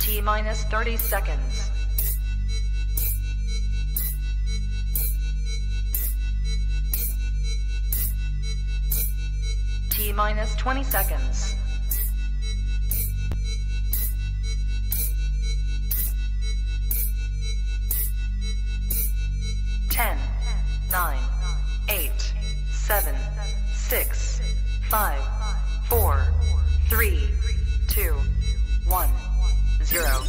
T minus 30 seconds. T minus 20 seconds. 10, 9, 8, 7, 6, 5, 4, 3, 2, 1, 0.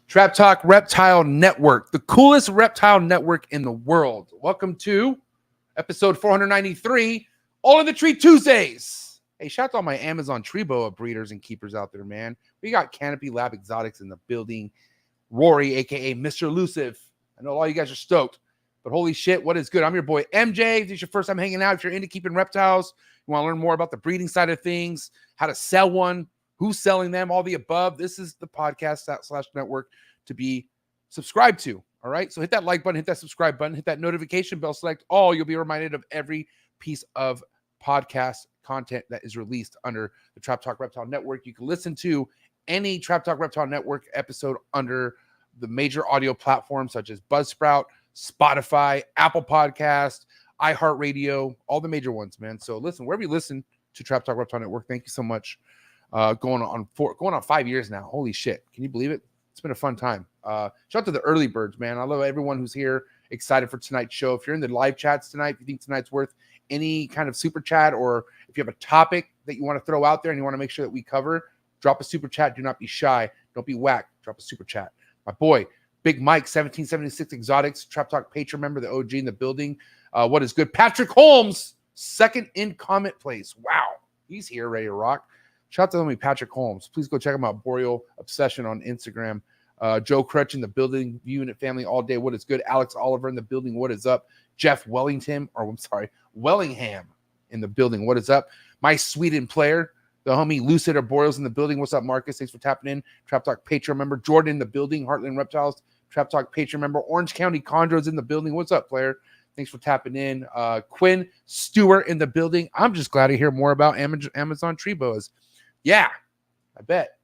Trap Talk Reptile Network, the coolest reptile network in the world. Welcome to episode 493, All in the Tree Tuesdays. Hey, shout out to all my Amazon tree boa breeders and keepers out there, man. We got Canopy Lab Exotics in the building. Rory, a.k.a. Mr.Illusive. I know all you guys are stoked, but holy shit, what is good? I'm your boy, MJ. If this is your first time hanging out, if you're into keeping reptiles, you want to learn more about the breeding side of things, how to sell one, who's selling them, all the above, this is the podcast / network to be subscribed to. All right. So hit that like button, hit that subscribe button, hit that notification bell, select all. You'll be reminded of every piece of podcast content that is released under the Trap Talk Reptile Network. You can listen to any Trap Talk Reptile Network episode under the major audio platforms such as Buzzsprout, Spotify, Apple Podcast, iHeartRadio, all the major ones, man. So listen, wherever you listen to Trap Talk Reptile Network, thank you so much. Going on 5 years now. Holy shit. Can you believe it? It's been a fun time. Shout out to the early birds, man. I love everyone who's here, excited for tonight's show. If you're in the live chats tonight, if you think tonight's worth any kind of super chat, or if you have a topic that you want to throw out there and you want to make sure that we cover, drop a super chat. Do not be shy. Don't be whack. Drop a super chat. My boy, Big Mike, 1776 Exotics, Trap Talk Patreon member, the OG in the building. What is good? Patrick Holmes, second in comment place. Wow. He's here, ready to rock. Shout out to me, Patrick Holmes. Please go check him out. Boreal Obsession on Instagram. Joe Crutch in the building. Unit family all day. What is good? Alex Oliver in the building. What is up? Jeff Wellingham in the building. What is up? My Sweden player, the homie Lucid Arboreals in the building. What's up, Marcus? Thanks for tapping in. Trap Talk Patreon member. Jordan in the building. Heartland Reptiles. Trap Talk Patreon member. Orange County Chondros in the building. What's up, player? Thanks for tapping in. Quinn Stewart in the building. I'm just glad to hear more about Amazon tree boas. Yeah, I bet.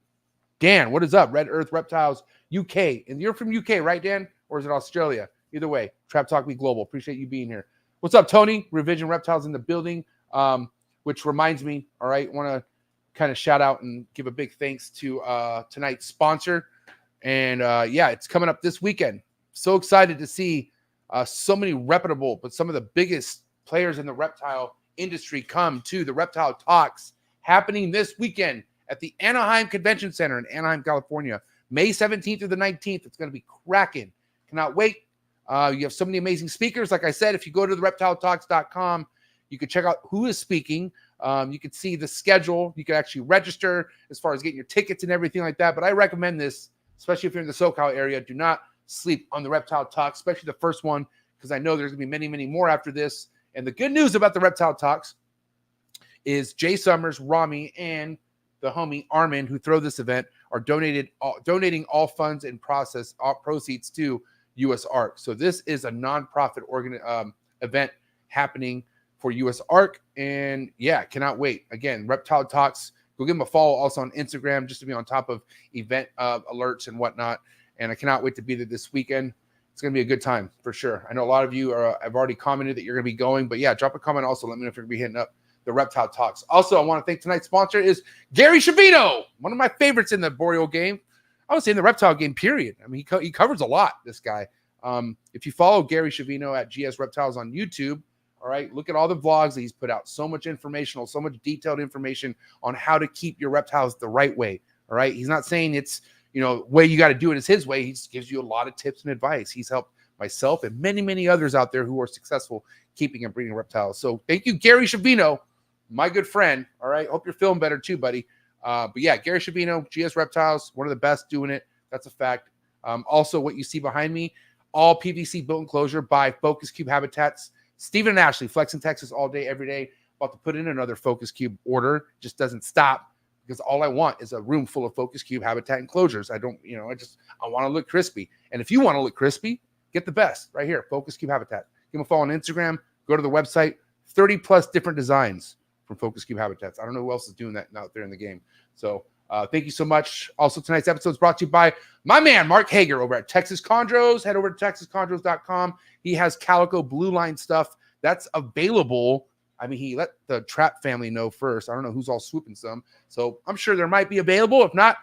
Dan, what is up? Red Earth Reptiles UK. And you're from UK, right, Dan? Or is it Australia? Either way, Trap Talk Be Global. Appreciate you being here. What's up, Tony? Revision Reptiles in the building, which reminds me, all right, want to kind of shout out and give a big thanks to tonight's sponsor. And, yeah, it's coming up this weekend. So excited to see so many reputable, but some of the biggest players in the reptile industry come to the Reptile Talks happening this weekend at the Anaheim Convention Center in Anaheim, California, May 17th through the 19th. It's going to be cracking. Cannot wait. You have so many amazing speakers. Like I said, if you go to the reptiletalks.com, you can check out who is speaking. You can see the schedule. You can actually register as far as getting your tickets and everything like that. But I recommend this, especially if you're in the SoCal area. Do not sleep on the Reptile Talks, especially the first one, because I know there's going to be many, many more after this. And the good news about the Reptile Talks is Jay Summers, Rami, and the homie Armin, who throw this event, are donating all funds and proceeds to US ARC. So this is a nonprofit event happening for US ARC. And yeah, cannot wait. Again, Reptile Talks. Go give them a follow also on Instagram just to be on top of event alerts and whatnot. And I cannot wait to be there this weekend. It's going to be a good time for sure. I know a lot of you have already commented that you're going to be going. But yeah, drop a comment also. Let me know if you're going to be hitting up the Reptile Talks. Also, I want to thank tonight's sponsor is Gary Shavino, one of my favorites in the Boreal game. I would say in the reptile game, period. I mean, he covers a lot, this guy. If you follow Gary Shavino at GS Reptiles on YouTube, all right, look at all the vlogs that he's put out. So much informational, so much detailed information on how to keep your reptiles the right way, all right? He's not saying it's, way you got to do it is his way. He just gives you a lot of tips and advice. He's helped myself and many, many others out there who are successful keeping and breeding reptiles. So thank you, Gary Shavino, my good friend. All right. Hope you're feeling better too, buddy. But yeah, Gary Shavino, GS Reptiles, one of the best doing it. That's a fact. Also, what you see behind me, all PVC built enclosure by Focus Cube Habitats. Stephen and Ashley, Flex in Texas all day, every day. About to put in another Focus Cube order. Just doesn't stop. because all I want is a room full of focus cube habitat enclosures. I don't, I want to look crispy. And if you want to look crispy, get the best right here, focus cube habitat. Give them a follow on Instagram, go to the website, 30 plus different designs from focus cube habitats. I don't know who else is doing that out there in the game. So thank you so much. Also, tonight's episode is brought to you by my man, Mark Hager over at Texas Chondros. Head over to texaschondros.com. He has Calico Blue Line stuff that's available. I mean, he let the Trap family know first. I don't know who's all swooping some. So I'm sure there might be available. If not,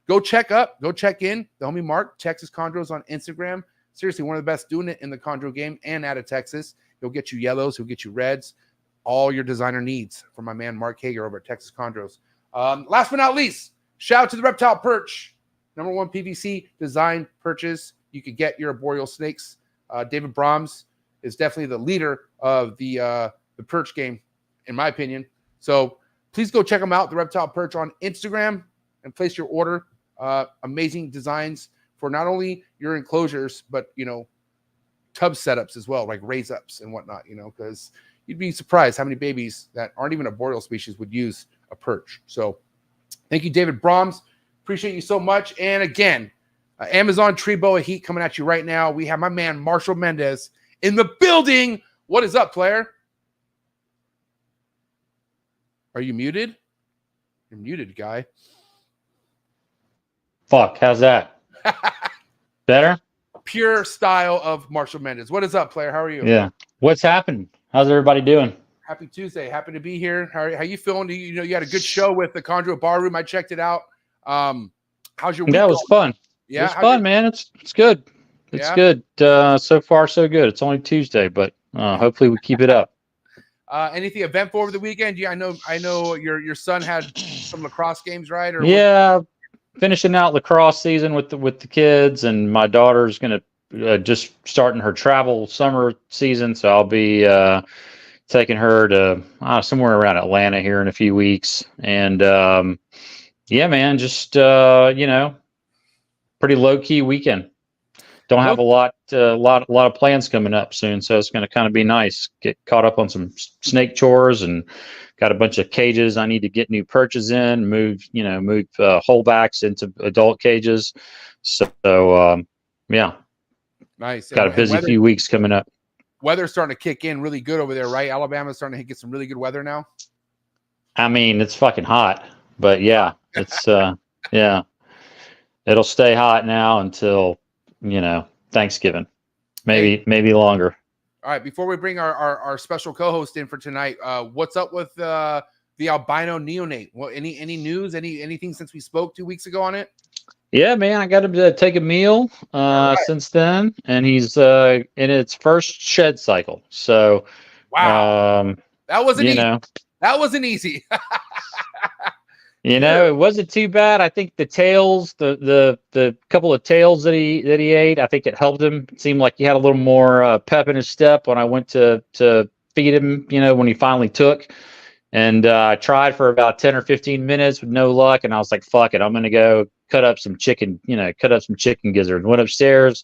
go check in. The homie Mark, Texas Chondros on Instagram. Seriously, one of the best doing it in the chondro game and out of Texas. He'll get you yellows. He'll get you reds. All your designer needs from my man, Mark Hager over at Texas Chondros. Last but not least, shout out to the Reptile Perch. #1 PVC design purchase. You could get your arboreal snakes. David Brahms is definitely the leader of the perch game, in my opinion. So please go check them out, the Reptile Perch on Instagram, and place your order. Amazing designs for not only your enclosures, but, tub setups as well, like raise ups and whatnot, because you'd be surprised how many babies that aren't even arboreal species would use a perch. So thank you, David Brahms. Appreciate you so much. And again, Amazon tree boa heat coming at you right now. We have my man, Marshall Mendez, in the building. What is up, player? Are you muted? You're muted, guy. Fuck, how's that? Better? Pure style of Marshall Mendez. What is up, player? How are you? Yeah. What's happened? How's everybody doing? Happy Tuesday. Happy to be here. How you feeling? You had a good show with the Chondro Bar Room. I checked it out. How's your week? Yeah, it was fun. Yeah, it was fun, man. It's good. It's good. So far, so good. It's only Tuesday, but hopefully we keep it up. Anything eventful over the weekend? I know your son had some lacrosse games, right? Or yeah, finishing out lacrosse season with the kids, and my daughter's gonna just starting her travel summer season, so I'll be taking her to somewhere around Atlanta here in a few weeks. And yeah, man, just pretty low key weekend. Don't have a lot of plans coming up soon, so it's going to kind of be nice. Get caught up on some snake chores, and got a bunch of cages I need to get new perches in. Move holdbacks into adult cages. So yeah, nice. Got a busy few weeks coming up. Weather's starting to kick in really good over there, right? Alabama's starting to get some really good weather now. I mean, it's fucking hot, but yeah, it's yeah, it'll stay hot now until Thanksgiving, maybe longer. All right, before we bring our special co-host in for tonight, what's up with the albino neonate? Well, any news? Anything since we spoke 2 weeks ago on it? Yeah, man, I got him to take a meal since then, and he's in its first shed cycle. So wow, that wasn't easy. That wasn't easy. It wasn't too bad. I think the tails, the couple of tails that he ate, I think it helped him. It seemed like he had a little more pep in his step when I went to feed him, when he finally took. And I tried for about 10 or 15 minutes with no luck. And I was like, fuck it, I'm going to go cut up some chicken gizzard. Went upstairs,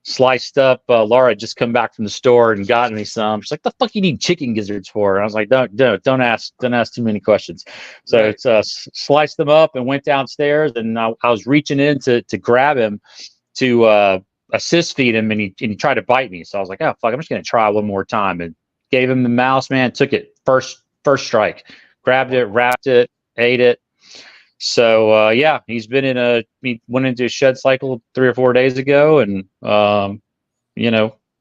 sliced up. Laura had just come back from the store and gotten me some. She's like, the fuck you need chicken gizzards for? And I was like, don't ask too many questions. So right. It's sliced them up and went downstairs, and I was reaching in to grab him to assist feed him, and he tried to bite me. So I was like, oh fuck, I'm just gonna try one more time, and gave him the mouse, man. Took it first strike, grabbed it, wrapped it, ate it. So yeah, he went into a shed cycle 3 or 4 days ago, and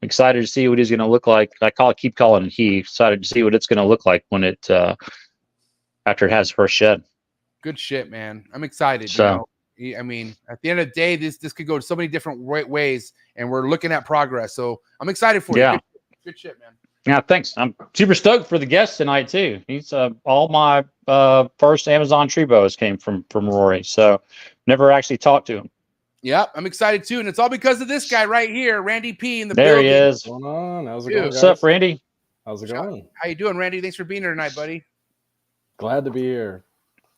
excited to see what he's going to look like. Keep calling it he. Excited to see what it's going to look like when it after it has first shed. Good shit, man. I'm excited. So, I mean, at the end of the day, this could go so many different ways, and we're looking at progress. So I'm excited for you. Good shit, man. Yeah, thanks. I'm super stoked for the guest tonight too. He's all my first Amazon tree boas came from Rory, so never actually talked to him. Yeah, I'm excited too, and it's all because of this guy right here, Randy P. in the there building. He is. What's going on? How's it going, guys? What's up, Randy? How's it going? How you doing, Randy? Thanks for being here tonight, buddy. Glad to be here.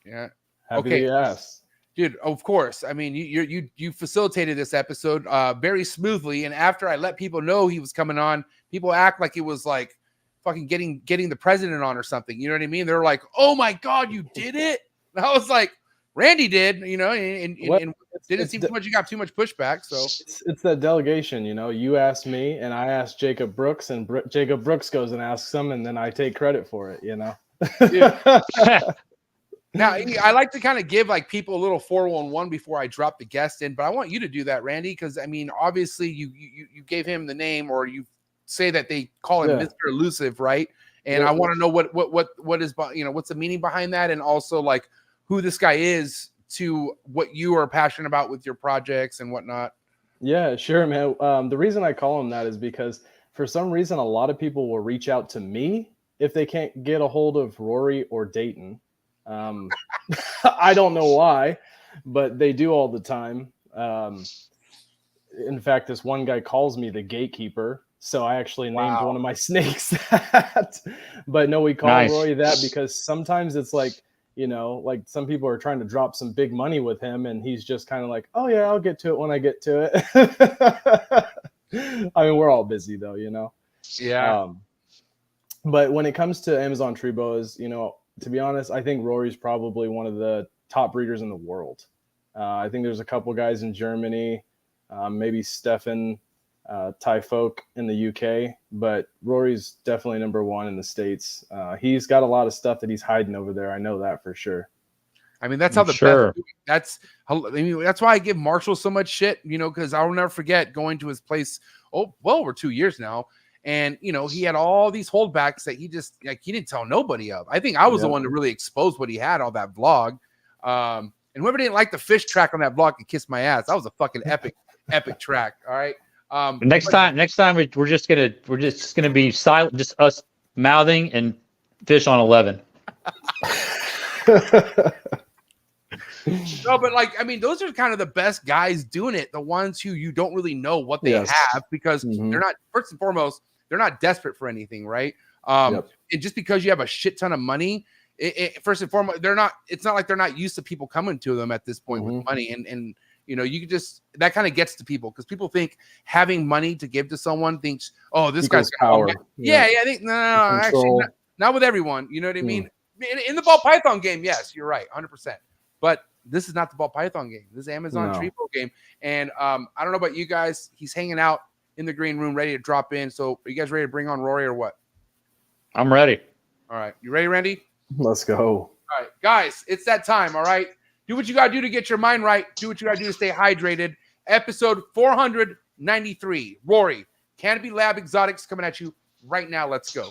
Yeah. Happy to be asked. Dude, of course. I mean, you facilitated this episode very smoothly, and after I let people know he was coming on, people act like it was like fucking getting the president on or something. You know what I mean? They're like, "Oh my god, you did it!" And I was like, Randy did, you know, and didn't seem it's too much. You got too much pushback. So it's that delegation, you know. You asked me, and I asked Jacob Brooks, and Jacob Brooks goes and asks him, and then I take credit for it, you know. Now, I like to kind of give like people a little 411 before I drop the guest in, but I want you to do that, Randy, because I mean, obviously you gave him the name, or you say that they call him Mr.Illusive, right? And I want to know what is, you know, what's the meaning behind that, and also like who this guy is to what you are passionate about with your projects and whatnot. Yeah, sure, man. The reason I call him that is because for some reason a lot of people will reach out to me if they can't get a hold of Rory or Dayton. I don't know why, but they do all the time. In fact, this one guy calls me the gatekeeper, so I actually named one of my snakes that. But no, we call Rory that because sometimes it's like, you know, like some people are trying to drop some big money with him, and he's just kind of like, oh yeah, I'll get to it when I get to it. I mean, we're all busy though, you know? Yeah. But when it comes to Amazon tree boas, you know, to be honest, I think Rory's probably one of the top breeders in the world. I think there's a couple guys in Germany, maybe Stefan Tyfolk in the UK, but Rory's definitely number one in the States. He's got a lot of stuff that he's hiding over there. I know that for sure. I mean, that's how the best do it. I mean, that's why I give Marshall so much shit, you know, because I'll never forget going to his place, well over 2 years now. And, you know, he had all these holdbacks that he just, like, he didn't tell nobody of. I think I was the one to really expose what he had on that vlog. And whoever didn't like the fish track on that vlog can kiss my ass. That was a fucking epic track. All right. Next time we're just gonna be silent, just us mouthing and fish on 11. No, but like, I mean, those are kind of the best guys doing it. The ones who you don't really know what they have, because they're not, first and foremost, they're not desperate for anything, right? And just because you have a shit ton of money, first and foremost, it's not like they're not used to people coming to them at this point with money. And you know, you just, that kind of gets to people, because people think having money to give to someone thinks, oh, this guy's power. I think no, actually not with everyone. You know what I mean? In the ball python game, yes, you're right, 100%. But this is not the ball python game. This is Amazon tree boa game. And I don't know about you guys. He's hanging out in the green room, ready to drop in. So are you guys ready to bring on Rory or what? I'm ready. All right. You ready, Randy? Let's go. All right, guys, it's that time. All right. Do what you got to do to get your mind right. Do what you got to do to stay hydrated. Episode 493. Rory, Canopy Lab Exotics coming at you right now. Let's go.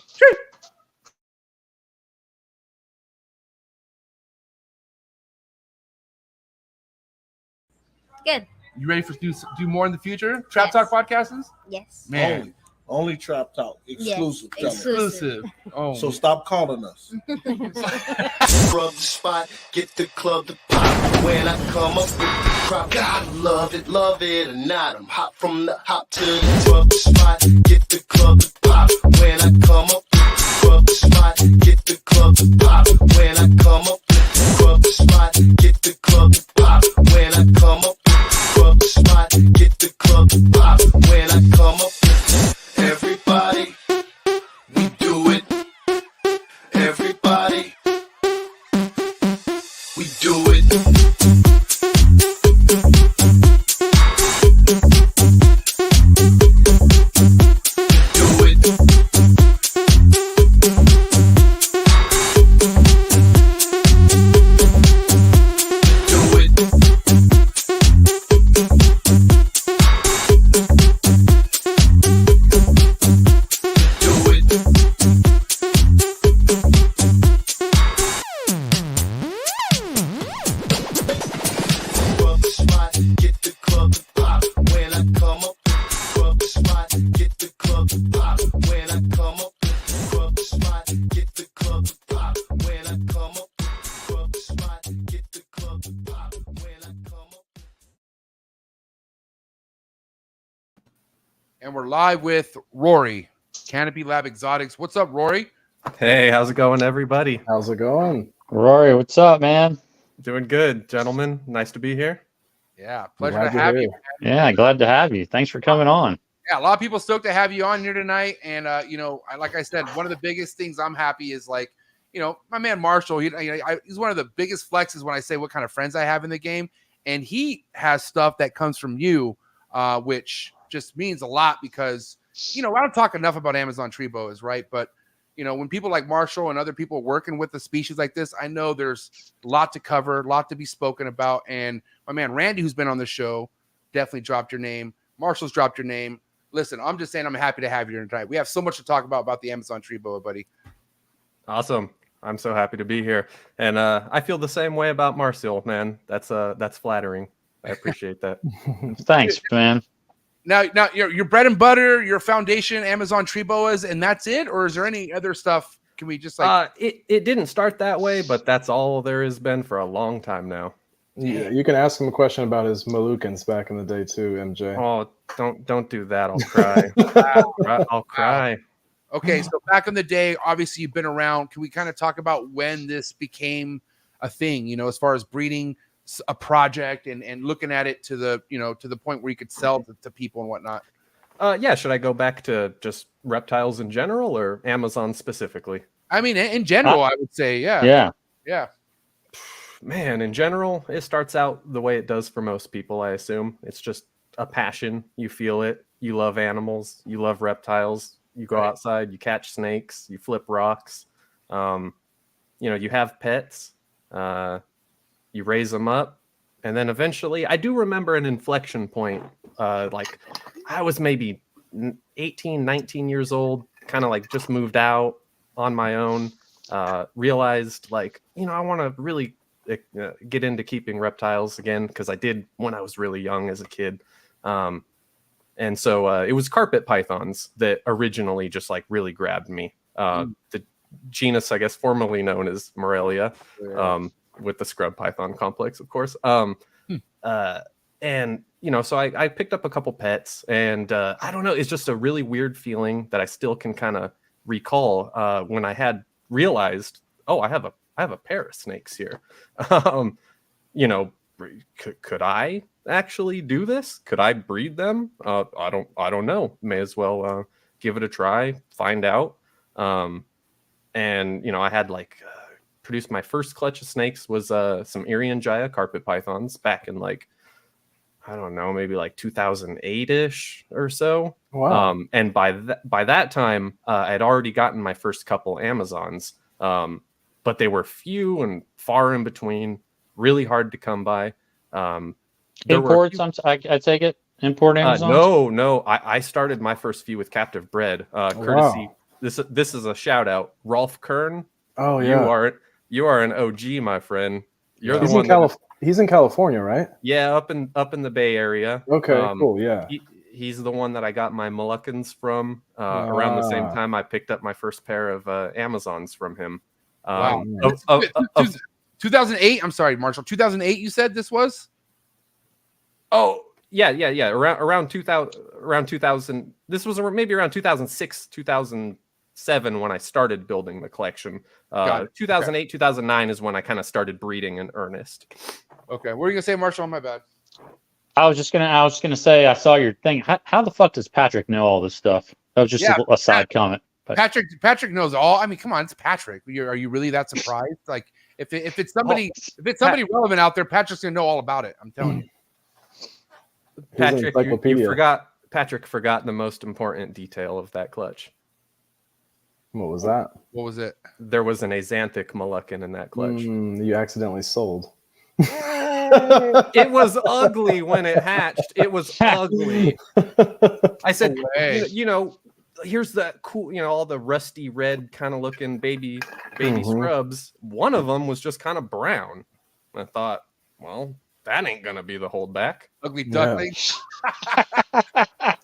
Good. You ready for do more in the future? Trap Talk podcasts? Yes. Man. Only Trap Talk. Exclusive. Yes. Exclusive. Oh. So stop calling us. Rub the spot, get the club to pop. When I come up with the crop, God love it or not. I'm hot from the hop to the rub the spot, get the club to pop. When I come up with the rub the spot, get the club to pop. When I come up with the rub the spot, get the club to pop. When I come up with the rub the spot, get the club to pop. When I come up with everybody, we do it. Everybody, we do it. Do it. Do it. Do it. Rub the spot, get the club to pop. When I come up, rub the spot, get the club to pop. When I come up, rub the spot, get the club to pop. When I come up, rub the spot, get the club to pop. When I come up. And we're live with Rory, Canopy Lab Exotics. What's up, Rory? Hey, how's it going, everybody? How's it going? Rory, what's up, man? Doing good, gentlemen. Nice to be here. Yeah, pleasure Glad to to have hear you. you. Yeah, glad to have you. Thanks for coming on. Yeah, a lot of people stoked to have you on here tonight. And, you know, like I said, one of the biggest things I'm happy is, like, my man Marshall, he's one of the biggest flexes when I say what kind of friends I have in the game. And he has stuff that comes from you, which just means a lot because, I don't talk enough about Amazon tree boas, right? But, when people like Marshall and other people working with a species like this, I know there's a lot to cover, a lot to be spoken about. And my man Randy, who's been on the show, definitely dropped your name. Marshall's dropped your name. Listen, I'm just saying I'm happy to have you here tonight. We have so much to talk about the Amazon tree boa, buddy. Awesome. I'm so happy to be here. And I feel the same way about Marcel, man. That's flattering. I appreciate that. Thanks, man. Now your bread and butter, your foundation, Amazon tree boas, and that's it? Or is there any other stuff? Can we just it didn't start that way, but that's all there has been for a long time now. Yeah, you can ask him a question about his Moluccans back in the day too, MJ. Oh, don't do that. I'll cry. I'll cry. Okay, so back in the day, obviously you've been around. Can we kind of talk about when this became a thing, as far as breeding a project and looking at it to the point where you could sell to people and whatnot? Yeah, should I go back to just reptiles in general or Amazon specifically? I mean, in general, I would say, Yeah. Man, in general, it starts out the way it does for most people, I assume. It's just a passion. You feel it. You love animals. You love reptiles. You go outside, you catch snakes, you flip rocks. You have pets. You raise them up. And then eventually, I do remember an inflection point. Like I was maybe 18, 19 years old, kind of like just moved out on my own. Realized like, I want to really get into keeping reptiles again because I did when I was really young as a kid. And so it was carpet pythons that originally just like really grabbed me. The genus, I guess, formerly known as Morelia, with the scrub python complex, of course. And, so I picked up a couple pets and I don't know, it's just a really weird feeling that I still can kind of recall when I had realized, oh, I have a pair of snakes here. Could I actually do this? Could I breed them? I don't know. May as well give it a try, find out. And I had produced my first clutch of snakes was some Irian Jaya carpet pythons back in I don't know, maybe 2008-ish or so. Wow. And by that time, I'd already gotten my first couple Amazons, but they were few and far in between, really hard to come by. Imports, I take it? Import Amazons? No. I started my first few with captive bred, courtesy. Wow. This is a shout out, Rolf Kern. Oh yeah, you are an OG, my friend. You're he's the one. He's in California, right? Yeah, up in the Bay Area. Okay, cool. Yeah, he's the one that I got my Moluccans from. Around the same time, I picked up my first pair of Amazons from him. Wow. 2008. I'm sorry, Marshall. 2008. You said this was? Oh yeah. Around 2000. This was maybe around 2006, 2007 when I started building the collection. 2008, 2009 is when I kind of started breeding in earnest. Okay, what were you gonna say, Marshall? My bad. I was just gonna say I saw your thing. How the fuck does Patrick know all this stuff? That was just a side comment. But. Patrick knows all. I mean, come on, it's Patrick. Are you really that surprised? Like, if it's somebody relevant out there, Patrick's gonna know all about it. I'm telling you. Patrick, Patrick forgot the most important detail of that clutch. What was that? What was it? There was an axanthic Mollucan in that clutch. You accidentally sold. It was ugly when it hatched. It was ugly. I said, here's that cool, all the rusty red kind of looking baby scrubs. One of them was just kind of brown. I thought, well, that ain't gonna be the holdback. Ugly duckling. Yeah.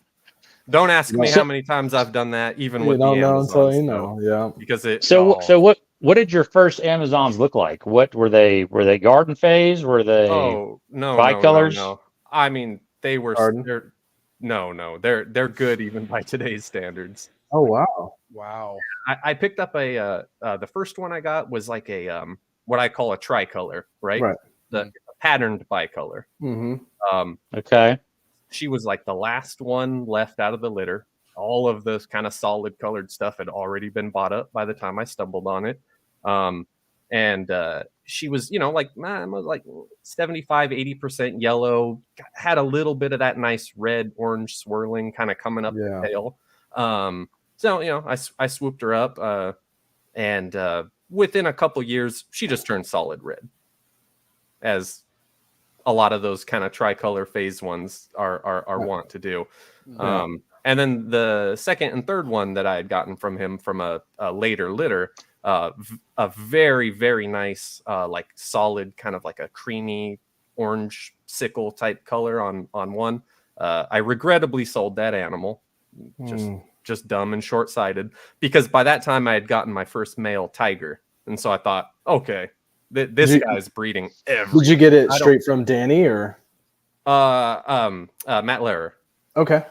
Don't ask me how many times I've done that, even with the Amazons. Until you know, yeah. Because it. So what did your first Amazons look like? What were they? Were they garden phase? Were they? Oh no, bicolors? No. I mean, they were. Garden? They're good even by today's standards. Oh wow. I picked up the first one I got was like a what I call a tricolor, right? The patterned bicolor. Okay. She was like the last one left out of the litter. All of this kind of solid colored stuff had already been bought up by the time I stumbled on it. And she was, like 75, 80% yellow, had a little bit of that nice red orange swirling kind of coming up the tail. So I swooped her up, and within a couple years she just turned solid red, as a lot of those kind of tricolor phase ones are wont to do. And then the second and third one that I had gotten from him from a later litter, a very, very nice, like solid kind of like a creamy orange sickle type color on one. I regrettably sold that animal, just dumb and short-sighted, because by that time I had gotten my first male tiger, and so I thought, okay, this guy's breeding everywhere. Did you get it straight from Danny or Matt Lehrer? Okay.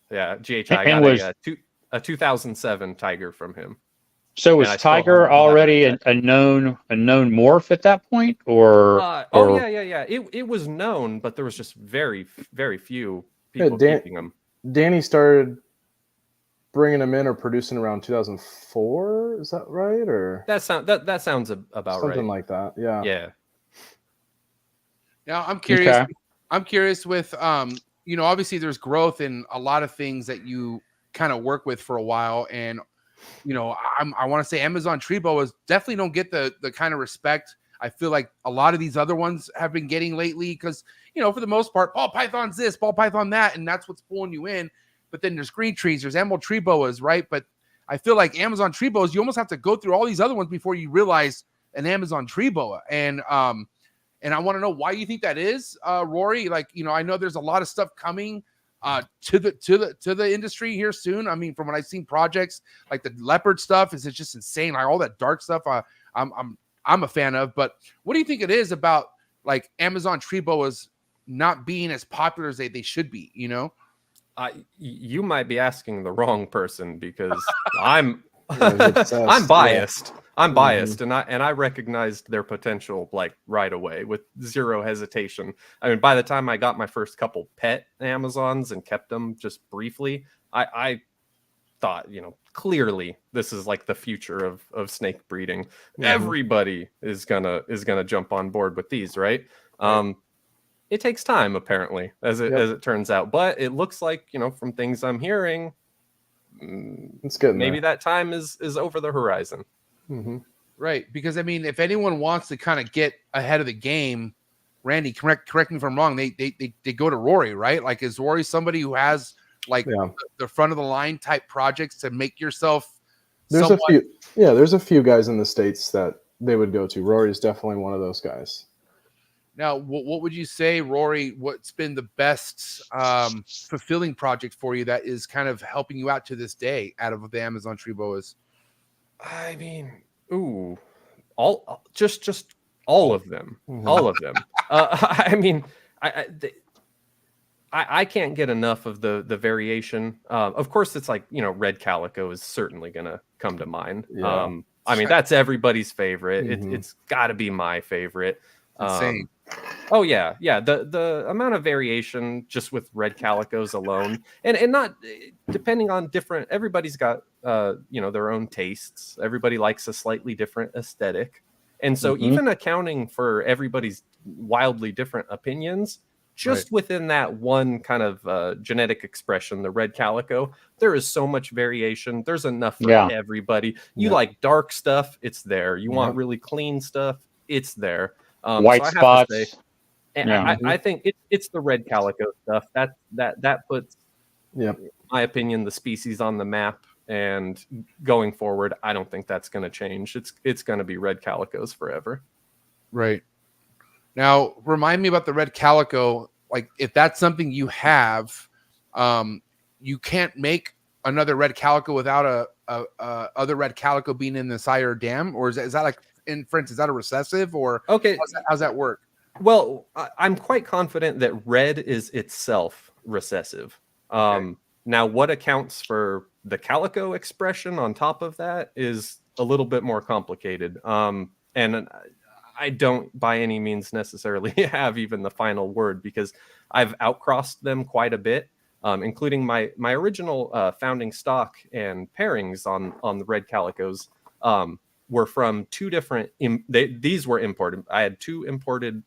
Yeah, GHI. I And got a 2007 tiger from him. So was Tiger already a known morph at that point, or? Yeah. It was known, but there was just very, very few people keeping them. Danny started bringing them in or producing around 2004. Is that right? Or that sounds about something right. like that. Yeah. Yeah. Now I'm curious. Okay. I'm curious with obviously there's growth in a lot of things that you kind of work with for a while, and I want to say Amazon tree boas definitely don't get the kind of respect I feel like a lot of these other ones have been getting lately, because for the most part, ball python's this, ball python that, and that's what's pulling you in. But then there's green trees, there's emerald tree boas, right? But I feel like Amazon tree boas, you almost have to go through all these other ones before you realize an Amazon tree boa. And I want to know why you think that is, Rory. Like, I know there's a lot of stuff coming to the industry here soon. I mean, from what I've seen, projects like the leopard stuff is just insane. Like all that dark stuff, I'm a fan of. But what do you think it is about like Amazon tree boas not being as popular as they should be? You might be asking the wrong person, because I'm I'm biased. Yeah. I'm biased, and I recognized their potential like right away with zero hesitation. I mean, by the time I got my first couple pet Amazons and kept them just briefly, I thought, clearly this is like the future of snake breeding. Yeah. Everybody is gonna jump on board with these, right? It takes time, apparently, as it turns out, but it looks like, from things I'm hearing, it's good. Maybe that time is over the horizon. Mm-hmm. Right, because I mean, if anyone wants to kind of get ahead of the game, Randy, correct me if I'm wrong, they go to Rory, right? Like, is Rory somebody who has like the front of the line type projects to make yourself? There's a few guys in the States that they would go to. Rory is definitely one of those guys. Now, what would you say, Rory? What's been the best fulfilling project for you that is kind of helping you out to this day out of the Amazon tree boas? I mean, just all of them, all of them. I mean, I can't get enough of the variation. Of course, it's like, red calico is certainly gonna come to mind. Yeah. I mean, that's everybody's favorite. It's got to be my favorite. Insane. Oh yeah. The amount of variation just with red calicos alone, and not depending on different. Everybody's got their own tastes. Everybody likes a slightly different aesthetic, and so even accounting for everybody's wildly different opinions, just within that one kind of genetic expression, the red calico, there is so much variation. There's enough for everybody. You like dark stuff, it's there. You want really clean stuff, it's there. White spots. I think it's the red calico stuff that puts, in my opinion, the species on the map. And going forward, I don't think that's going to change. It's going to be red calicos forever. Right. Now, remind me about the red calico. Like, if that's something you have, you can't make another red calico without a other red calico being in the sire dam, or is that like, in French, is that a recessive, or okay? How's that work? Well, I'm quite confident that red is itself recessive. Now, what accounts for the calico expression on top of that is a little bit more complicated. And I don't by any means necessarily have even the final word, because I've outcrossed them quite a bit, including my original founding stock and pairings on the red calicos. were from two different. These were imported. I had two imported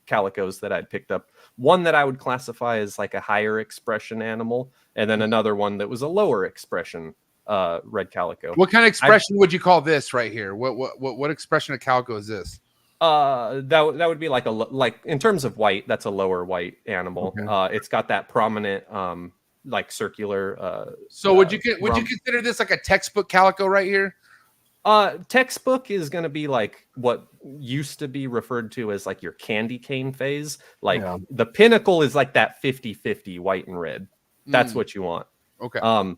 calicos that I'd picked up. One that I would classify as like a higher expression animal, and then another one that was a lower expression red calico. What kind of expression would you call this right here? What expression of calico is this? That would be like in terms of white, that's a lower white animal. Okay. It's got that prominent like circular. So would you consider this like a textbook calico right here? Textbook is going to be like what used to be referred to as like your candy cane phase. Like the pinnacle is like that 50-50 white and red. That's what you want. Okay.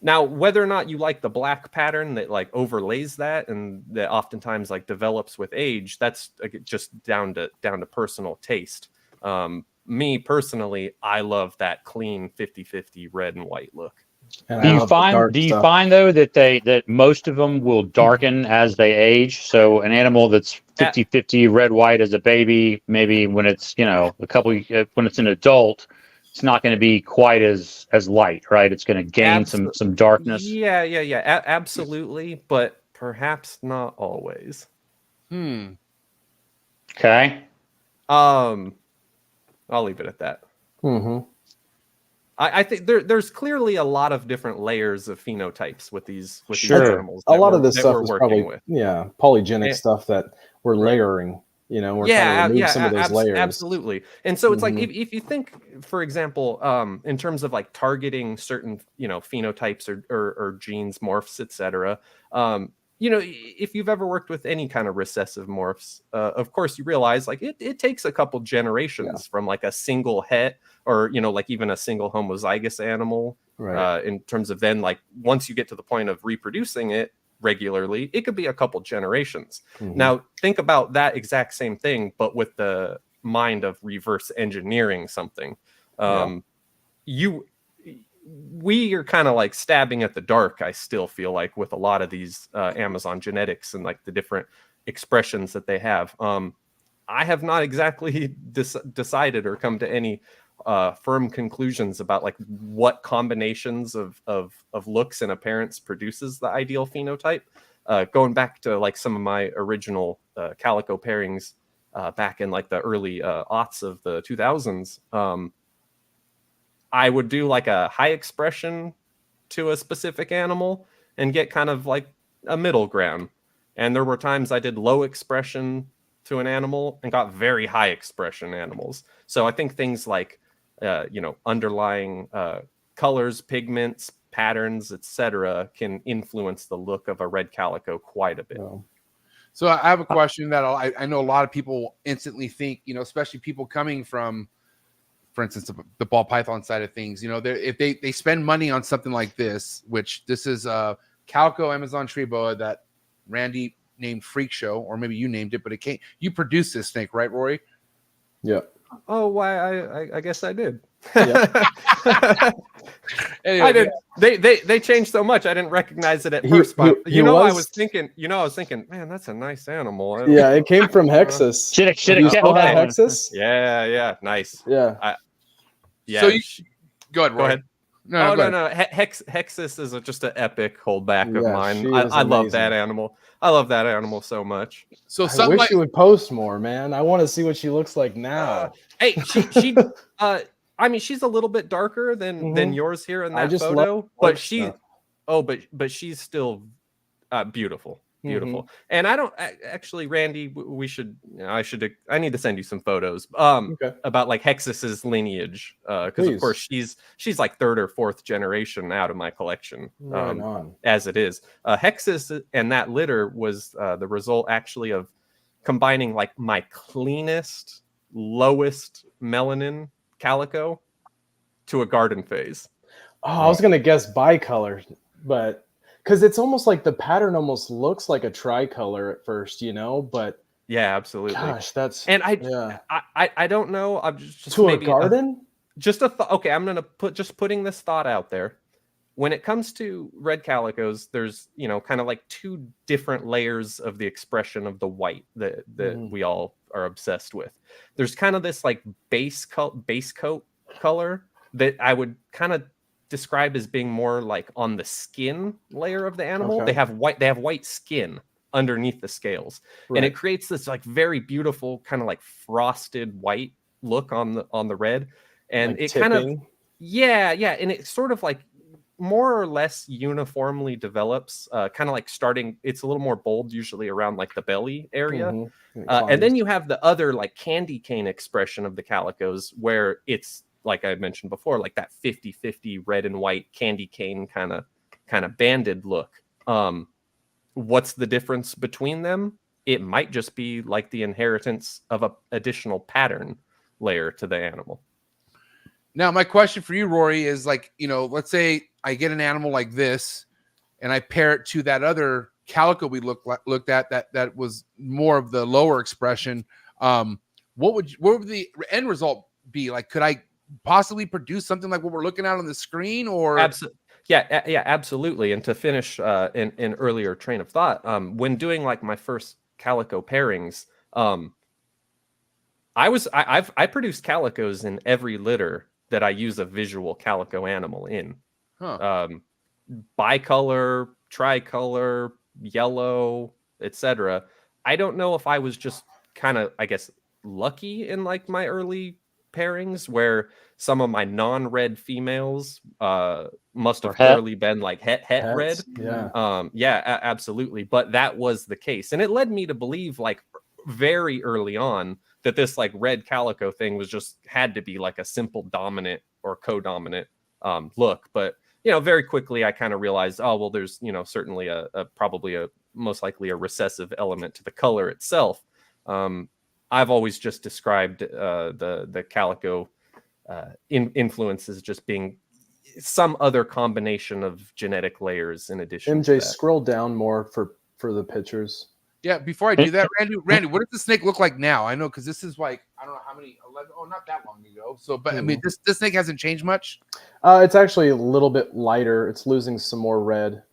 Now, whether or not you like the black pattern that like overlays that and that oftentimes like develops with age, that's just down to personal taste. Me personally, I love that clean 50-50 red and white look. Do you find though that most of them will darken as they age? So an animal that's 50-50 red white as a baby, maybe when it's when it's an adult, it's not going to be quite as light, right? It's going to gain some darkness. Yeah. Absolutely, but perhaps not always. Okay. I'll leave it at that. Mm-hmm. I think there's clearly a lot of different layers of phenotypes with these animals. A lot of this stuff is probably polygenic stuff that we're layering. We're trying to remove some of those layers. Absolutely. And so it's like if you think, for example, in terms of like targeting certain phenotypes or genes, morphs, etc. If you've ever worked with any kind of recessive morphs, of course you realize like it takes a couple generations from like a single het or like even a single homozygous animal, in terms of then like once you get to the point of reproducing it regularly, it could be a couple generations. Now think about that exact same thing, but with the mind of reverse engineering something. We are kind of like stabbing at the dark, I still feel like, with a lot of these Amazon genetics and like the different expressions that they have. I have not exactly decided or come to any firm conclusions about like what combinations of looks and appearance produces the ideal phenotype. Going back to like some of my original calico pairings back in like the early aughts of the 2000s, I would do like a high expression to a specific animal and get kind of like a middle ground. And there were times I did low expression to an animal and got very high expression animals. So I think things like underlying colors, pigments, patterns, etc., can influence the look of a red calico quite a bit. So I have a question that I know a lot of people instantly think, especially people coming from, for instance, the ball python side of things, if they spend money on something like this, which this is a calico Amazon tree boa that Randy named Freak Show, or maybe you named it, but you produced this snake, right, Rory? Yeah. Oh, why? I guess I did. Anyway, I did. They changed so much I didn't recognize it at first. But I was thinking, man, that's a nice animal. Yeah, it came from Hexus. Should have kept that one. Hexus. Yeah, nice. Yeah. So go ahead, Rory. Go ahead. No. Hexus is just an epic holdback of mine. I love amazing. that animal. I love that animal so much. So I wish you would post more, man. I want to see what she looks like now. Hey, she I mean, she's a little bit darker than yours here in that photo, but but she's still beautiful. And I don't actually, Randy, I need to send you some photos about like Hexus's lineage, because of course she's like third or fourth generation out of my collection, as it is. Hexus and that litter was the result actually of combining like my cleanest, lowest melanin calico to a garden phase. I was gonna guess bicolor, but because it's almost like the pattern almost looks like a tricolor at first, but yeah, absolutely. Gosh, that's I don't know. I'm just to maybe a garden. Okay, I'm gonna putting this thought out there. When it comes to red calicos, there's kind of like two different layers of the expression of the white that we all are obsessed with. There's kind of this like base coat color that I would kind of describe as being more like on the skin layer of the animal. Okay. They have white skin. underneath the scales, Right. and it creates this like very beautiful kind of like frosted white look on the red, and Like it kind of tipping. yeah, and it sort of like more or less uniformly develops, kind of like starting. It's a little more bold usually around like the belly area. Mhm. It And then climbs. you have the other like candy cane expression of the calicos, where it's like I mentioned before, like that 50-50 red and white candy cane kind of banded look. What's the difference between them? It might just be like the inheritance of a additional pattern layer to the animal. Now, my question for you, Rory, is like, let's say I get an animal like this and I pair it to that other calico we looked at that was more of the lower expression. What would the end result be? Like, could I possibly produce something like what we're looking at on the screen? Or yeah, absolutely. And to finish an earlier train of thought, when doing like my first calico pairings, I produced calicos in every litter that I use a visual calico animal in. Bicolor, tricolor, yellow, etc. I don't know if I was just kind of, I guess, lucky in like my early pairings where some of my non-red females must have thoroughly been like het red. Yeah. Absolutely. But that was the case, and it led me to believe like very early on that this like red calico thing was just had to be like a simple dominant or co-dominant look. But very quickly I kind of realized, oh well, there's certainly a probably a most likely a recessive element to the color itself. I've always just described the calico influences just being some other combination of genetic layers in addition to MJ, that. scroll down more for the pictures. Yeah, before I do that, Randy, what does the snake look like now? I know, because this is like, I don't know how many, 11, not that long ago. So, but I mean, this snake hasn't changed much. It's actually a little bit lighter. It's losing some more red.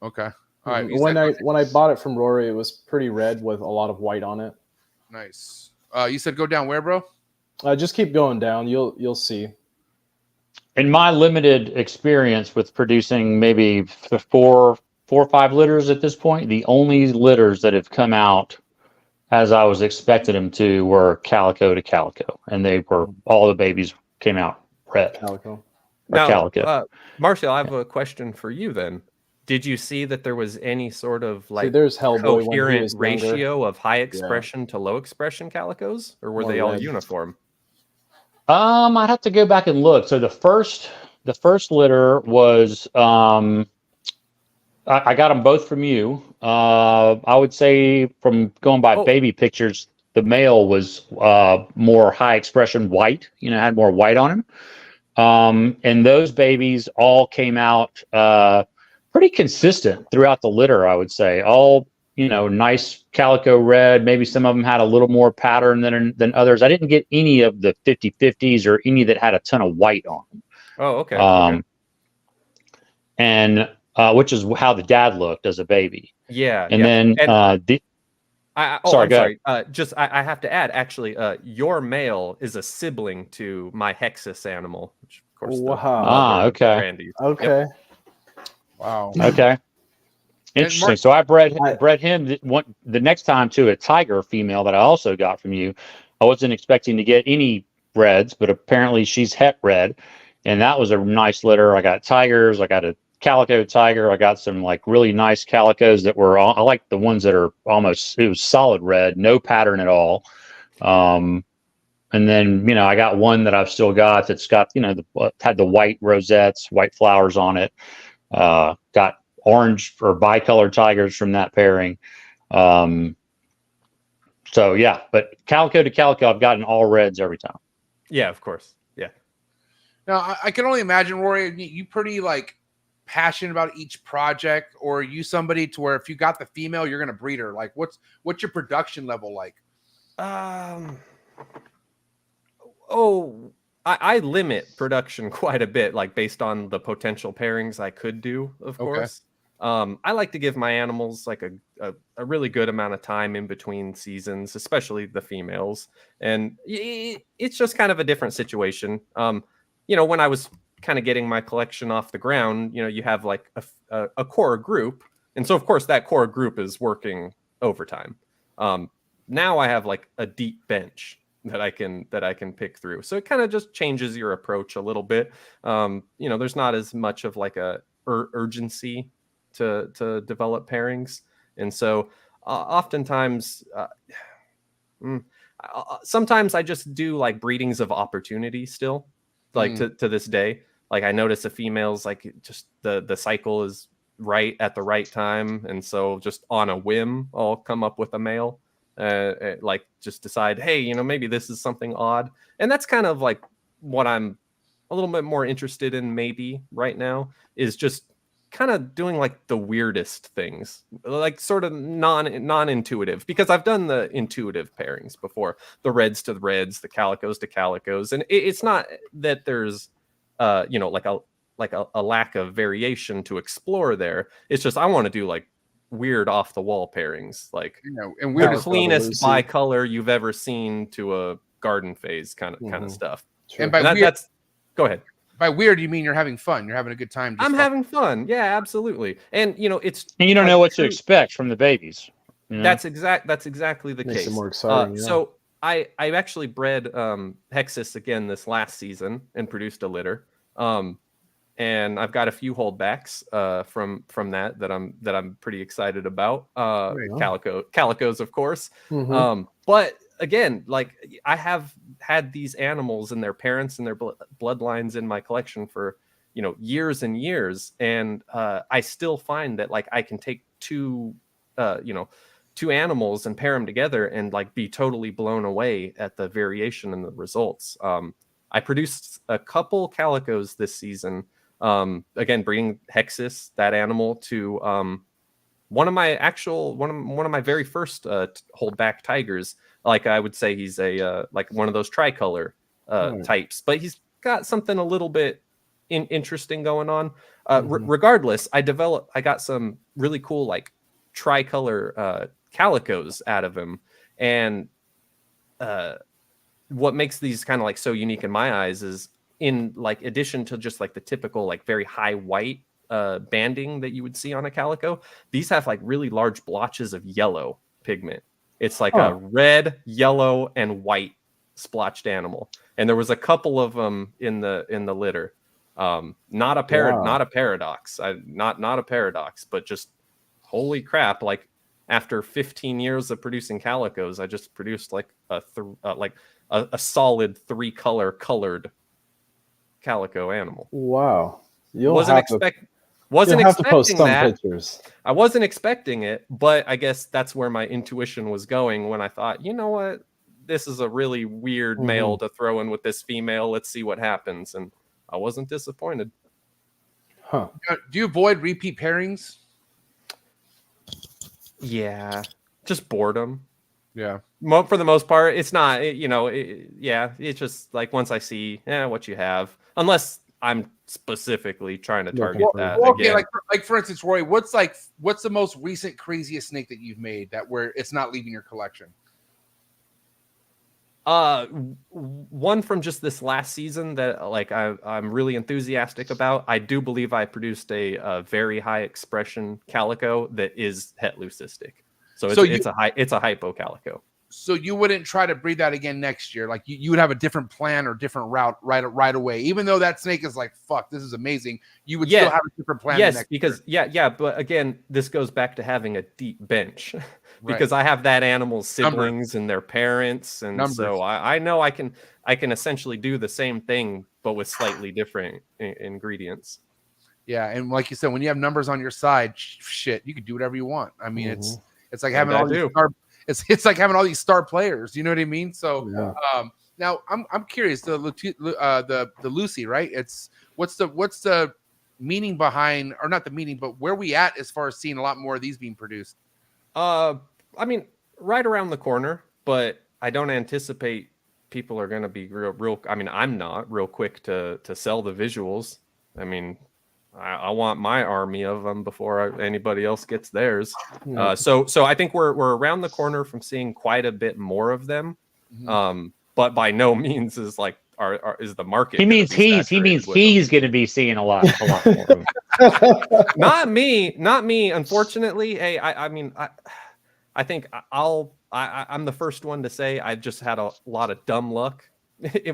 Okay. All right. When I bought it from Rory, it was pretty red with a lot of white on it. Nice. You said go down where, bro? Just keep going down. You'll see. In my limited experience with producing maybe four or five litters at this point, the only litters that have come out as I was expecting them to were calico to calico, and they were all the babies came out red. Calico. Now, calico. Marshall, I have a question for you then. Did you see that there was any sort of like there's Hellboy coherent ratio of high expression to low expression calicos, or were they all uniform? I'd have to go back and look. So the first litter was I got them both from you. I would say from going by baby pictures, the male was more high expression white, had more white on him. And those babies all came out pretty consistent throughout the litter, I would say. All, nice calico red. Maybe some of them had a little more pattern than others. I didn't get any of the 50-50s or any that had a ton of white on them. Oh, okay. And which is how the dad looked as a baby. Yeah. And then I'm sorry. I have to add, actually, your male is a sibling to my Hexus animal, which of course. Okay. Randy. Okay. Yep. Wow. Okay. Interesting. So I bred him the next time to a tiger female that I also got from you. I wasn't expecting to get any reds, but apparently she's het red, and that was a nice litter. I got tigers. I got a calico tiger. I got some like really nice calicos that were I like the ones that are almost, it was solid red, no pattern at all. And then I got one that I've still got that's got had the white rosettes, white flowers on it. Got orange or bicolor tigers from that pairing. So yeah, but calico to calico, I've gotten all reds every time. Yeah, of course. Yeah. Now I can only imagine, Rory, you pretty like passionate about each project, or are you somebody to where if you got the female, you're going to breed her? Like what's your production level like? I limit production quite a bit, like based on the potential pairings I could do, of course. I like to give my animals like a really good amount of time in between seasons, especially the females. And it's just kind of a different situation. When I was kind of getting my collection off the ground, you have like a core group And so of course that core group is working overtime. Now I have like a deep bench that I can pick through. So it kind of just changes your approach a little bit. There's not as much of like a urgency to develop pairings. And so oftentimes, sometimes I just do like breedings of opportunity still, like to this day. Like I notice a female's like just the cycle is right at the right time. And so just on a whim, I'll come up with a male, like just decide, hey, maybe this is something odd. And that's kind of like what I'm a little bit more interested in maybe right now, is just kind of doing like the weirdest things, like sort of non-intuitive, because I've done the intuitive pairings before, the reds to the reds, the calicos to calicos, and it's not that there's like a lack of variation to explore there. It's just I want to do like weird off the wall pairings, like and weird the cleanest bicolor you've ever seen to a garden phase kind of stuff. Sure. And by weird, that's go ahead. By weird, you mean you're having fun. You're having a good time. I'm having fun. Yeah, absolutely. And it's And you don't know what to expect from the babies. That's exactly the Makes case. it more exciting. So I actually bred Hexus again this last season and produced a litter. And I've got a few holdbacks from that I'm pretty excited about. Calicos, of course. But again, like I have had these animals and their parents and their bloodlines in my collection for years and years, and I still find that like I can take two animals and pair them together and like be totally blown away at the variation in the results. I produced a couple calicos this season. Again, bringing Hexus, that animal, to one of my very first holdback tigers. Like I would say he's a like one of those tricolor types, but he's got something a little bit interesting going on. Regardless, I got some really cool like tricolor calicos out of him, and what makes these kind of like so unique in my eyes is, in like addition to just like the typical like very high white banding that you would see on a calico, these have like really large blotches of yellow pigment. It's like a red, yellow, and white splotched animal, and there was a couple of them in the litter. Not a paradox, not a paradox, but just holy crap! Like after 15 years of producing calicos, I just produced like a solid 3-color colored calico animal. Wow. Wasn't expecting that. Pictures. I wasn't expecting it, but I guess that's where my intuition was going when I thought, you know what, this is a really weird male to throw in with this female. Let's see what happens. And I wasn't disappointed. Do you avoid repeat pairings? Yeah, just boredom. Yeah. For the most part, it's not, it's just like once I see what you have, unless I'm specifically trying to target that. Okay, like for instance, Rory, what's the most recent craziest snake that you've made that where it's not leaving your collection? One from just this last season that like I'm really enthusiastic about. I do believe I produced a very high expression calico that is het leucistic. So it's a hypo calico. So you wouldn't try to breed that again next year? Like you would have a different plan or different route right away, even though that snake is like, fuck, this is amazing. You would still have a different plan. Yes, because year. But again, this goes back to having a deep bench, because I have that animal's siblings and their parents, and so I know I can essentially do the same thing, but with slightly different ingredients. Yeah, and like you said, when you have numbers on your side, shit, you can do whatever you want. I mean, it's like having all these it's like having all these star players. You know what I mean? So now I'm curious. The Lucy, right? It's what's the meaning behind, or not the meaning, but where we at as far as seeing a lot more of these being produced? I mean, right around the corner, but I don't anticipate people are going to be real. I mean, I'm not real quick to sell the visuals. I mean, I want my army of them before anybody else gets theirs. So I think we're around the corner from seeing quite a bit more of them. But by no means is like is the market. He means he's going to be seeing a lot more of them. Not me. Unfortunately, hey, I think I'm the first one to say I've just had a lot of dumb luck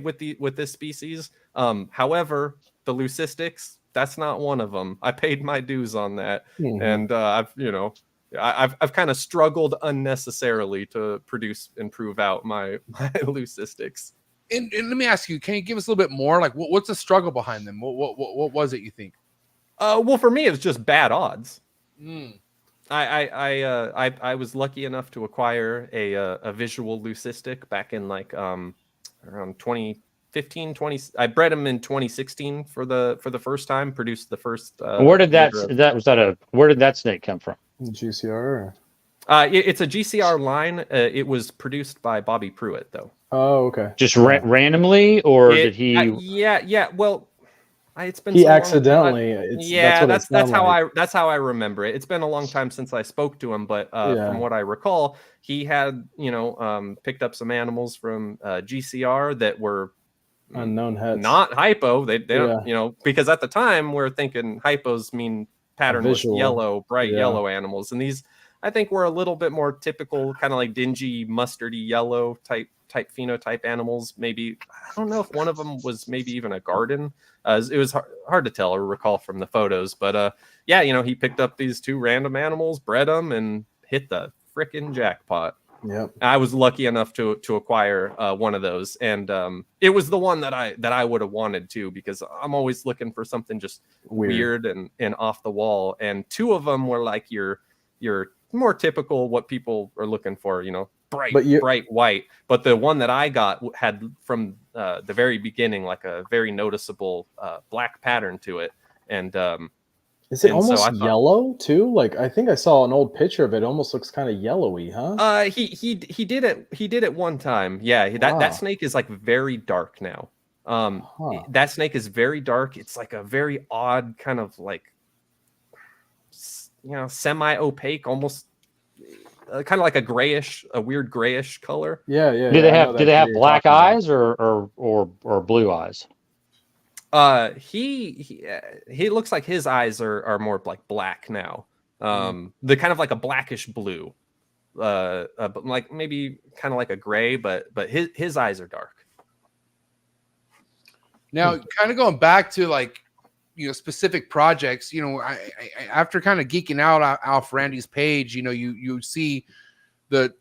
with this species. However, the leucistics, that's not one of them. I paid my dues on that, and I've kind of struggled unnecessarily to produce and prove out my leucistics. And let me ask you, can you give us a little bit more? Like, what's the struggle behind them? What was it you think? Well, for me, it's just bad odds. Mm. I was lucky enough to acquire a visual leucistic back in like around 2015, 20. I bred him in 2016 for the first time. Produced the first. Where did where did that snake come from? GCR. It's a GCR line. It was produced by Bobby Pruitt, though. Oh, okay. Just randomly, or did he? Yeah. Well, it's been he so accidentally. Long. That's how I remember it. It's been a long time since I spoke to him, but from what I recall, he had picked up some animals from GCR that were unknown heads, not hypo. They don't because at the time we're thinking hypos mean patternless yellow, bright yellow animals, and these I think were a little bit more typical, kind of like dingy, mustardy yellow type phenotype animals. Maybe I don't know if one of them was maybe even a garden. It was hard to tell or recall from the photos, but he picked up these two random animals, bred them, and hit the frickin' jackpot. Yep. I was lucky enough to acquire one of those, and it was the one that I would have wanted to, because I'm always looking for something just weird and off the wall. And two of them were like your more typical what people are looking for, bright white. But the one that I got had from the very beginning like a very noticeable black pattern to it. And is it almost yellow too? Like I think I saw an old picture of it. It almost looks kind of yellowy, huh? He did it one time. Yeah, that snake is like very dark now. That snake is very dark. It's like a very odd kind of like semi-opaque, almost kind of like a weird grayish color. Yeah. Do they have black eyes or blue eyes? He looks like his eyes are more like black now. They're kind of like a blackish blue, but like maybe kind of like a gray, but his eyes are dark. Now, kind of going back to like specific projects, I after kind of geeking out off Randy's page, you see the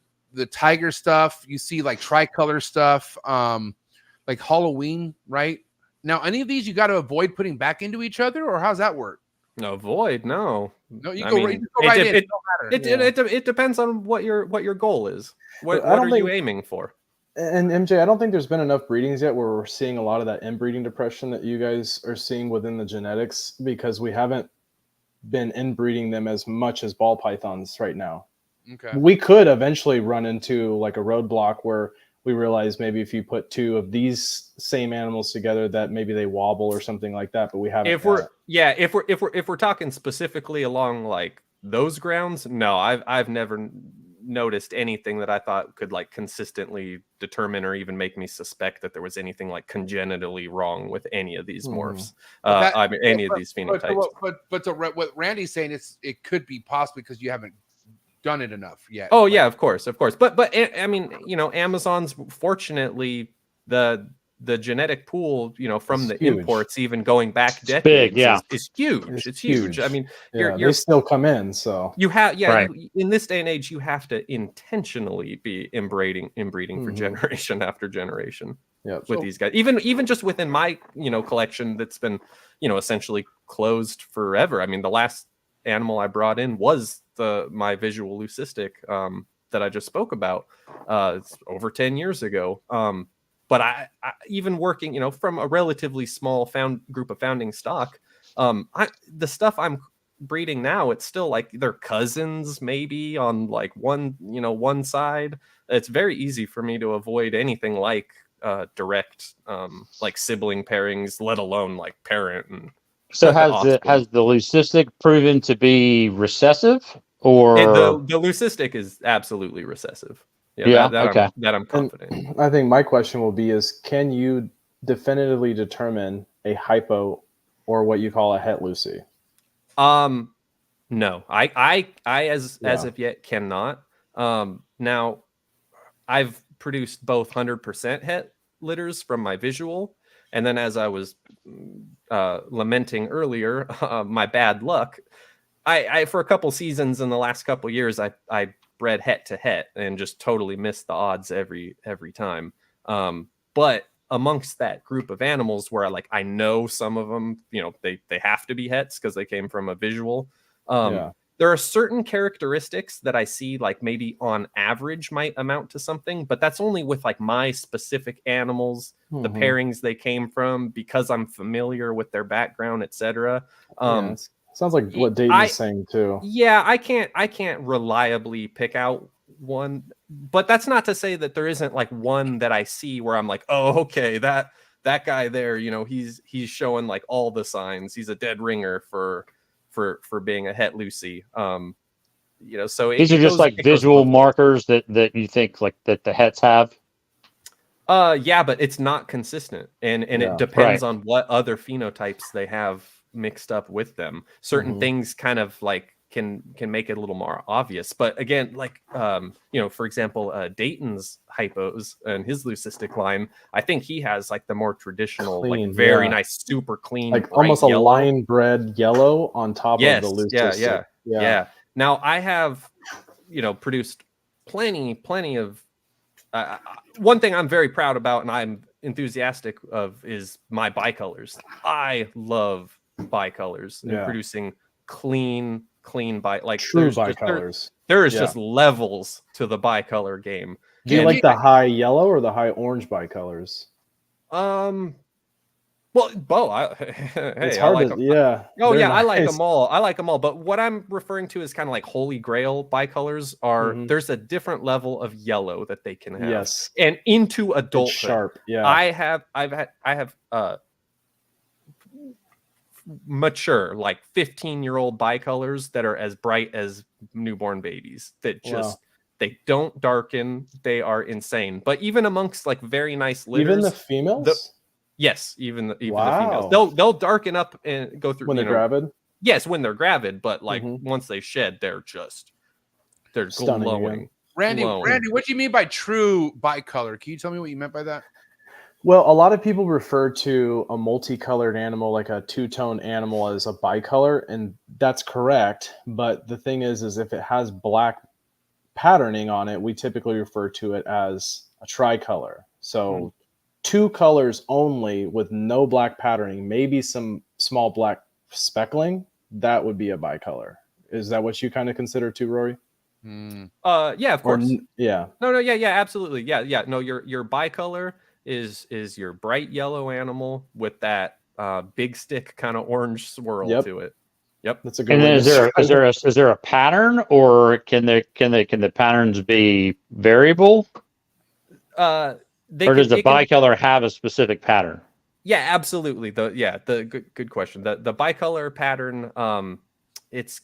tiger stuff, you see like tricolor stuff, like Halloween, right? Now, any of these you got to avoid putting back into each other, or how's that work? No, avoid, no. No, you go right in. It depends on what your goal is. What are you aiming for? And MJ, I don't think there's been enough breedings yet where we're seeing a lot of that inbreeding depression that you guys are seeing within the genetics, because we haven't been inbreeding them as much as ball pythons right now. Okay. We could eventually run into like a roadblock where we realize maybe if you put two of these same animals together that maybe they wobble or something like that, but we haven't. If we're talking specifically along like those grounds, no, I've never noticed anything that I thought could like consistently determine or even make me suspect that there was anything like congenitally wrong with any of these morphs. Any of these phenotypes. But what Randy's saying is it could be possibly because you haven't done it enough yet. Oh yeah, of course. But I mean, Amazon's fortunately the genetic pool, from the imports, even going back decades, is huge. It's huge. I mean, they still come in. So you have, in this day and age, you have to intentionally be inbreeding for generation after generation. With these guys, even just within my collection that's been essentially closed forever. I mean, the last animal I brought in was my visual leucistic that I just spoke about. It's over 10 years ago. But I even working, from a relatively small group of founding stock, the stuff I'm breeding now, it's still like they're cousins maybe on like one side. It's very easy for me to avoid anything like direct like sibling pairings, let alone like parent and. So has the leucistic proven to be recessive, or the leucistic is absolutely recessive? That I'm confident. And I think my question will be is, can you definitively determine a hypo or what you call a het Lucy? No, I as of yet cannot. Now I've produced both 100% het litters from my visual, and then as I was lamenting earlier, my bad luck. I for a couple seasons in the last couple years, I bred het to het and just totally missed the odds every time. But amongst that group of animals where I know some of them, they have to be hets because they came from a visual. There are certain characteristics that I see maybe on average might amount to something, but that's only with my specific animals, the pairings they came from, because I'm familiar with their background, etc. Sounds like what Dayton's saying too. Yeah, I can't reliably pick out one, but that's not to say that there isn't one that I see where I'm like, oh, okay, that guy there, he's showing all the signs. He's a dead ringer for being a het Lucy. So these are just visual markers that you think that the hets have. Yeah, but it's not consistent, and it depends on what other phenotypes they have mixed up with them. Certain things kind of can make it a little more obvious, but again, for example, Dayton's hypos and his leucistic line, I think he has the more traditional, clean, very nice, super clean, almost yellow. A line bred yellow on top of the leucistic. Yeah. Now I have produced plenty of one thing I'm very proud about and I'm enthusiastic of is my bicolors. I love bicolors and producing clean true bicolors. There is just levels to the bicolor game. Do you like the high yellow or the high orange bicolors? Well, Bo, it's hard I like to, them. Oh yeah, nice. I like them all. I like them all. But what I'm referring to is kind of holy grail bicolors are. There's a different level of yellow that they can have. Yes, and into adulthood, it's sharp. Yeah, I have mature 15-year-old bicolors that are as bright as newborn babies. That just they don't darken. They are insane. But even amongst very nice litters, even the females. Yes, even the females. They'll darken up and go through when they're gravid. Yes, when they're gravid, but once they shed, they're glowing. Randy, what do you mean by true bicolor? Can you tell me what you meant by that? Well, a lot of people refer to a multicolored animal, like a two-tone animal, as a bicolor, and that's correct. But the thing is if it has black patterning on it, we typically refer to it as a tricolor. So 2 colors only with no black patterning, maybe some small black speckling, that would be a bicolor. Is that what you kind of consider too, Rory? Yeah, of course. Yeah. No, yeah, absolutely. Yeah. No, your bicolor is your bright yellow animal with that big stick kind of orange swirl to it. Yep. That's a good and one. Then is there a pattern, or can the patterns be variable? Or does the bicolor have a specific pattern? Yeah, absolutely. The good question. The bicolor pattern, it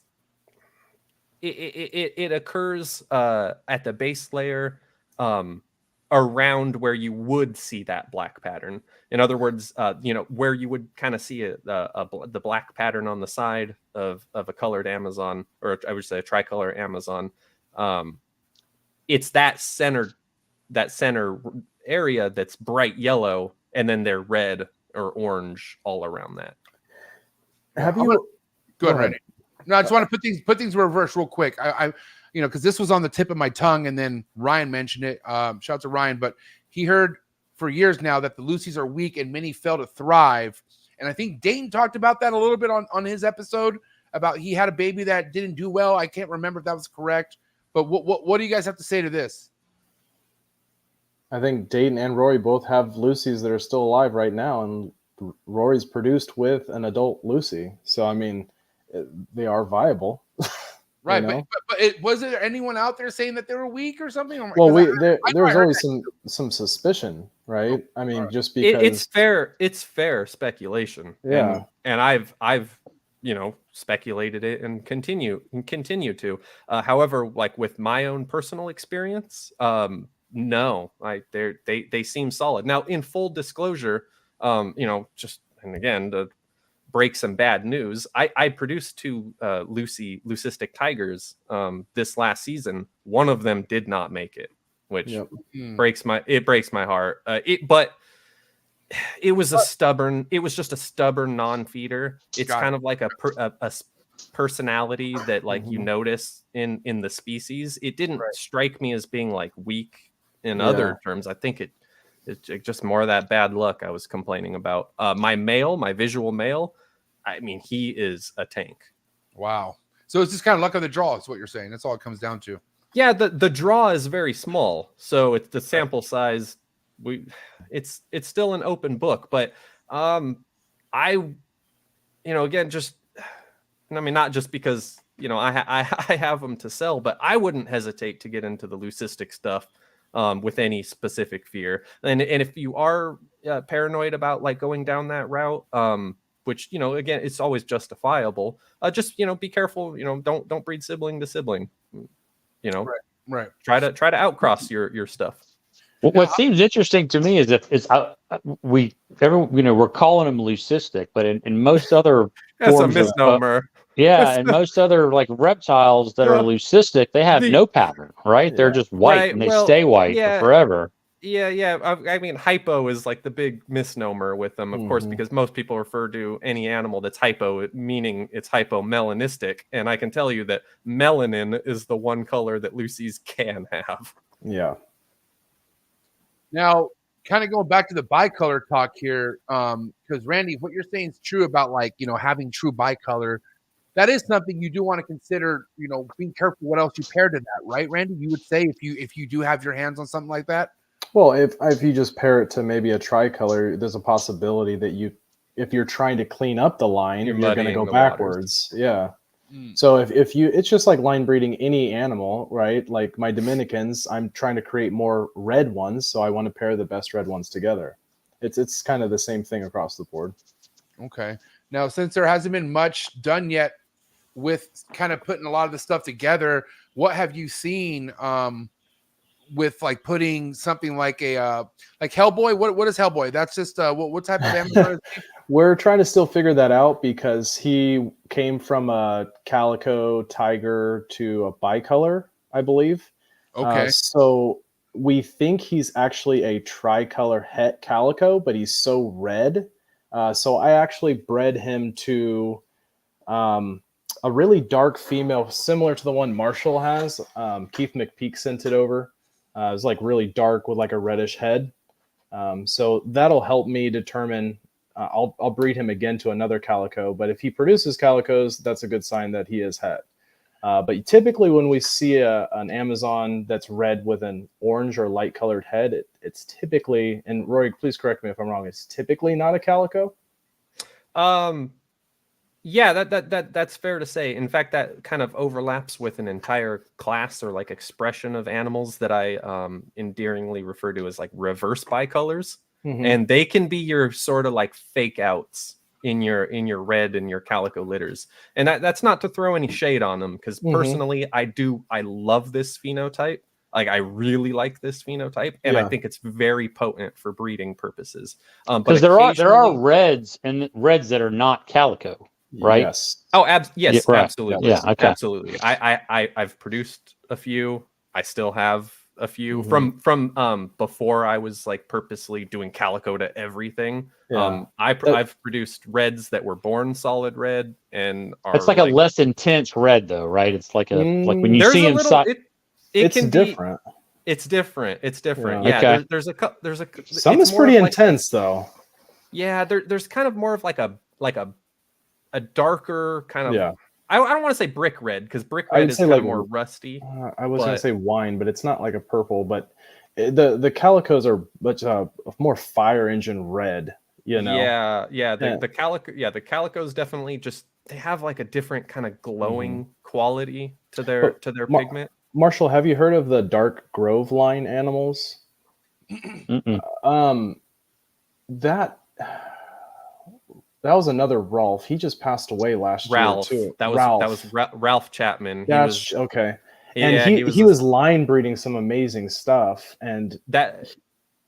occurs at the base layer around where you would see that black pattern. In other words, where you would kind of see the black pattern on the side of a colored Amazon, or I would say a tricolor Amazon. It's that center area that's bright yellow, and then they're red or orange all around that. Have you go ahead, Randy? No, I just want to put things in reverse real quick. I because this was on the tip of my tongue, and then Ryan mentioned it. Shout out to Ryan, but he heard for years now that the Lucies are weak and many fail to thrive. And I think Dayton talked about that a little bit on his episode about he had a baby that didn't do well. I can't remember if that was correct, but what do you guys have to say to this? I think Dayton and Rory both have Lucies that are still alive right now, and Rory's produced with an adult Lucy. So, I mean, they are viable. Right, but was there anyone out there saying that they were weak or something? Well, there's always some suspicion, right? I mean, just because it's fair speculation. Yeah, and I've speculated it and continue to. However, with my own personal experience, no, they seem solid. Now, in full disclosure, and again, break some bad news. I produced 2 leucistic tigers this last season. One of them did not make it, which breaks my heart. But it was just a stubborn non-feeder. It's kind of like a personality that like you notice in the species. It didn't strike me as being like weak in other terms. I think it's just more of that bad luck I was complaining about. My visual male, I mean, he is a tank. Wow. So it's just kind of luck of the draw is what you're saying. That's all it comes down to. Yeah, the draw is very small, so it's the sample size. It's still an open book, but again, just, I mean, not just because I have them to sell, but I wouldn't hesitate to get into the leucistic stuff with any specific fear. And if you are paranoid about like going down that route, which again, it's always justifiable. Just be careful. Don't breed sibling to sibling. Right. Try to outcross your stuff. Well, what seems interesting to me is we're calling them leucistic, but in most other That's a forms misnomer. and most other like reptiles that are leucistic, they have no pattern, right? They're just white and they stay white for forever. Yeah. I mean, hypo is like the big misnomer with them, of course, because most people refer to any animal that's hypo, meaning it's hypomelanistic. And I can tell you that melanin is the one color that Lucy's can have. Yeah. Now, kind of going back to the bicolor talk here, because Randy, what you're saying is true about like, having true bicolor. That is something you do want to consider, being careful what else you pair to that, right, Randy? You would say if you do have your hands on something like that? Well, if you just pair it to maybe a tricolor, there's a possibility that if you're trying to clean up the line, you're going to go backwards. Yeah. So if you, it's just like line breeding any animal, right? Like my Dominicans, I'm trying to create more red ones, so I want to pair the best red ones together. It's kind of the same thing across the board. Okay. Now, since there hasn't been much done yet with kind of putting a lot of the stuff together, what have you seen with like putting something like a like Hellboy? What is Hellboy? That's just what type of animal is he? We're trying to still figure that out because he came from a calico tiger to a bicolor, I believe. Okay. So we think he's actually a tricolor het calico, but he's so red. So I actually bred him to a really dark female, similar to the one Marshall has. Keith McPeak sent it over. It was like really dark with like a reddish head. So that'll help me determine. I'll breed him again to another calico, but if he produces calicos, that's a good sign that he is het. But typically when we see an Amazon that's red with an orange or light colored head, it's typically, and Rory, please correct me if I'm wrong, it's typically not a calico. Yeah, that's fair to say. In fact, that kind of overlaps with an entire class or like expression of animals that I endearingly refer to as like reverse bicolors. And they can be your sort of like fake outs in your red and your calico litters. And that's not to throw any shade on them, because personally I love this phenotype. Like I really like this phenotype, and I think it's very potent for breeding purposes. Because there are reds and reds that are not calico, right? Yes. Oh, yes, right. absolutely. Yeah, okay. Absolutely. I've produced a few. I still have a few from before I was like purposely doing calico to everything. I've produced reds that were born solid red, and it's like a less intense red though, right? It's like like when you see inside. It's different. It's different. Yeah. Okay. There's a some is pretty intense though. Yeah, there's kind of more of like a darker kind of. I don't want to say brick red, because brick red is kind of more rusty. I was going to say wine, but it's not like a purple. But the calicos are much more fire engine red. Yeah. The calico. Yeah, the calicos definitely they have like a different kind of glowing quality to their pigment. Marshall, have you heard of the Dark Grove line animals? That was another Rolf. He just passed away last year too. That was Ralph Chapman. Okay. And he was line breeding some amazing stuff. And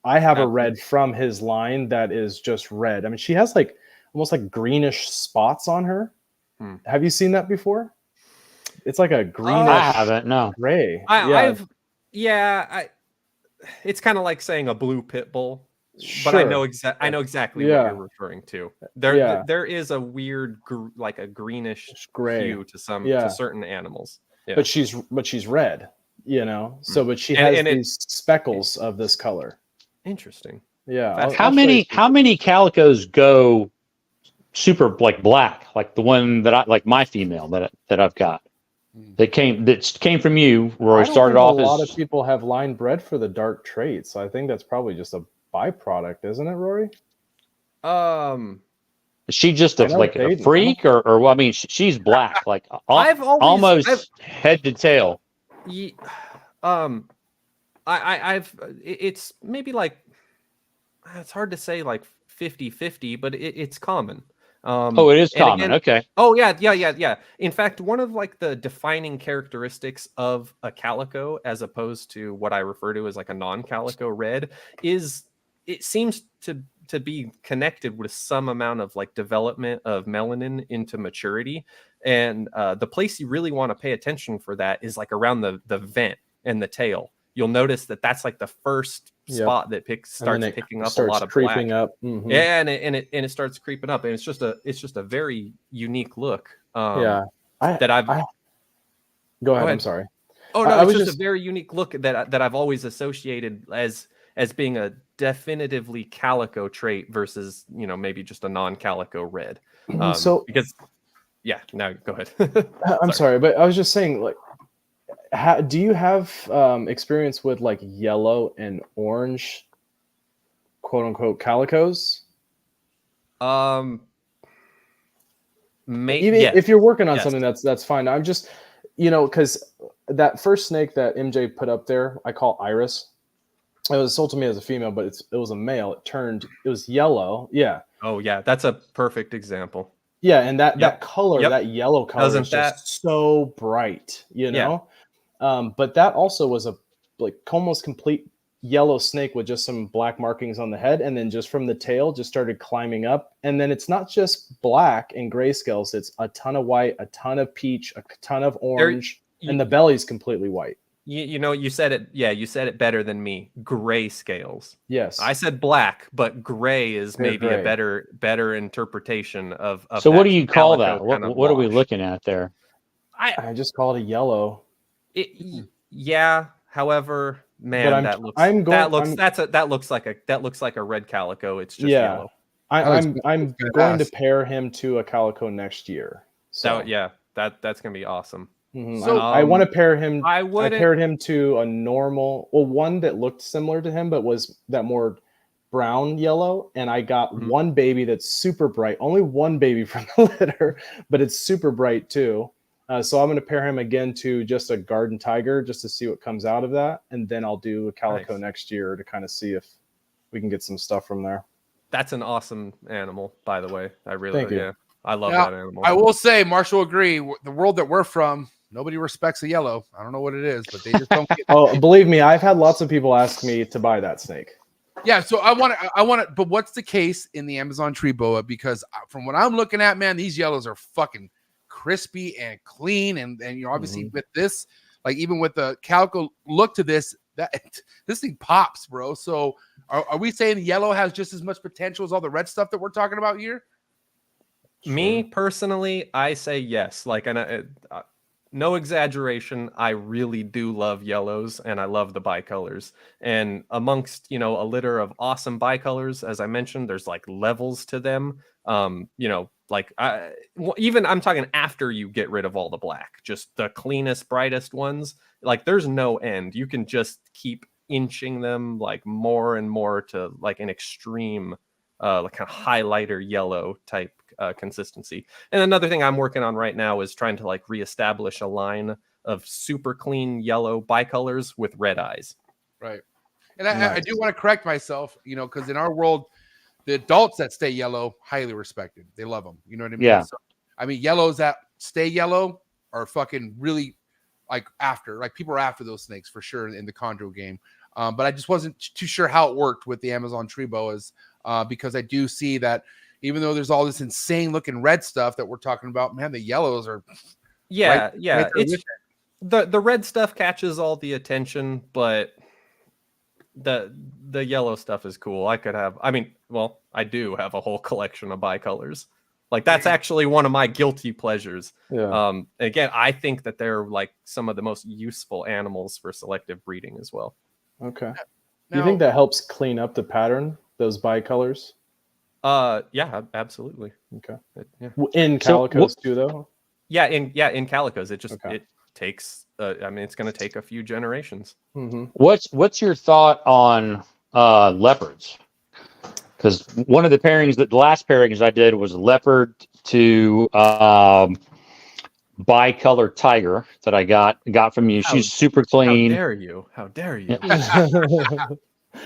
I have a red from his line that is just red. I mean, she has like almost like greenish spots on her. Hmm. Have you seen that before? It's like a greenish I haven't. No. gray. It's kind of like saying a blue pit bull, Sure. but I know exactly what Yeah. you're referring to. Yeah. There is a weird like a greenish gray hue to Yeah. certain animals. Yeah. But she's red, you know. So but she And- has and these speckles of this color. Interesting. Yeah. How many calicos go super like black, like the one that I like, my female that I've got that came from you, Rory? I don't Started think off a lot as of people have line bred for the dark traits. I think that's probably just a byproduct, isn't it, Rory? is she just I know like a Hayden- freak or well, I mean she's black like almost head to tail. It's maybe like, it's hard to say like 50-50, but it's common. It is common. Again, okay. Oh yeah. In fact, one of like the defining characteristics of a calico, as opposed to what I refer to as like a non-calico red, is it seems to be connected with some amount of like development of melanin into maturity. And the place you really want to pay attention for that is like around the vent and the tail. You'll notice that that's like the first spot that starts picking up a lot of creeping black. up. Mm-hmm. Yeah, and it starts creeping up, and it's just a very unique look. Go ahead. Go ahead. I'm sorry. Oh no, I it's was just a very unique look that I've always associated as being a definitively calico trait versus maybe just a non-calico red. Because now go ahead. I'm sorry, but I was just saying, like, do you have experience with like yellow and orange, quote unquote, calicos? Maybe if you're working on something, that's fine. I'm just, because that first snake that MJ put up there, I call Iris. It was sold to me as a female, but it was a male. It was yellow. Yeah. Oh yeah, that's a perfect example. Yeah, and that color, that yellow color, is just so bright, But that also was a like almost complete yellow snake with just some black markings on the head, and then just from the tail just started climbing up. And then it's not just black and grayscales; it's a ton of white, a ton of peach, a ton of orange, and the belly's completely white. You said it. Yeah, you said it better than me. Gray scales. Yes, I said black, but gray is maybe a better interpretation of. So what do you call that? What are we looking at there? I just call it a yellow. However, man, that looks like a red calico. It's just yellow. I'm going to pair him to a calico next year. So that's gonna be awesome. Mm-hmm. So I want to pair him. I paired him to a normal, one that looked similar to him, but was that more brown yellow. And I got one baby that's super bright. Only one baby from the litter, but it's super bright too. So I'm going to pair him again to just a garden tiger, just to see what comes out of that, and then I'll do a calico next year to kind of see if we can get some stuff from there. That's an awesome animal, by the way. I really, Thank you. I love that animal. I will say, Marshall, agree. The world that we're from, nobody respects a yellow. I don't know what it is, but they just don't get Oh, believe me, I've had lots of people ask me to buy that snake. Yeah, so I want to, but what's the case in the Amazon tree boa? Because from what I'm looking at, man, these yellows are fucking crispy and clean, and obviously with this, like even with the calico look to this, this thing pops, bro. So are we saying the yellow has just as much potential as all the red stuff that we're talking about here? Me personally, I say yes. Like, no exaggeration, I really do love yellows, and I love the bicolors. And amongst, a litter of awesome bicolors, as I mentioned, there's like levels to them. Like I'm talking after you get rid of all the black, just the cleanest, brightest ones. Like there's no end. You can just keep inching them like more and more to like an extreme, like a highlighter yellow type consistency. And another thing I'm working on right now is trying to like reestablish a line of super clean yellow bicolors with red eyes. Right. And I do want to correct myself, because in our world, the adults that stay yellow, highly respected. They love them. You know what I mean? Yeah. So, yellows that stay yellow are fucking really people are after those snakes for sure in the chondro game. But I just wasn't too sure how it worked with the Amazon tree boas because I do see that, even though there's all this insane looking red stuff that we're talking about, man, the yellows are Yeah, right yeah. there It's with the red stuff catches all the attention, but the yellow stuff is cool. I do have a whole collection of bicolors. Like that's actually one of my guilty pleasures. Yeah. Again, I think that they're like some of the most useful animals for selective breeding as well. Okay. Do Now- you think that helps clean up the pattern, those bicolors? Yeah, absolutely. Okay. Yeah. In calicos too, though? Yeah, in calicos, it just Okay. it takes. It's going to take a few generations. Mm-hmm. What's your thought on leopards? Because one of the last pairings I did was leopard to bicolor tiger that I got from you. She's super clean. How dare you? How dare you?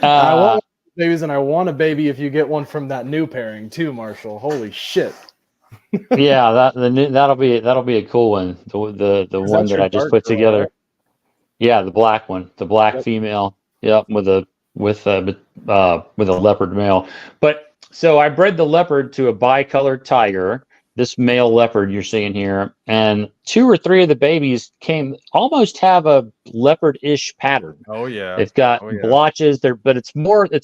I want babies, and I want a baby if you get one from that new pairing too, Marshall. Holy shit! Yeah, that'll be a cool one. The one that I just put together. Right? Yeah, the black one, the black female. Yep, with a leopard male. But so I bred the leopard to a bicolored tiger. This male leopard you're seeing here, and 2 or 3 of the babies almost have a leopard-ish pattern. Oh yeah, They've got blotches there, but it's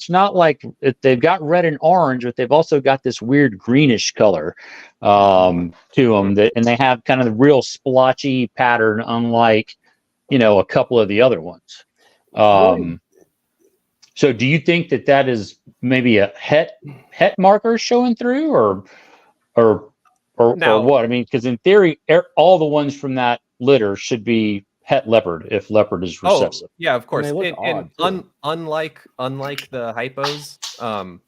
not like they've got red and orange, but they've also got this weird greenish color to them, and they have kind of the real splotchy pattern, unlike a couple of the other ones. So do you think that is maybe a het marker showing through, or what? I mean, because in theory, all the ones from that litter should be het leopard if leopard is recessive. Oh, yeah, of course. And Unlike the hypos,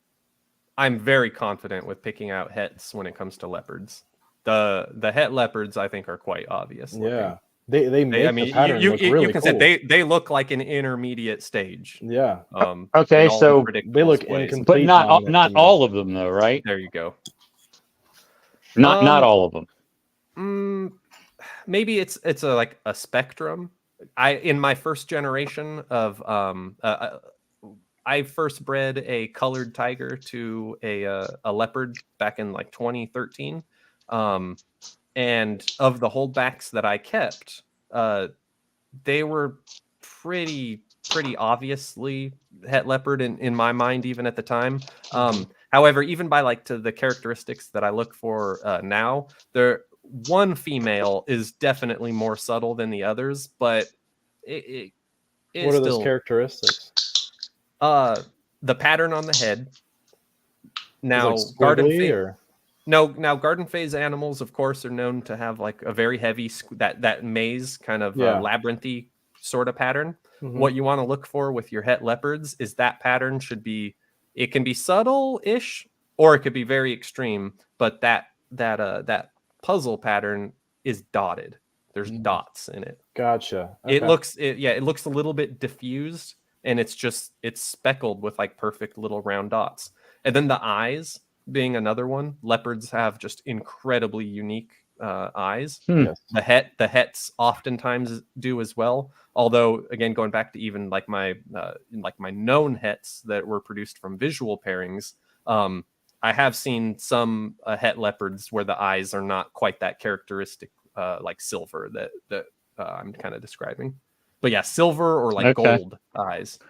I'm very confident with picking out hets when it comes to leopards. The het leopards, I think, are quite obvious. Yeah, they make the pattern look really you can cool. say they look like an intermediate stage. Yeah. Okay, so they look incomplete, but not all of them though, right? There you go. Not all of them. Maybe it's a spectrum. In my first generation of I first bred a colored tiger to a leopard back in 2013. And of the holdbacks that I kept, they were pretty obviously het leopard in my mind, even at the time. However, even by to the characteristics that I look for now, one female is definitely more subtle than the others, but it what are those characteristics? The pattern on the head. Now, garden phase. Now garden phase animals, of course, are known to have a very heavy that maze kind of labyrinthy sort of pattern. Mm-hmm. What you want to look for with your het leopards is that pattern it can be subtle-ish, or it could be very extreme, but that puzzle pattern is dotted. There's dots in it. Gotcha. Okay. It looks a little bit diffused, and it's speckled with perfect little round dots. And then the eyes being another one. Leopards have just incredibly unique eyes. Yes. The hets oftentimes do as well. Although, again, going back to even my known hets that were produced from visual pairings, I have seen some het leopards where the eyes are not quite that characteristic, like silver that I'm kind of describing. But yeah, silver or gold eyes.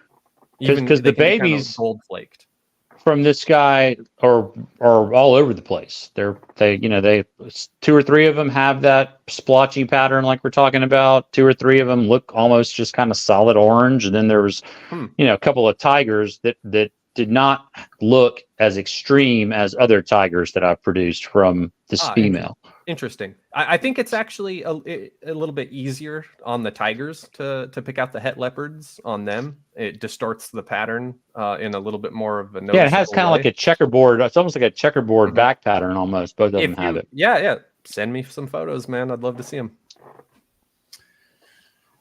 Because the babies gold flaked from this guy are all over the place. They 2 or 3 of them have that splotchy pattern like we're talking about. 2 or 3 of them look almost just kind of solid orange, and then there was a couple of tigers that did not look as extreme as other tigers that I've produced from this female. Interesting. I think it's actually a little bit easier on the tigers to pick out the het leopards on them. It distorts the pattern in a little bit more of a noticeable it has kind of like a checkerboard. It's almost like a checkerboard back pattern almost. Both of them have it. Yeah. Send me some photos, man. I'd love to see them.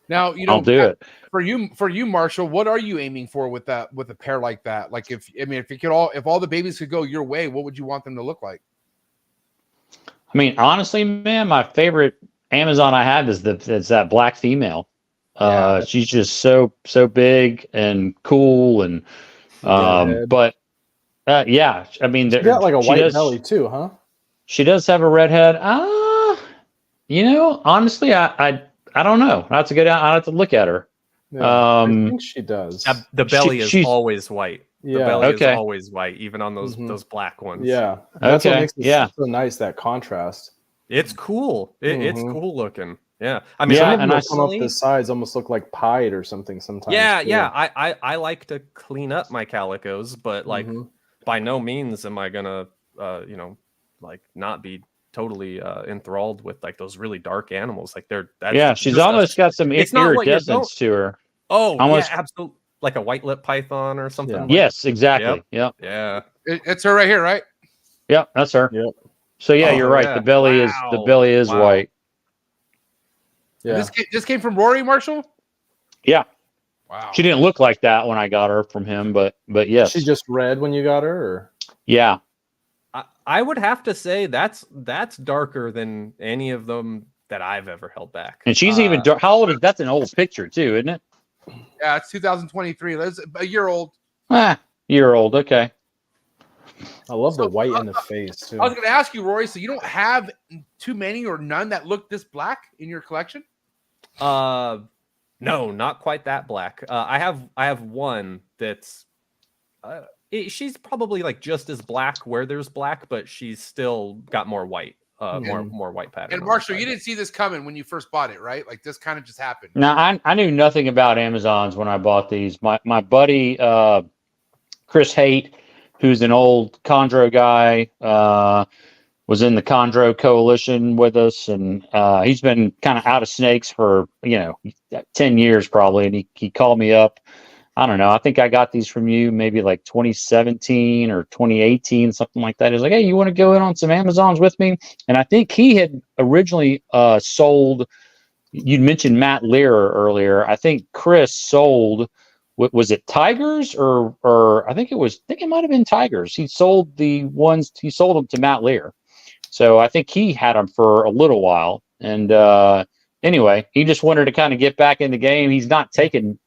Now, I'll do it for you, Marshall. What are you aiming for with a pair like that? Like if all the babies could go your way, what would you want them to look like? I mean, honestly, man, my favorite Amazon I have is that black female. She's just so big and cool, and but Yeah, I mean, She got like a she white does, belly too, huh? She does have a red head. Honestly, I don't know. That's a good. I have to look at her. Yeah, I think she does. The belly is she's always white. The Yeah. belly Okay. is always white, even on those Mhm. those black ones. Yeah, that's what Okay, makes it yeah. so nice, that contrast. It's cool. It's Mhm. cool looking. Yeah. I mean, Yeah, Some of them and I that come up personally- the sides almost look like pied or something sometimes. yeah, too. yeah. I like to clean up my calicos, but like Mhm. by no means am I gonna like not be totally enthralled with like those really dark animals. Like that's she's just almost got some it's not what you're iridescence to her. Oh, almost- yeah, absolutely. Like a white lip python or something. Yeah. like- Yes, exactly. Yep. Yeah. It's her right here, right? Yep, that's her. Yep. So yeah, Oh, you're right. yeah. The belly is Wow. white. Yeah. This came from Rory Marshall. Yeah. Wow. She didn't look like that when I got her from him, but yes. She just red when you got her, or Yeah. I would have to say that's darker than any of them that I've ever held back. And she's even dark. How old is that's an old picture too, isn't it? Yeah, it's 2023. That's a year old. Year old. Okay. I love the So, white in the face too. I was going to ask you, Rory. So you don't have too many or none that look this black in your collection? No, not quite that black. I have one that's she's probably like just as black where there's black, but she's still got more white, more white pattern. And on Marshall, the you side. didn't see this coming when you first bought it, right? Like this kind of just happened. Now I knew nothing about Amazons when I bought these. My buddy Chris Haight, who's an old chondro guy, was in the chondro coalition with us, and he's been kind of out of snakes for 10 years probably. And he called me up. I don't know. I think I got these from you maybe like 2017 or 2018, something like that. He was like, "Hey, you want to go in on some Amazons with me?" And I think he had originally sold. You'd mentioned Matt Lear earlier. I think Chris sold. Was it Tigers or I think it might have been Tigers. He sold the ones. He sold them to Matt Lear. So I think he had them for a little while. And anyway, he just wanted to kind of get back in the game. He's not taking.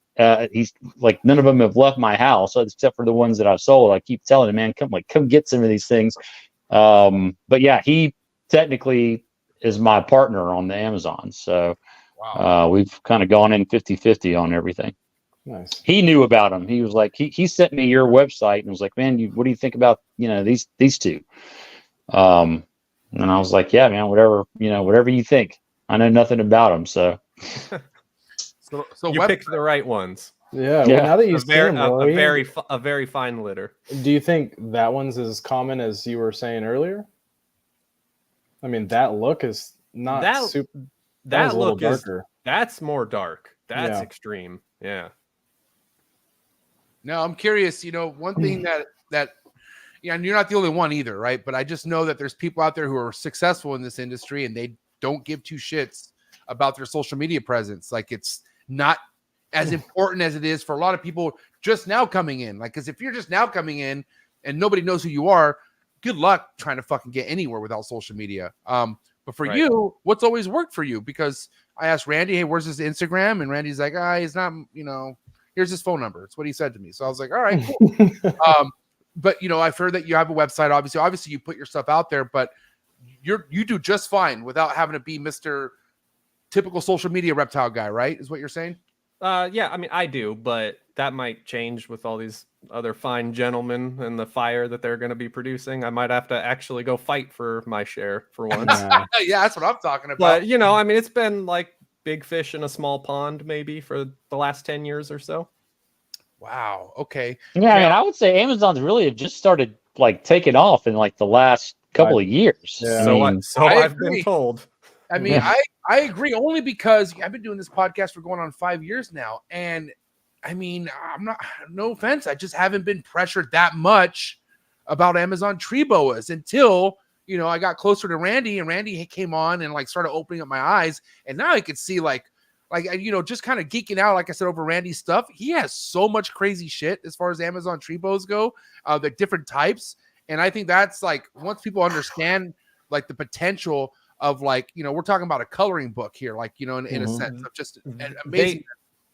He's like, none of them have left my house except for the ones that I've sold. I keep telling him, man, come get some of these things. But yeah, he technically is my partner on the Amazon. So Wow. we've kind of gone in 50-50 on everything. Nice. He knew about them. He was like, he sent me your website and was like, "Man, what do you think about, these two?" And I was like, "Yeah, man, whatever you think. I know nothing about them." So So You picked the right ones. Yeah. Yeah. Well, now that A you've seen very, them, a Rory, very fine litter. do you think that one's as common as you were saying earlier? I mean, that look is not That- super. That one's a little look is darker. that's more dark. That's Yeah. extreme. Yeah. Now I'm curious. One thing that and you're not the only one either, right? But I just know that there's people out there who are successful in this industry and they don't give two shits about their social media presence. Like it's not as important as it is for a lot of people just now coming in. Like, because if you're just now coming in and nobody knows who you are, good luck trying to fucking get anywhere without social media. But for Right. you, what's always worked for you? Because I asked Randy, "Hey, where's his Instagram?" And Randy's like, he's not, here's his phone number. It's what he said to me. So I was like, all right, cool. But I've heard that you have a website. Obviously you put your stuff out there, but you do just fine without having to be Mr. typical social media reptile guy, right? Is what you're saying? Yeah, I mean, I do, but that might change with all these other fine gentlemen and the fire that they're going to be producing. I might have to actually go fight for my share for once. Yeah. Yeah, that's what I'm talking about. But, I mean, it's been like big fish in a small pond maybe for the last 10 years or so. Wow. Okay. yeah, I mean, I would say Amazon's really have just started like taking off in like the last couple of years. Yeah. So I I've agree. been told. I mean, I agree only because I've been doing this podcast for going on 5 years now. And I mean, no offense. I just haven't been pressured that much about Amazon tree boas until, I got closer to Randy and Randy came on and like started opening up my eyes. And now I could see like, just kind of geeking out, like I said, over Randy's stuff. He has so much crazy shit as far as Amazon tree boas go, the different types. And I think that's like, once people understand like the potential of like, we're talking about a coloring book here, like, in a sense of just amazing.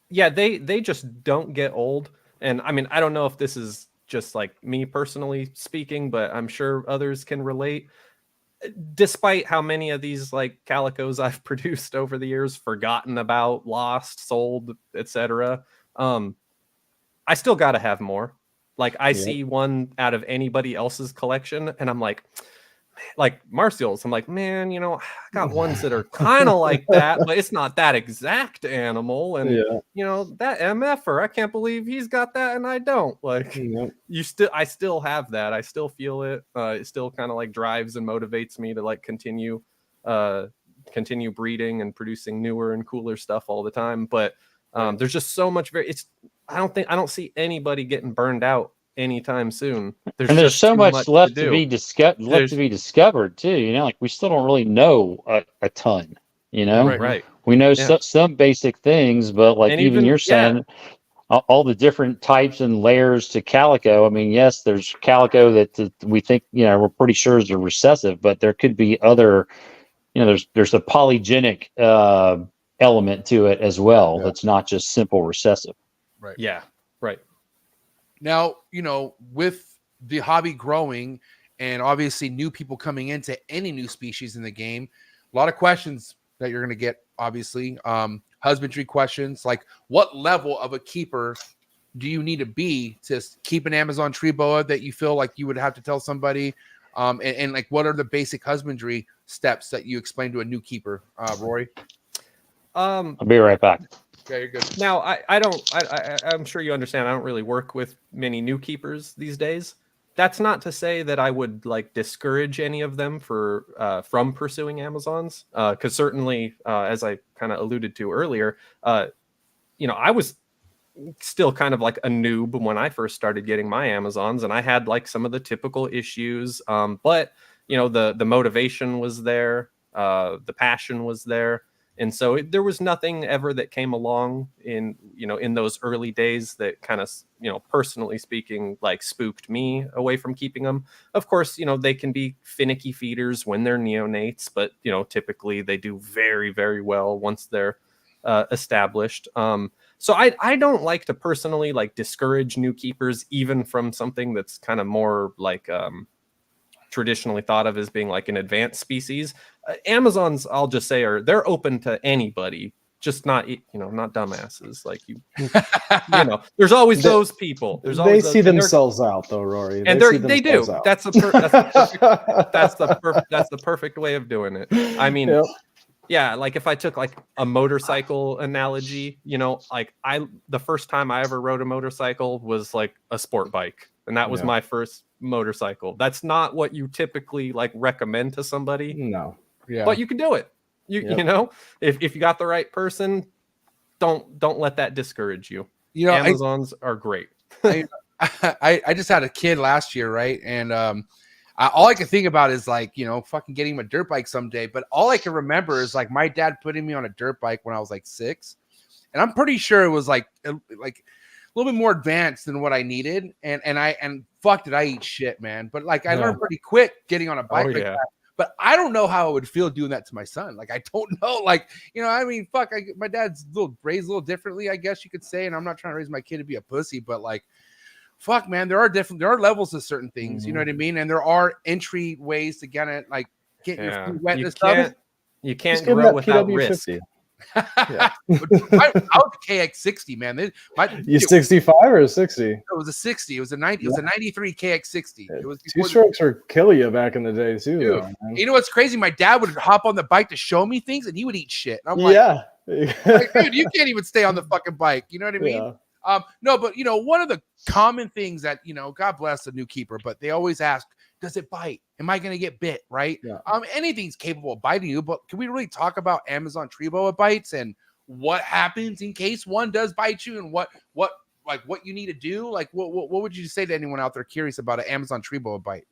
They just don't get old. And I mean, I don't know if this is just like me personally speaking, but I'm sure others can relate. Despite how many of these like calicos I've produced over the years, forgotten about, lost, sold, etc., I still got to have more. Like I see one out of anybody else's collection, and I'm like marsuals. I'm like, man, you know, I got ones that are kind of like that, but it's not that exact animal. And you know, that MFer, I can't believe he's got that and I don't. Like, I still have that. I still feel it. It still kind of like drives and motivates me to like continue breeding and producing newer and cooler stuff all the time. But there's just so much. I don't see anybody getting burned out anytime soon. There's so much left to be discovered too. You know, like we still don't really know a ton. You know, right? We know some basic things, but like even you're saying, all the different types and layers to calico. I mean, yes, there's calico that we think, you know, we're pretty sure is a recessive, but there could be other. You know, there's a polygenic element to it as well. That's not just simple recessive. Right. Yeah. Right. Now, you know, with the hobby growing and obviously new people coming into any new species in the game, a lot of questions that you're going to get, obviously. Husbandry questions, like what level of a keeper do you need to be to keep an Amazon tree boa that you feel like you would have to tell somebody? And like, what are the basic husbandry steps that you explain to a new keeper, Rory? I'll be right back. Okay, you're good. Now, I'm sure you understand. I don't really work with many new keepers these days. That's not to say that I would like discourage any of them from pursuing Amazons, because certainly, as I kind of alluded to earlier, you know, I was still kind of like a noob when I first started getting my Amazons, and I had like some of the typical issues. But you know, the motivation was there, the passion was there. And so there was nothing ever that came along in those early days that kind of, you know, personally speaking, like spooked me away from keeping them. Of course, you know, they can be finicky feeders when they're neonates, but, you know, typically they do very, very well once they're established. So I don't like to personally like discourage new keepers, even from something that's kind of more like traditionally thought of as being like an advanced species. Amazons, I'll just say, they're open to anybody, just not dumbasses like you. You know, there's always those people. They see themselves out though, Rory. And they do. That's the perfect way of doing it. I mean, yeah, like if I took like a motorcycle analogy, you know, like the first time I ever rode a motorcycle was like a sport bike, and that was my first motorcycle. That's not what you typically like recommend to somebody. No. Yeah. But you can do it. You know, if you got the right person, don't let that discourage you. You know, Amazons are great. I just had a kid last year, right? And all I can think about is like, you know, fucking getting him a dirt bike someday. But all I can remember is like my dad putting me on a dirt bike when I was like 6, and I'm pretty sure it was like a little bit more advanced than what I needed. And fuck, did I eat shit, man? But like I learned pretty quick getting on a bike like that. But I don't know how I would feel doing that to my son. Like, I don't know. Like, you know, I mean, fuck, my dad's raised a little differently, I guess you could say. And I'm not trying to raise my kid to be a pussy, but like, fuck, man, there are levels to certain things. You know what I mean? And there are entry ways to get it, like get your feet wet and stuff. You can't grow without risk. I was KX60, man. You 65 or 60? It was a 60. It was a 90. It was a 93 KX60. It was two strokes were kill you back in the day too. Though, you know what's crazy? My dad would hop on the bike to show me things, and he would eat shit. And I'm like, like, dude, you can't even stay on the fucking bike. You know what I mean? No, but you know, one of the common things that, you know, God bless the new keeper, but they always ask, does it bite? Am I going to get bit? Right? Anything's capable of biting you, but can we really talk about Amazon tree boa bites and what happens in case one does bite you, and what you need to do? Like, what would you say to anyone out there curious about an Amazon tree boa bite?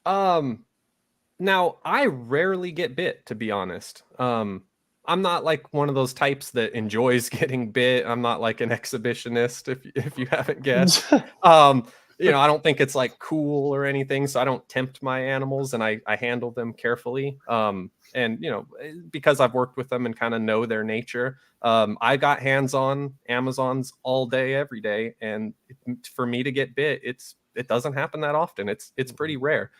Now I rarely get bit, to be honest. I'm not like one of those types that enjoys getting bit. I'm not like an exhibitionist, if you haven't guessed. You know, I don't think it's like cool or anything, so I don't tempt my animals, and I handle them carefully. And you know, because I've worked with them and kind of know their nature, I got hands on Amazons all day, every day, and for me to get bit, it's it doesn't happen that often. It's pretty rare.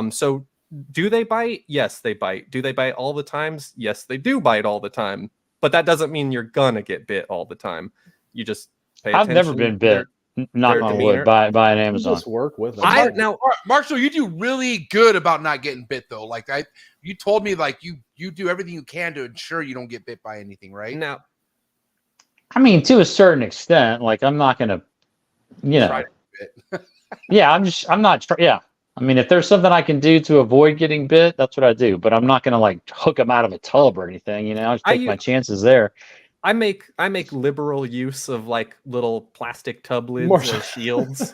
So do they bite? Yes, they bite. Do they bite all the times? Yes, they do bite all the time. But that doesn't mean you're gonna get bit all the time. You just pay attention. I've never been bit. Knock on wood by an Amazon. Just work with them. Mark, so you do really good about not getting bit though. Like you told me like you do everything you can to ensure you don't get bit by anything, right? Now, I mean, to a certain extent, like I'm not gonna, Try to get bit. yeah, I'm not. Yeah, I mean, if there's something I can do to avoid getting bit, that's what I do. But I'm not gonna like hook them out of a tub or anything. I just take my chances there. I make liberal use of like little plastic tub lids as shields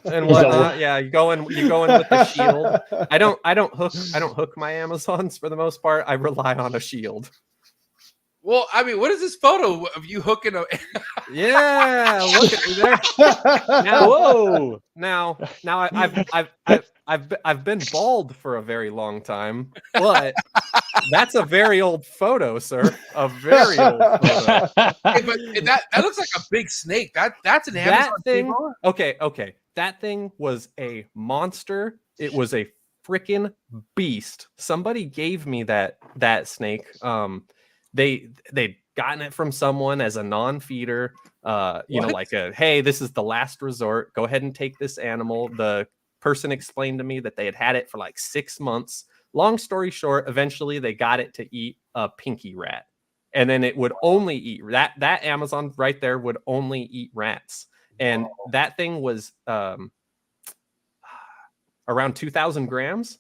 and whatnot. Yeah, you go in with the shield. I don't hook my Amazons for the most part. I rely on a shield. Well, I mean, what is this photo of you hooking a? Yeah, look at me there. Now, whoa! Now, I've been bald for a very long time, but that's a very old photo, sir. A very old photo. Hey, but that looks like a big snake. That's an Amazon thing. Okay. That thing was a monster. It was a freaking beast. Somebody gave me that snake. They'd gotten it from someone as a non-feeder. Like hey, this is the last resort. Go ahead and take this animal. The person explained to me that they had it for like 6 months. Long story short, eventually they got it to eat a pinky rat, and then it would only eat that Amazon right there would only eat rats, and that thing was around 2,000 grams.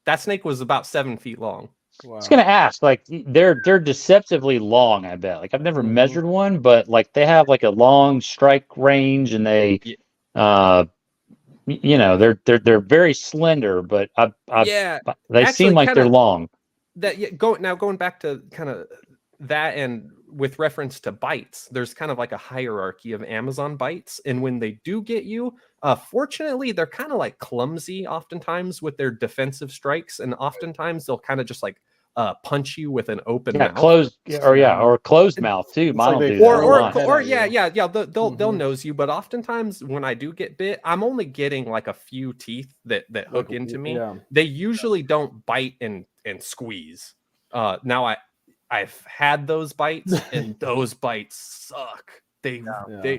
That snake was about 7 feet long. Wow. I was gonna ask, like they're deceptively long. I bet. Like I've never measured one, but like they have like a long strike range, and they, they're very slender, but they seem like they're long. Going back to kind of that, and with reference to bites, there's kind of like a hierarchy of Amazon bites, and when they do get you, fortunately, they're kind of like clumsy oftentimes with their defensive strikes, and oftentimes they'll kind of just like punch you with an open mouth. Or closed mouth too. They'll nose you, but oftentimes when I do get bit, I'm only getting like a few teeth that hook into me. Yeah. They usually don't bite and squeeze. Now I've had those bites, and those bites suck. They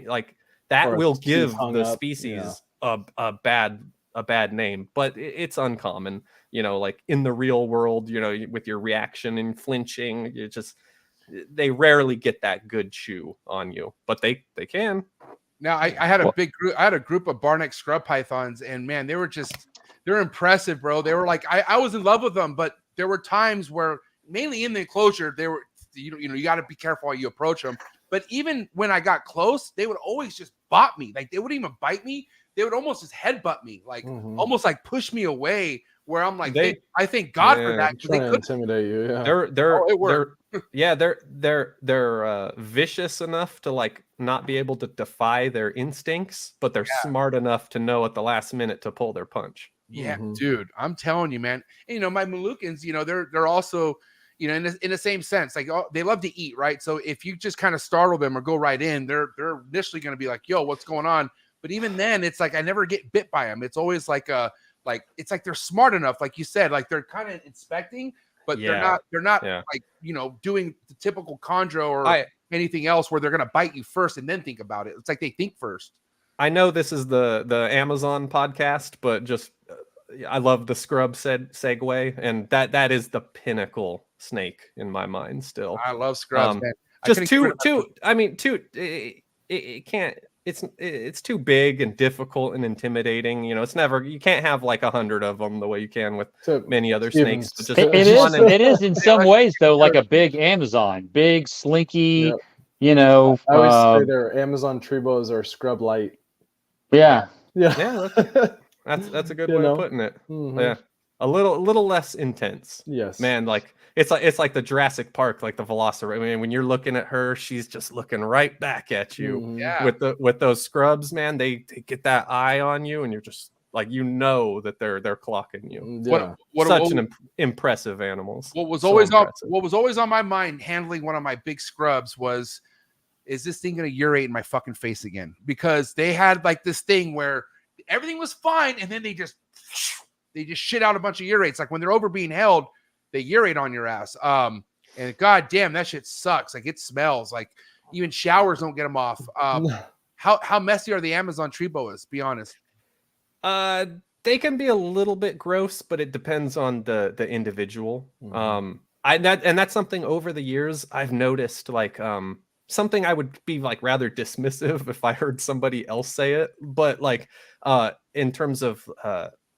like that will give the species a bad name, but it's uncommon. Like in the real world, with your reaction and flinching, they rarely get that good chew on you, but they can. Now I had a big group. I had a group of barneck scrub pythons, and man, they're impressive, bro. They were like, I was in love with them, but there were times where mainly in the enclosure, they were, you got to be careful how you approach them. But even when I got close, they would always just bop me. Like they wouldn't even bite me. They would almost just headbutt me, like almost like push me away. Where I'm like, I thank God for that. They could intimidate you. Yeah, they're vicious enough to like not be able to defy their instincts, but they're smart enough to know at the last minute to pull their punch. Yeah, dude, I'm telling you, man. And, my Moluccans, they're also, in the same sense, like they love to eat, right? So if you just kind of startle them or go right in, they're initially going to be like, yo, what's going on? But even then, it's like I never get bit by them. It's always like it's like they're smart enough, like you said, like they're kind of inspecting, but they're not like doing the typical chondro or anything else where they're going to bite you first and then think about it. It's like they think first. I know this is the Amazon podcast, but just I love the scrub segue, and that is the pinnacle snake in my mind. Still, I love scrubs. Man. Just two. I mean, it can't. It's too big and difficult and intimidating. It's never. You can't have like 100 of them the way you can with many other snakes. It is in some ways though like a big Amazon, big slinky. I always say their Amazon Trebos are scrub light. Yeah. That's a good way of putting it. Yeah, a little less intense. Yes, man. Like it's like the Jurassic Park, like the Velociraptor. I mean, when you're looking at her, she's just looking right back at you. Yeah. With those scrubs, man, they get that eye on you, and you're just like that they're clocking you. Yeah. Impressive animals. What was always on my mind handling one of my big scrubs was, is this thing gonna urate in my fucking face again? Because they had like this thing where everything was fine, and then they just shit out a bunch of urates. Like when they're over being held, they urate on your ass. And god damn, that shit sucks. Like it smells. Like even showers don't get them off. How messy are the Amazon tree boas? Be honest. They can be a little bit gross, but it depends on the individual. That's something over the years I've noticed. Like something I would be like rather dismissive if I heard somebody else say it, but like in terms of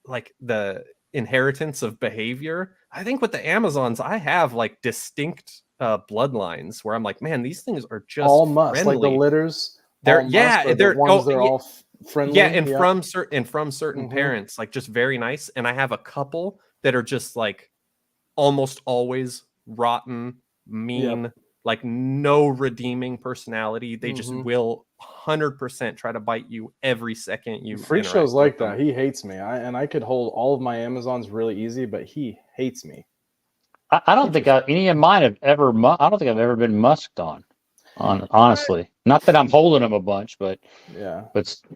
like the inheritance of behavior, I think with the Amazons I have like distinct bloodlines where I'm like, man, these things are just all musk, friendly. like the litters. They're they're all friendly. Yeah, and from certain parents, like just very nice. And I have a couple that are just like almost always rotten, mean, like no redeeming personality. They just will 100% try to bite you every second you Freak Show's like that. He hates me. I could hold all of my Amazons really easy, but he hates me. I don't think any of mine have ever. I don't think I've ever been musked on. Honestly, not that I'm holding them a bunch, but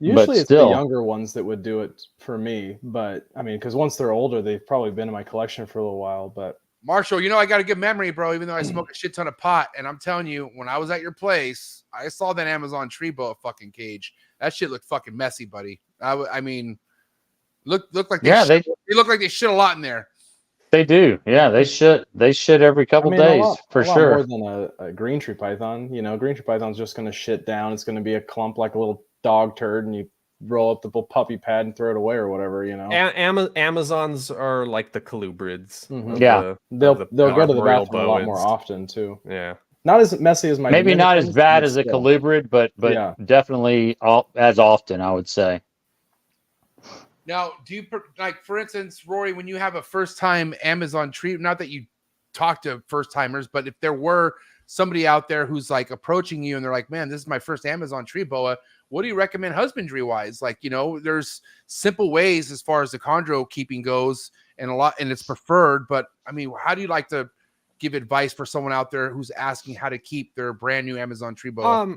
usually it's still. the younger ones that would do it for me. But I mean, because once they're older, they've probably been in my collection for a little while. But Marshall, you know I got a good memory, bro. Even though I smoke a shit ton of pot, and I'm telling you, when I was at your place, I saw that Amazon tree boa fucking cage. That shit looked fucking messy, buddy. I mean, look like they look like they shit a lot in there. They do, yeah. They shit every couple days for sure. More than a green tree python. You know, green tree python's just going to shit down. It's going to be a clump like a little dog turd, and you roll up the little puppy pad and throw it away or whatever. You know, Amazons are like the colubrids. They'll go to the bathroom a lot more often too. Yeah, not as messy as my. Maybe not as bad as a colubrid, but definitely as often, I would say. Now, do you like, for instance, Rory, when you have a first-time Amazon tree? Not that you talk to first-timers, but if there were somebody out there who's like approaching you and they're like, "Man, this is my first Amazon tree boa. What do you recommend husbandry-wise?" Like, you know, there's simple ways as far as the chondro keeping goes, and it's preferred. But I mean, how do you like to give advice for someone out there who's asking how to keep their brand new Amazon tree boa?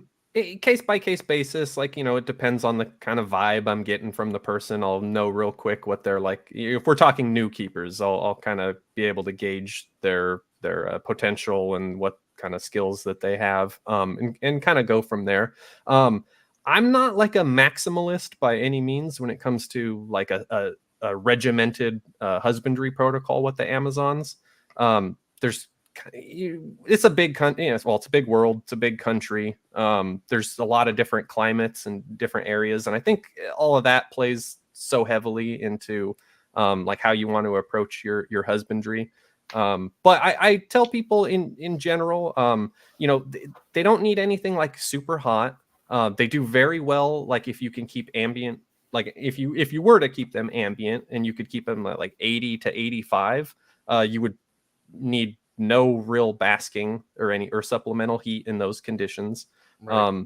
Case by case basis, like, you know, it depends on the kind of vibe I'm getting from the person. I'll know real quick what they're like. If we're talking new keepers, I'll kind of be able to gauge their potential and what kind of skills that they have, and kind of go from there. I'm not like a maximalist by any means when it comes to like a regimented husbandry protocol with the Amazons. It's a big country. Well, it's a big world. It's a big country. There's a lot of different climates and different areas, and I think all of that plays so heavily into like how you want to approach your husbandry. But I tell people in general, you know, they don't need anything like super hot. They do very well, like if you can keep ambient. Like if you were to keep them ambient and you could keep them at like 80 to 85, you would need no real basking or supplemental heat in those conditions. Right.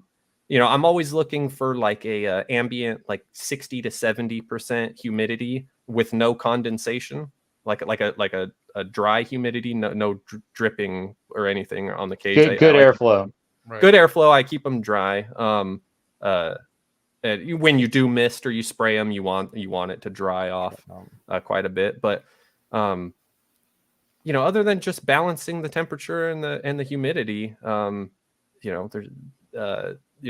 You know, I'm always looking for like a ambient, like 60 to 70% humidity with no condensation, like a dry humidity, no dripping or anything on the cage. Good airflow. Right. Good airflow. I keep them dry. When you do mist or you spray them, you want it to dry off quite a bit, but you know, other than just balancing the temperature and the humidity, you know,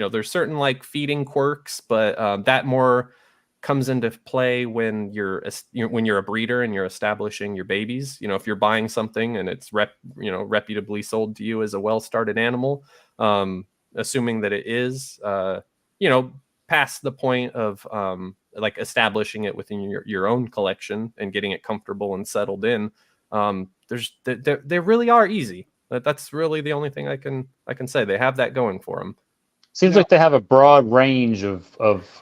there's certain like feeding quirks, but that more comes into play when you're a breeder and you're establishing your babies. You know, if you're buying something and it's reputably sold to you as a well-started animal, assuming that it is, you know, past the point of like establishing it within your own collection and getting it comfortable and settled in. They really are easy. That's really the only thing I can say. They have that going for them. Seems like they have a broad range of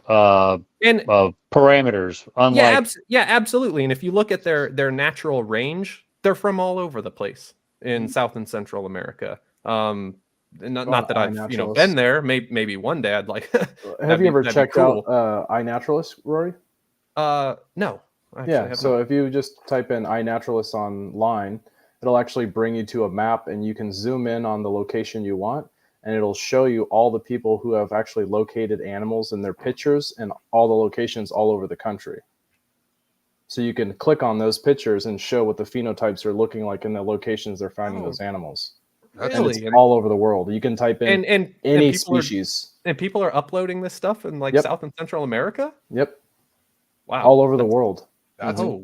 parameters. Unlike... absolutely. And if you look at their natural range, they're from all over the place in South and Central America. Not that I've been there. Maybe one day I'd like. Have you ever checked out iNaturalist, Rory? No. So if you just type in iNaturalist online, it'll actually bring you to a map, and you can zoom in on the location you want, and it'll show you all the people who have actually located animals in their pictures and all the locations all over the country. So you can click on those pictures and show what the phenotypes are looking like in the locations they're finding those animals. And Really? it's all over the world. You can type in And any people species. and people are uploading this stuff in like Yep. South and Central America? Yep. Wow. All over the world. That's Oh.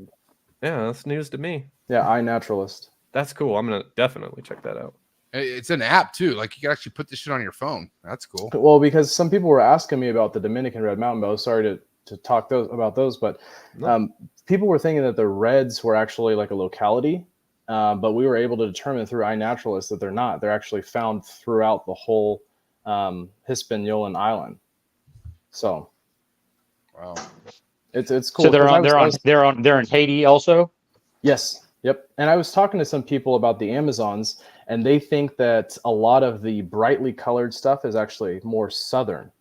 Yeah, that's news to me. Yeah, iNaturalist. That's cool. I'm going to definitely check that out. it's an app too. Like you can actually put this shit on your phone. That's cool. Well, because some people were asking me about the Dominican red mountain bow. Sorry to talk about those, but people were thinking that the reds were actually like a locality, but we were able to determine through iNaturalist that they're not. They're actually found throughout the whole Hispaniolan island. So, Wow. it's cool. So they're in Haiti also. Yes. Yep. And I was talking to some people about the Amazons, and they think that a lot of the brightly colored stuff is actually more southern.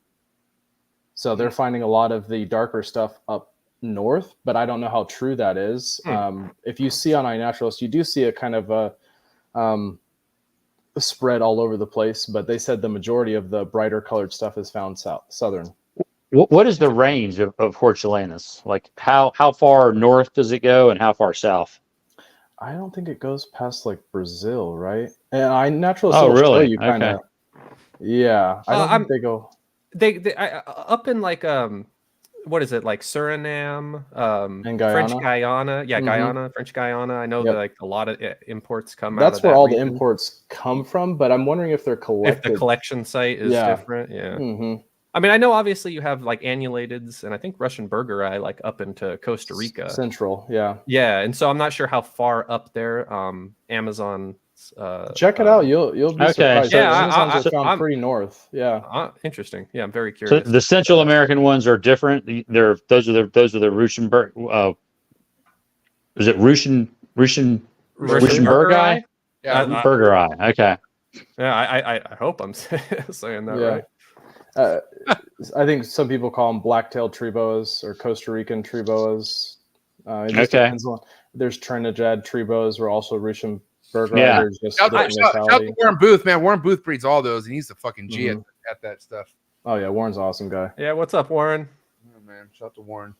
So they're finding a lot of the darker stuff up north, but I don't know how true that is. If you see on iNaturalist, you do see a kind of a spread all over the place, but they said the majority of the brighter colored stuff is found southern. What is the range of Hortulanus? Like how far north does it go and how far south? I don't think it goes past like Brazil, right? And iNaturalist Oh, will show really? you kind of. Okay. Yeah, I don't think they go. They up in like what is it, like Suriname, And French Guyana? Guyana, yeah, Mhm. Guyana, French Guyana. I know Yep. that like a lot of imports come out That's of where that all the region. imports come from, but I'm wondering if they're If collected. the collection site is Yeah. different, yeah. Mhm. I mean, I know obviously you have like annulateds and I think Russian burger eye like up into Costa Rica. Central, yeah. Yeah, and so I'm not sure how far up there Amazon. Check it out. You'll be Okay. surprised. Yeah, Amazons are found I'm- pretty north. Yeah. Interesting. Yeah, I'm very So curious. the Central American ones are different. Those are the Ruschenberg. Is it Ruschenberg guy? Yeah. Burger eye. Okay. Yeah, I hope I'm saying that Yeah. right. I think some people call them black-tailed tree boas or Costa Rican tree boas. It just Okay. depends on. There's Trinidad tree boas. We're also Russian burger. Yeah. There's just Shout different out locality. to Warren Booth, man. Warren Booth breeds all those, and he's the fucking G at that stuff. Oh yeah, Warren's an awesome guy. Yeah, what's up, Warren? Oh, man, shout out to Warren.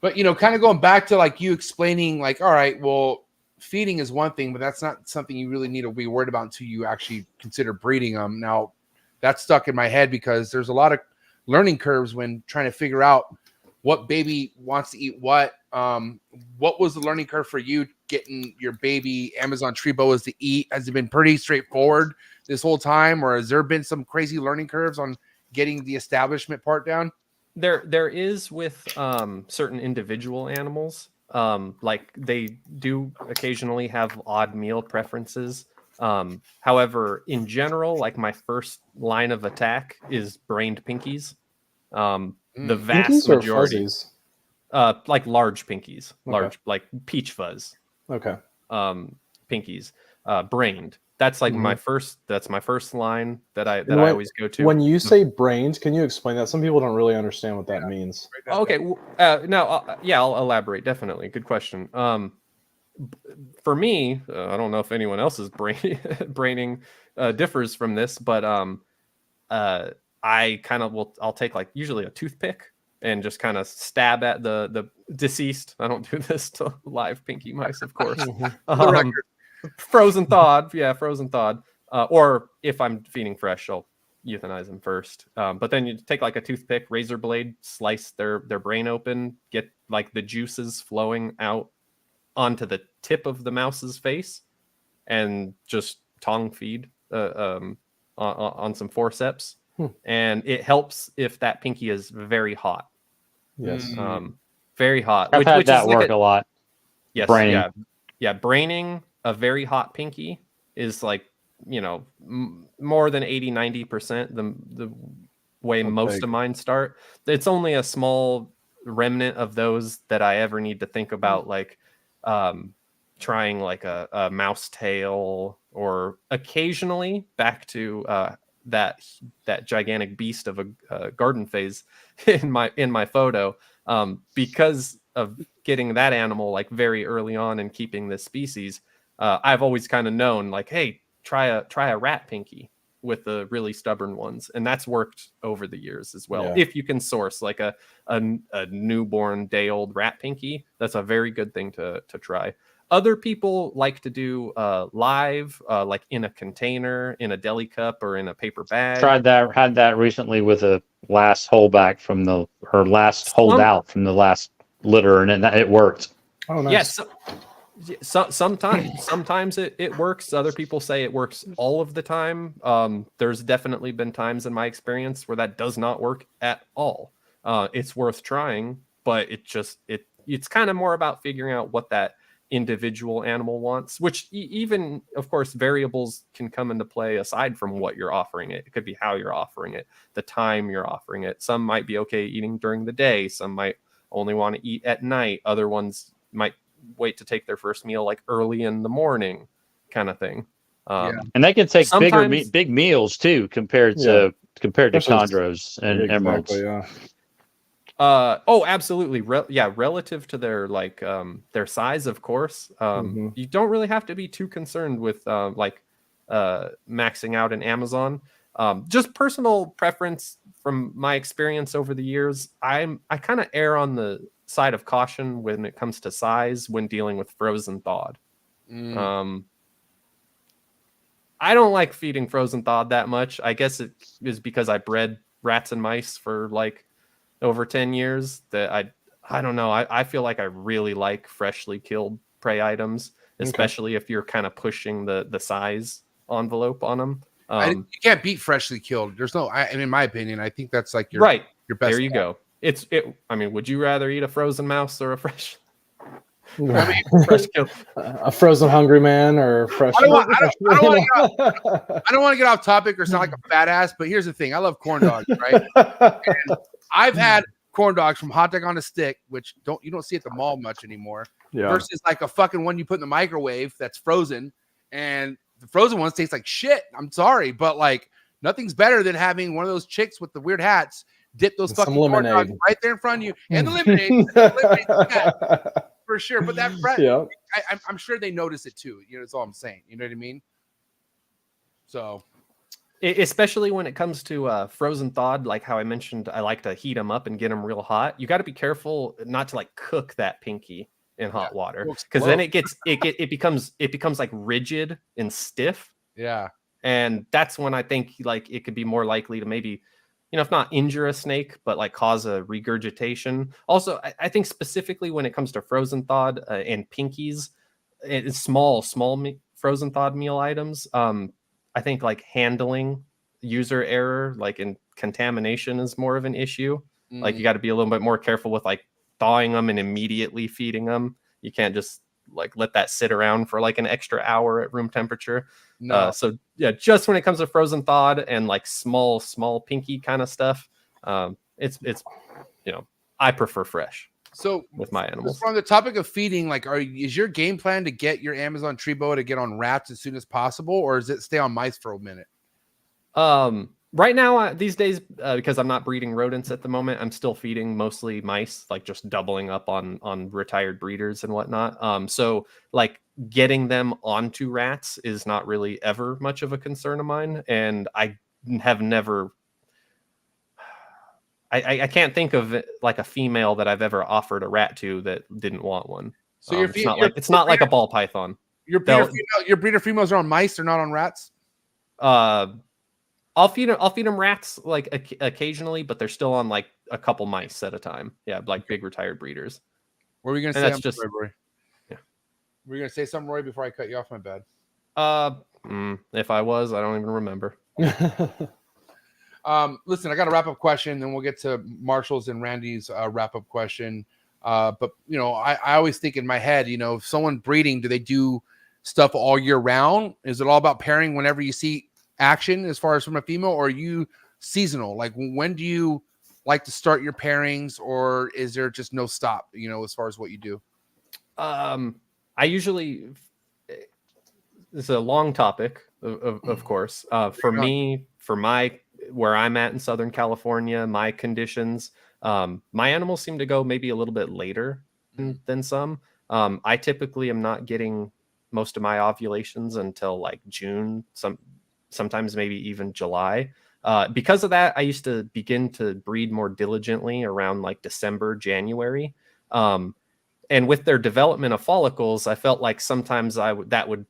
But kind of going back to like you explaining, like, all right, well, feeding is one thing, but that's not something you really need to be worried about until you actually consider breeding them. Now, that's stuck in my head because there's a lot of learning curves when trying to figure out what baby wants to eat what. What was the learning curve for you getting your baby Amazon tree boas to eat? Has it been pretty straightforward this whole time, or has there been some crazy learning curves on getting the establishment part down? There is with certain individual animals. Like they do occasionally have odd meal preferences. However, in general, like my first line of attack is brained pinkies. The vast Pinkies or majority, fuzzies? like large pinkies, Okay. large like peach fuzz, Okay. pinkies, brained. That's like my first. That's my first line that I always go to. When you say brained, can you explain that? Some people don't really understand what that means. Okay. Yeah, I'll elaborate. Definitely. Good question. For me, I don't know if anyone else's braining differs from this, but I kind of I'll take like usually a toothpick and just kind of stab at the deceased. I don't do this to live pinky mice, of course. Frozen thawed. Yeah, frozen thawed. Or if I'm feeding fresh, I'll euthanize them first. But then you take like a toothpick, razor blade, slice their brain open, get like the juices flowing out onto the tip of the mouse's face, and just tongue feed on some forceps. And it helps if that pinky is very hot. Yes. Very hot. I've had that is like work a lot. Yes. Braining. Yeah. Braining a very hot pinky is like, more than 80-90% the way most of mine start. It's only a small remnant of those that I ever need to think about, like trying like a mouse tail, or occasionally back to that gigantic beast of a garden phase in my photo, because of getting that animal like very early on and keeping this species. I've always kind of known like, hey, try a rat pinky. with the really stubborn ones, and that's worked over the years as well. Yeah. If you can source like a newborn day old rat pinky, that's a very good thing to try. Other people like to do live, like in a container, in a deli cup, or in a paper bag. Tried that, had that recently with a last holdback from her last holdout from the last litter, and it worked. Oh, nice. Yes. Sometimes it works. Other people say it works all of the time. There's definitely been times in my experience where that does not work at all. It's worth trying, but it's kind of more about figuring out what that individual animal wants, which even, of course, variables can come into play aside from what you're offering it. It could be how you're offering it, the time you're offering it. Some might be okay eating during the day. Some might only want to eat at night. Other ones might wait to take their first meal like early in the morning, kind of thing. And they can take big meals too, compared to chondros and emeralds. Yeah. Oh, absolutely. Relative to their their size, of course. You don't really have to be too concerned with maxing out in Amazon. Just personal preference from my experience over the years. I kind of err on the side of caution when it comes to size when dealing with frozen thawed. I don't like feeding frozen thawed that much. I guess it is because I bred rats and mice for like over 10 years that I don't know. I feel like I really like freshly killed prey items, especially if you're kind of pushing the size envelope on them. You can't beat freshly killed. There's no, in my opinion, I think that's like your right. Your best. There you go. I mean, would you rather eat a frozen mouse or a fresh? Fresh kill. A frozen hungry man or fresh. I don't want to get off topic or sound like a fat ass, but here's the thing: I love corn dogs, right? And I've had corn dogs from Hot Dog on a Stick, which you don't see at the mall much anymore. Yeah. Versus like a fucking one you put in the microwave that's frozen, and the frozen ones taste like shit. I'm sorry, but like nothing's better than having one of those chicks with the weird hats dip those fucking corn dogs right there in front of you, and the lemonade. For sure, but that yeah. I'm sure they notice it too. You know, that's all I'm saying. You know what I mean? So, especially when it comes to frozen thawed, like how I mentioned, I like to heat them up and get them real hot. You got to be careful not to like cook that pinky in hot water, because then it becomes like rigid and stiff. Yeah, and that's when I think like it could be more likely to maybe, you know, if not injure a snake, but like cause a regurgitation. Also, I think specifically when it comes to frozen thawed and pinkies, it's small frozen thawed meal items. I think like handling, user error, like in contamination is more of an issue. Like you got to be a little bit more careful with like thawing them and immediately feeding them. You can't just like let that sit around for like an extra hour at room temperature. No. So yeah, just when it comes to frozen thawed and like small pinky kind of stuff, it's you know, I prefer fresh. So with my animals, on the topic of feeding, like, is your game plan to get your Amazon tree boa to get on rats as soon as possible, or is it stay on mice for a minute? Right now, these days, because I'm not breeding rodents at the moment, I'm still feeding mostly mice, like just doubling up on retired breeders and whatnot. So like getting them onto rats is not really ever much of a concern of mine, and I have never. I can't think of like a female that I've ever offered a rat to that didn't want one. So it's not like a ball python. Your breeder females are on mice, they're not on rats. I'll feed them rats like occasionally, but they're still on like a couple mice at a time. Yeah, like big retired breeders. What were you gonna say? That's just Rory? Yeah. Were you gonna say something, Rory, before I cut you off? My bad. If I was, I don't even remember. Listen, I got a wrap up question, then we'll get to Marshall's and Randy's wrap up question. But you know, I always think in my head, you know, if someone breeding, do they do stuff all year round? Is it all about pairing whenever you see action as far as from a female, or are you seasonal? Like, when do you like to start your pairings, or is there just no stop, you know, as far as what you do? I usually, it's a long topic of course, for me, for my, where I'm at in Southern California, my conditions, my animals seem to go maybe a little bit later than some. I typically am not getting most of my ovulations until like June, sometimes maybe even July. Because of that, I used to begin to breed more diligently around like December, January. And with their development of follicles, I felt like sometimes that would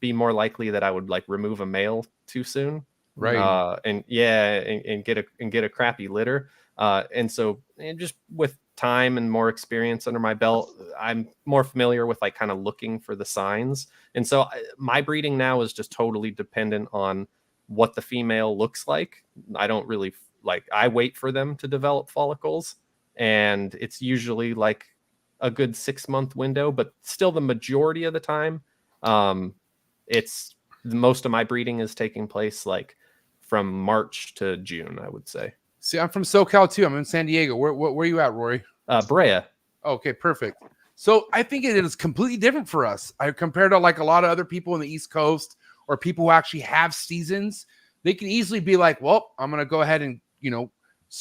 be more likely that I would like remove a male too soon. Right. And get a crappy litter. And so just with time and more experience under my belt, I'm more familiar with like kind of looking for the signs. And so my breeding now is just totally dependent on what the female looks like. I don't really I wait for them to develop follicles, and it's usually like a good 6-month window, but still the majority of the time, it's most of my breeding is taking place like from March to June, I would say. See, I'm from SoCal too. I'm in San Diego. Where are you at, Rory? Brea. Okay, perfect. So I think it is completely different for us. I compared to like a lot of other people in the East Coast or people who actually have seasons. They can easily be like, well, I'm going to go ahead and,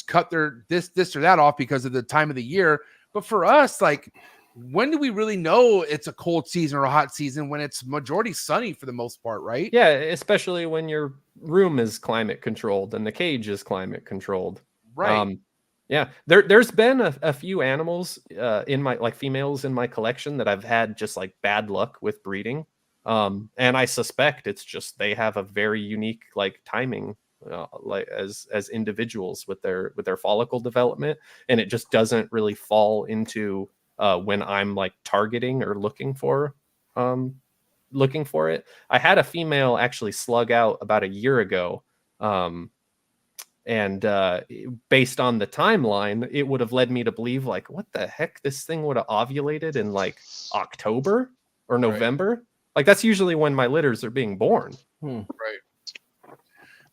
cut their this or that off because of the time of the year. But for us, like, when do we really know it's a cold season or a hot season when it's majority sunny for the most part, right? Yeah, especially when your room is climate controlled and the cage is climate controlled. Right. Yeah, there's been a few animals in my females in my collection that I've had just like bad luck with breeding. And I suspect it's just they have a very unique like timing as individuals with their follicle development, and it just doesn't really fall into when I'm like targeting or looking for it. I had a female actually slug out about a year ago, and based on the timeline, it would have led me to believe like, what the heck, this thing would have ovulated in like October or November. Right. Like that's usually when my litters are being born. Right.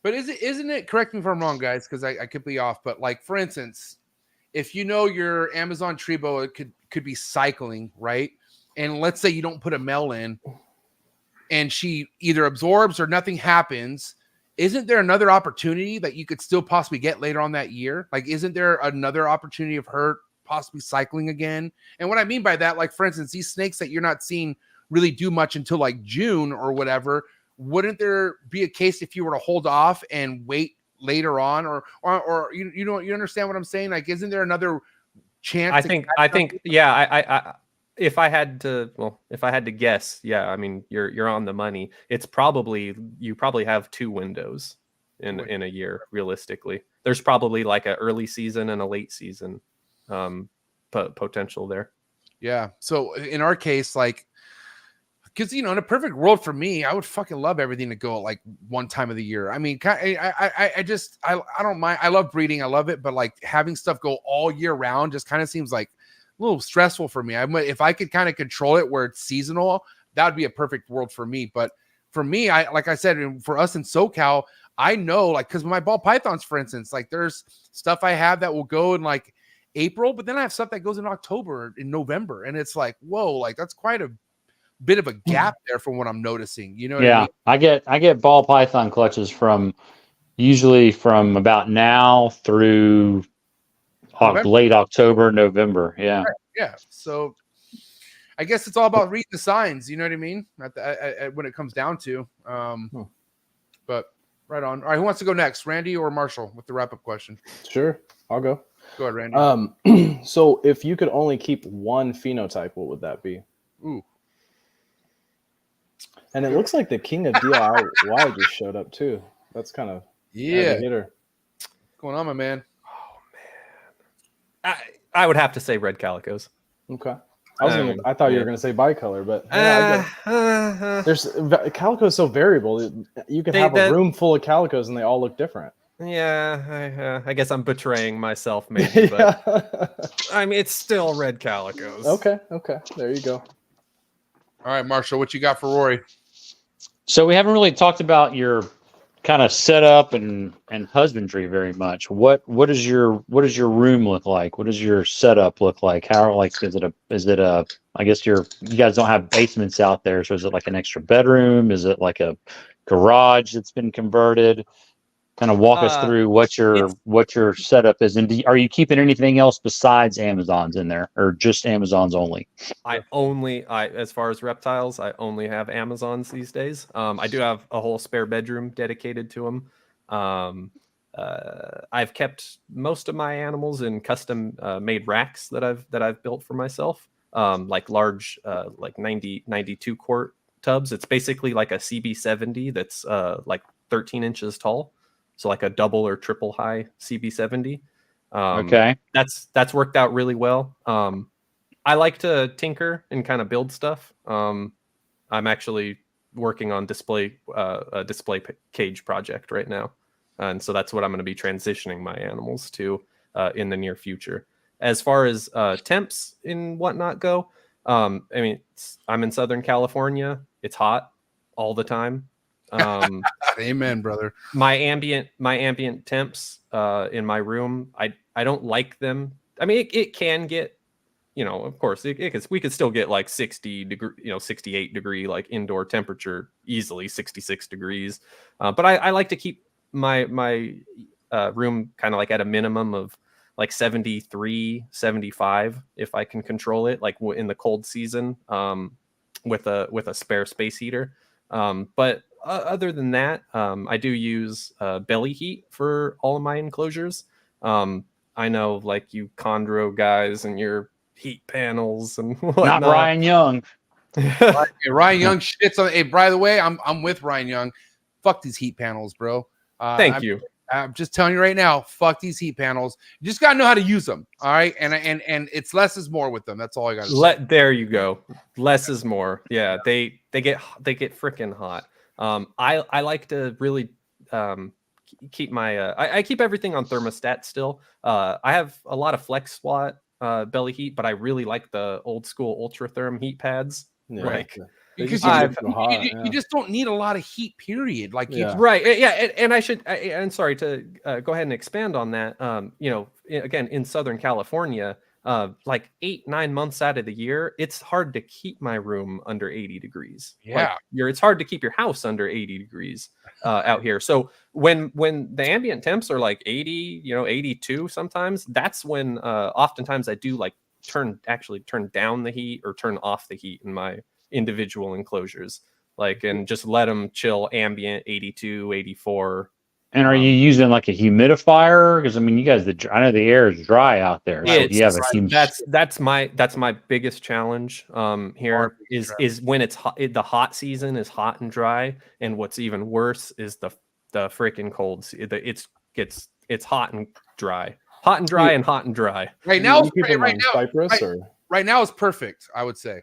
But isn't it, correct me if I'm wrong, guys, because I could be off, but like, for instance, if your Amazon tree boa could be cycling, right? And let's say you don't put a male in and she either absorbs or nothing happens, isn't there another opportunity that you could still possibly get later on that year? Like, isn't there another opportunity of her possibly cycling again? And what I mean by that, like, for instance, these snakes that you're not seeing really do much until like June or whatever, wouldn't there be a case if you were to hold off and wait later on, or you understand what I'm saying? Like, isn't there another chance? I think yeah. If I had to guess, yeah, I mean you're on the money. It's you probably have 2 windows in a year. Realistically, there's probably like an early season and a late season potential there. Yeah. So in our case, like, because, in a perfect world for me, I would fucking love everything to go at like one time of the year. I mean, I don't mind. I love breeding. I love it. But like having stuff go all year round just kind of seems like a little stressful for me. If I could kind of control it where it's seasonal, that would be a perfect world for me. But for me, like I said, for us in SoCal, I know, like, because my ball pythons, for instance, like there's stuff I have that will go in like April, but then I have stuff that goes in October, in November. And it's like, whoa, like that's quite a bit of a gap there from what I'm noticing. You know what I mean? I get ball python clutches usually from about now through late October, November. Yeah. Right. Yeah. So I guess it's all about reading the signs. You know what I mean? When it comes down to, but right on. All right. Who wants to go next? Randy or Marshall with the wrap-up question? Sure. I'll go. Go ahead, Randy. So if you could only keep one phenotype, what would that be? Ooh. And it looks like the king of DIY just showed up too. That's kind of hitter. What's going on, my man? Oh man, I would have to say red calicos. Okay, I thought you were gonna say bicolor, but there's calico is so variable. You could have a room full of calicos and they all look different. Yeah, I guess I'm betraying myself, maybe, but I mean it's still red calicos. Okay, there you go. All right, Marshall, what you got for Rory? So we haven't really talked about your kind of setup and husbandry very much. What does your room look like? What does your setup look like? How, like, is it a I guess you guys don't have basements out there, so is it like an extra bedroom? Is it like a garage that's been converted? Kind of walk us through what your setup is, and are you keeping anything else besides Amazons in there, or just Amazons only? As far as reptiles, I only have Amazons these days. I do have a whole spare bedroom dedicated to them. I've kept most of my animals in custom made racks that I've built for myself, like large, like 92 quart tubs. It's basically like a CB70 that's like 13 inches tall. So like a double or triple high CB70. Okay. That's worked out really well. I like to tinker and kind of build stuff. I'm actually working on a display cage project right now. And so that's what I'm going to be transitioning my animals to in the near future. As far as temps and whatnot go, I mean, I'm in Southern California. It's hot all the time. Amen, brother. My ambient temps in my room, I don't like them. I mean, it can get, of course, we could still get like 60 degree, 68 degree like indoor temperature easily, 66 degrees. But I like to keep my room kind of like at a minimum of like 73, 75 if I can control it, like in the cold season, with a spare space heater. But other than that, I do use belly heat for all of my enclosures. I know, like, you chondro guys and your heat panels and whatnot. Not Ryan Young. Ryan Young shits on. Hey, by the way, I'm with Ryan Young. Fuck these heat panels, bro. Thank you. I'm just telling you right now. Fuck these heat panels. You just gotta know how to use them. All right, and it's less is more with them. That's all I got to say. There you go. Less is more. Yeah, they get freaking hot. I like to really keep my I keep everything on thermostat still. I have a lot of flex SWAT belly heat, but I really like the old school Ultra Therm heat pads. Yeah. Because you just don't need a lot of heat, period. Like, right. Yeah. And I'm sorry to go ahead and expand on that. Again, in Southern California, like 8-9 months out of the year, it's hard to keep my room under 80 degrees. Yeah. It's hard to keep your house under 80 degrees out here. So when the ambient temps are like 80, 82 sometimes, that's when oftentimes I do like turn down the heat or turn off the heat in my individual enclosures, and just let them chill ambient 82, 84. And are you using like a humidifier? Because I mean, you guys, I know the air is dry out there. So that's my biggest challenge here is when it's hot. The hot season is hot and dry, and what's even worse is the freaking cold. It's hot and dry, and hot and dry. Right now, Cypress, right now is perfect, I would say.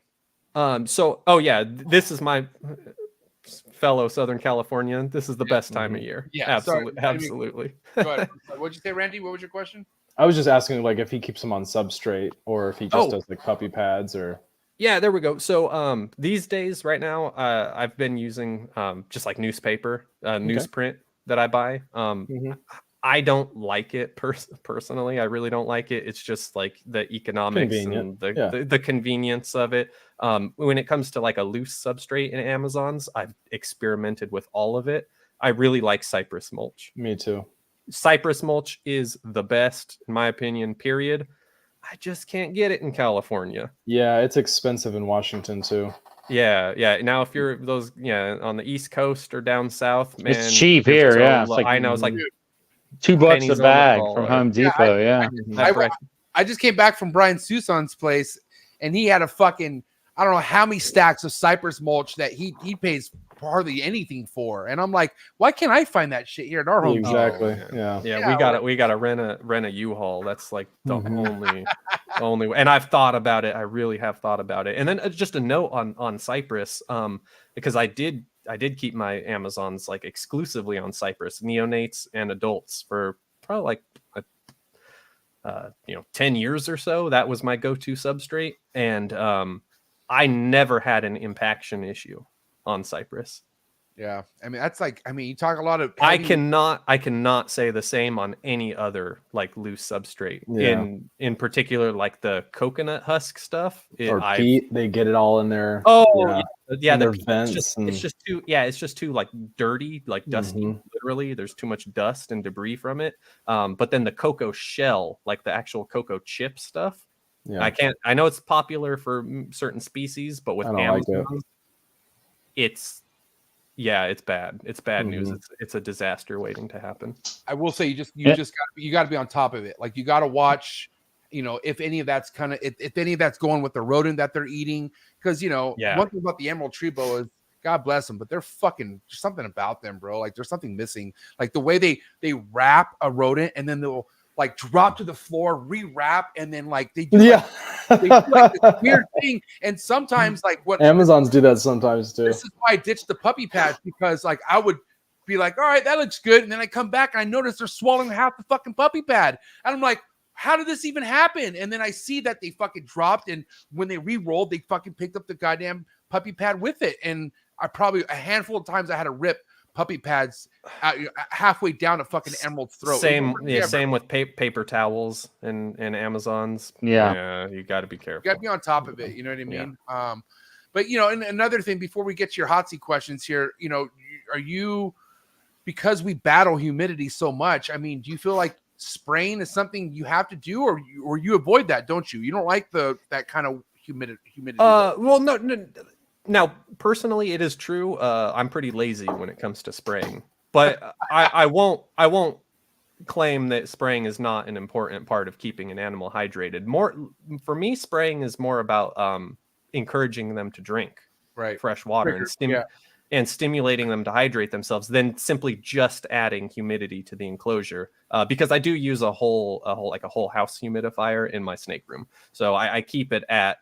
This is my fellow Southern Californian. This is the best time of year. Yeah, absolutely. Go ahead. What'd you say, Randy? What was your question? I was just asking, like, if he keeps them on substrate or if he just does like puppy pads or. Yeah, there we go. So these days, right now, I've been using just like newspaper, newsprint that I buy. I don't like it personally. I really don't like it. It's just like the economics and the convenience of it. When it comes to like a loose substrate in Amazons, I've experimented with all of it. I really like cypress mulch. Me too. Cypress mulch is the best, in my opinion, period. I just can't get it in California. Yeah, it's expensive in Washington too. Yeah. Now, if you're on the East Coast or down south, man, it's cheap here. It's like, I know, it's like $2 a bag from Home Depot. I just came back from Brian Suson's place, and he had a fucking, I don't know how many stacks of cypress mulch that he pays hardly anything for, and I'm like, why can't I find that shit here at our home? Exactly. We gotta rent a U-Haul. That's like the only way. And I've thought about it. I really have thought about it. And then just a note on cypress, because I did keep my Amazons like exclusively on cypress, neonates and adults, for probably like 10 years or so. That was my go-to substrate, and I never had an impaction issue on cypress. Yeah, I mean that's like, I mean you talk a lot of I heavy- cannot say the same on any other like loose substrate. Yeah. In particular, like the coconut husk stuff. Or peat, they get it all in there. Oh yeah, in their the peat, vents. it's just too it's just too like dirty, like dusty. Mhm. Literally, there's too much dust and debris from it. But then the cocoa shell, like the actual cocoa chip stuff, Yeah. I know it's popular for certain species, but with I don't like it. Amazons, it's bad. It's bad news. Mhm. It's a disaster waiting to happen. I will say you got to be on top of it. Like you got to watch, if any of that's if any of that's going with the rodent that they're eating, because one thing about the emerald tree boa is, God bless them, but they're fucking, there's something about them, bro. Like there's something missing. Like the way they wrap a rodent and then they'll like drop to the floor, rewrap, and then like they do they do like this weird thing. And sometimes like what Amazons do that sometimes too. This is why I ditched the puppy pads, because like I would be like, all right, that looks good, and then I come back and I notice they're swallowing half the fucking puppy pad, and I'm like, how did this even happen? And then I see that they fucking dropped, and when they re-rolled, they fucking picked up the goddamn puppy pad with it, and I probably a handful of times I had to rip puppy pads halfway down a fucking emerald's throat. Same with paper towels and Amazons. Yeah, you got to be careful. You got to be on top of it. You know what I mean? Yeah. But and another thing before we get to your hot seat questions here, are you, because we battle humidity so much? I mean, do you feel like spraying is something you have to do, or you avoid that, don't you? You don't like that kind of humidity. Well, no. Now, personally, it is true. I'm pretty lazy when it comes to spraying, but I won't claim that spraying is not an important part of keeping an animal hydrated. More for me, spraying is more about encouraging them to drink fresh water and stimulating them to hydrate themselves than simply just adding humidity to the enclosure. Because I do use a whole house humidifier in my snake room, so I keep it at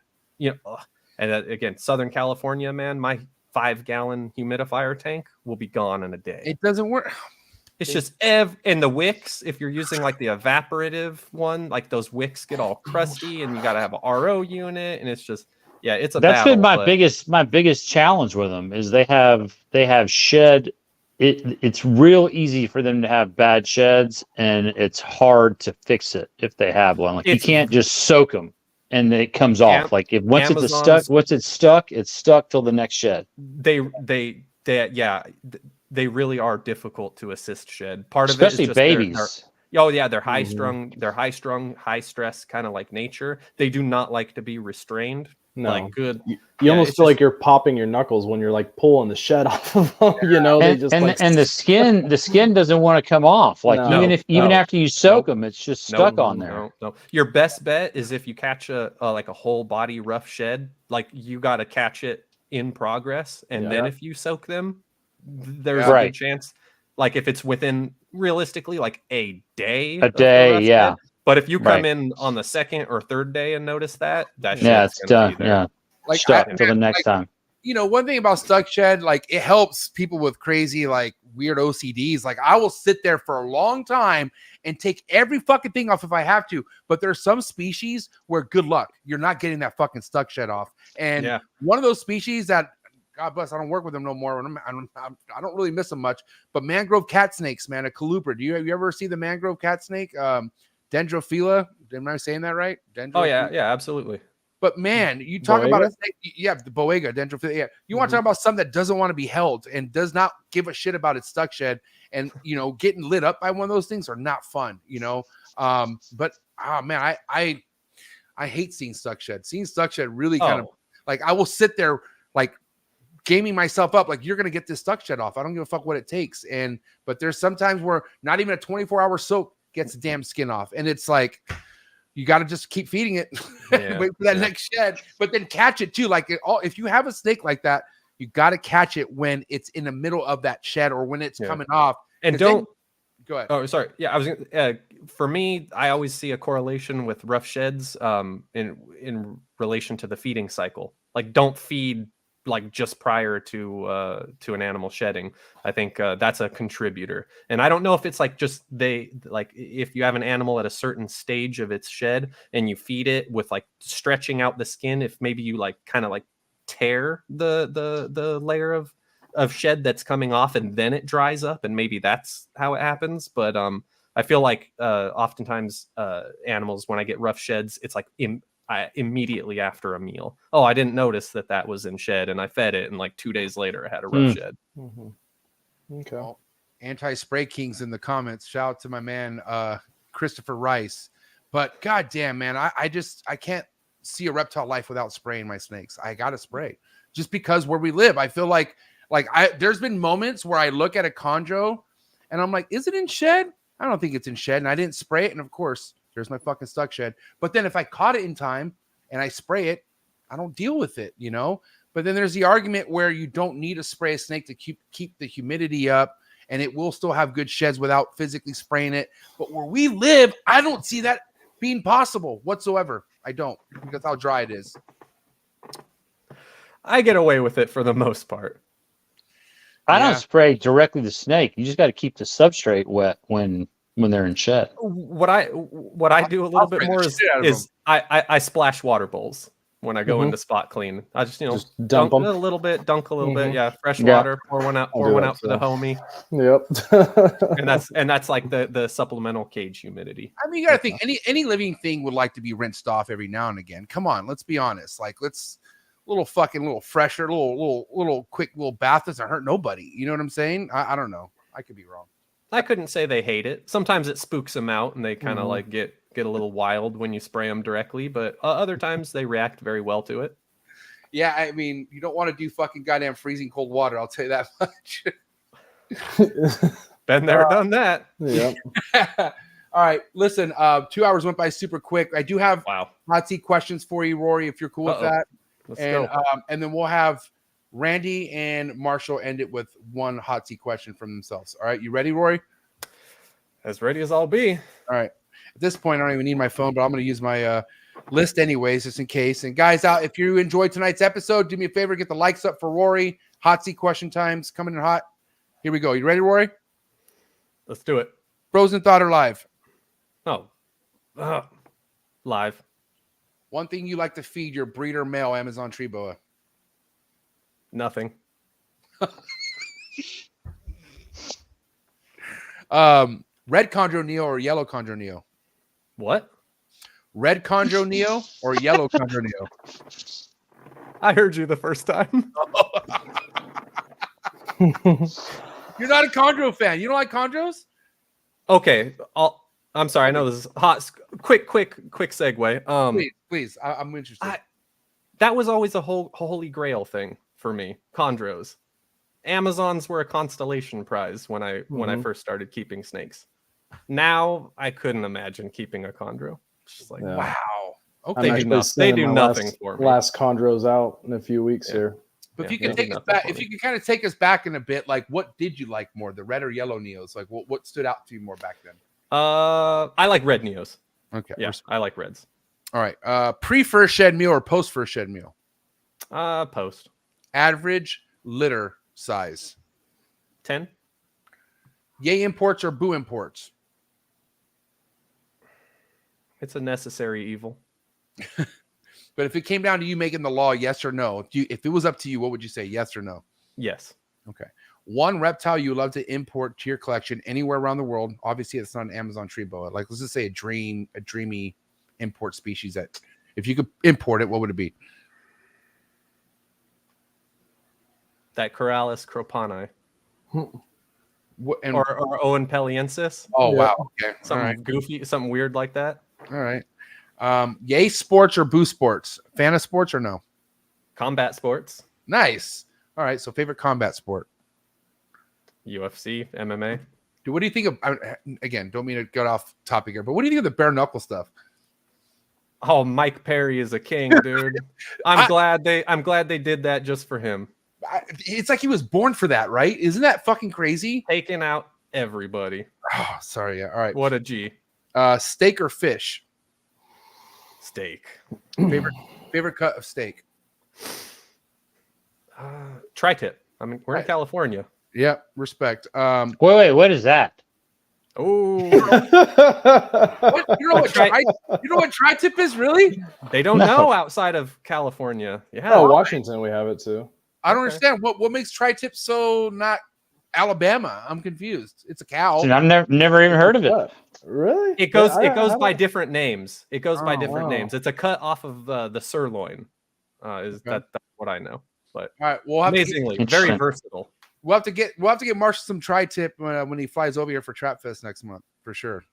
And again, Southern California, man, my 5-gallon humidifier tank will be gone in a day. It doesn't work. It's just and the wicks, if you're using like the evaporative one, like those wicks get all crusty, and you got to have a RO unit, and it's just it's a that's battle, been my biggest challenge with them is they have shed. It's real easy for them to have bad sheds, and it's hard to fix it if they have one. Like you can't just soak them and it comes off. Like once it's stuck, it's stuck till the next shed. They really are difficult to assist shed. Part of especially it is just babies. they're high strung, high stress, kind of like nature. They do not like to be restrained. No, like good. You almost feel like you're popping your knuckles when you're like pulling the shed off of them. And the skin doesn't want to come off. Like even after you soak them, it's just stuck on there. No. Your best bet is if you catch a whole body rough shed, like you got to catch it in progress, and then if you soak them, there's a good chance. Like if it's within realistically like a day, yeah. But if you come in on the second or third day and notice that it's done. Yeah, like stuck for the next time. One thing about stuck shed, like it helps people with crazy like weird OCDs. Like I will sit there for a long time and take every fucking thing off if I have to. But there's some species where good luck, you're not getting that fucking stuck shed off. And one of those species that, God bless, I don't work with them no more. I don't really miss them much. But mangrove cat snakes, man, a calubra. Do you ever see the mangrove cat snake? Dendrophila. Am I saying that right? Oh yeah, absolutely. But man, you talk about a snake, the boega, Dendrophila. Yeah, you want to talk about something that doesn't want to be held and does not give a shit about its stuck shed, and getting lit up by one of those things are not fun. But man, I hate seeing stuck shed. Seeing stuck shed really kind of like I will sit there like gaming myself up, like you're gonna get this stuck shed off. I don't give a fuck what it takes. But there's sometimes where not even a 24-hour soak gets the damn skin off, and it's like you got to just keep feeding it, wait for that next shed, but then catch it too. Like if you have a snake like that, you got to catch it when it's in the middle of that shed or when it's coming off. And don't go ahead. Oh, sorry. Yeah, I was for me, I always see a correlation with rough sheds in relation to the feeding cycle. Like don't feed like just prior to an animal shedding. I think that's a contributor. And I don't know if it's like just if you have an animal at a certain stage of its shed and you feed it with like stretching out the skin, if maybe you like kind of like tear the layer of of shed that's coming off and then it dries up, and maybe that's how it happens. But I feel like oftentimes animals, when I get rough sheds, it's like immediately after a meal. Oh, I didn't notice that was in shed, and I fed it, and like 2 days later I had a rough shed. Okay. Well, anti-spray kings in the comments. Shout out to my man Christopher Rice. But goddamn, man, I can't see a reptile life without spraying my snakes. I gotta spray just because where we live. I feel like there's been moments where I look at a chondro and I'm like, is it in shed? I don't think it's in shed, and I didn't spray it. And of course, there's my fucking stuck shed. But then if I caught it in time and I spray it, I don't deal with it, you know. But then there's the argument where you don't need to spray a snake to keep the humidity up, and it will still have good sheds without physically spraying it. But where we live, I don't see that being possible whatsoever. I don't, because how dry it is. I get away with it for the most part. I don't spray directly the snake. You just got to keep the substrate wet when they're in shed. What I do a little bit more is I splash water bowls when I go into spot clean. I just dump them a little bit, dunk a little bit, fresh water, pour one out for the homie. Yep. and that's like the supplemental cage humidity. I mean, you gotta think any living thing would like to be rinsed off every now and again. Come on, let's be honest. Like, let's little fresher, little quick little bath doesn't hurt nobody. You know what I'm saying? I don't know. I could be wrong. I couldn't say they hate it. Sometimes it spooks them out and they kind of like get a little wild when you spray them directly, but other times they react very well to it. Yeah, I mean, you don't want to do fucking goddamn freezing cold water. I'll tell you that much. Been there, done that. Yeah. All right, listen. 2 hours went by super quick. I do have hot seat questions for you, Rory, if you're cool with that. Let's go. And then we'll have Randy and Marshall end it with one hot seat question from themselves. All right, you ready, Rory? As ready as I'll be. All right. At this point, I don't even need my phone, but I'm going to use my list anyways, just in case. And guys, out, if you enjoyed tonight's episode, do me a favor, get the likes up for Rory. Hot seat question times coming in hot. Here we go. You ready, Rory? Let's do it. Frozen Thought or live? Oh, live. One thing you like to feed your breeder male Amazon tree boa? Nothing. Red Chondro Neo or yellow Chondro Neo? What? Red Chondro Neo or yellow Chondro Neo? I heard you the first time. You're not a Chondro fan. You don't like Chondros? Okay. I'm sorry. I know this is hot. Quick segue. Please. I'm interested. That was always a holy grail thing for me. Chondros. Amazons were a constellation prize when I first started keeping snakes. Now I couldn't imagine keeping a chondro. It's just like, wow. Okay, they do nothing for me. Last chondros out in a few weeks here. But if you can take us back, if you can kind of take us back in a bit, like what did you like more, the red or yellow Neos? Like what stood out to you more back then? I like red Neos. Okay. Yeah, I like reds. All right. Pre-first shed meal or post-first shed meal? Post. Average litter size? 10. Yay imports or boo imports? It's a necessary evil. But if it came down to you making the law, yes or no? If it was up to you, what would you say? Yes or no? Yes. Okay. One reptile you love to import to your collection anywhere around the world. Obviously, it's not an Amazon tree boa. Like, let's just say a dreamy import species that, if you could import it, what would it be? That Corallus cropani. And, or Owen Peliensis. Oh, wow. Okay. Something goofy, something weird like that. All right. Yay sports or boo sports? Fan of sports or no? Combat sports. Nice. All right. So favorite combat sport? UFC, MMA. Dude, what do you think of, again, don't mean to get off topic here, but what do you think of the bare knuckle stuff? Oh, Mike Perry is a king, dude. I'm glad they did that just for him. It's like he was born for that, right? Isn't that fucking crazy? Taking out everybody. Oh, sorry. Yeah. All right. What a G. Steak or fish? Steak. Favorite cut of steak? Tri-tip. I mean, we're in California. Yeah, respect. Wait, what is that? Oh, you know what tri-tip is, really? They don't know outside of California. Yeah. Oh, Washington, we have it too. I don't Okay. understand what makes tri-tip so not Alabama. I'm confused. It's a cow. Dude, I've never even heard of it. What? Really? It goes I by don't- different names. It goes by Oh, different wow. names. It's a cut off of the sirloin. That's what I know. But All right, we'll have to get, amazingly, Interesting. very versatile. we'll have to get Marshall some tri-tip when he flies over here for Trap Fest next month for sure.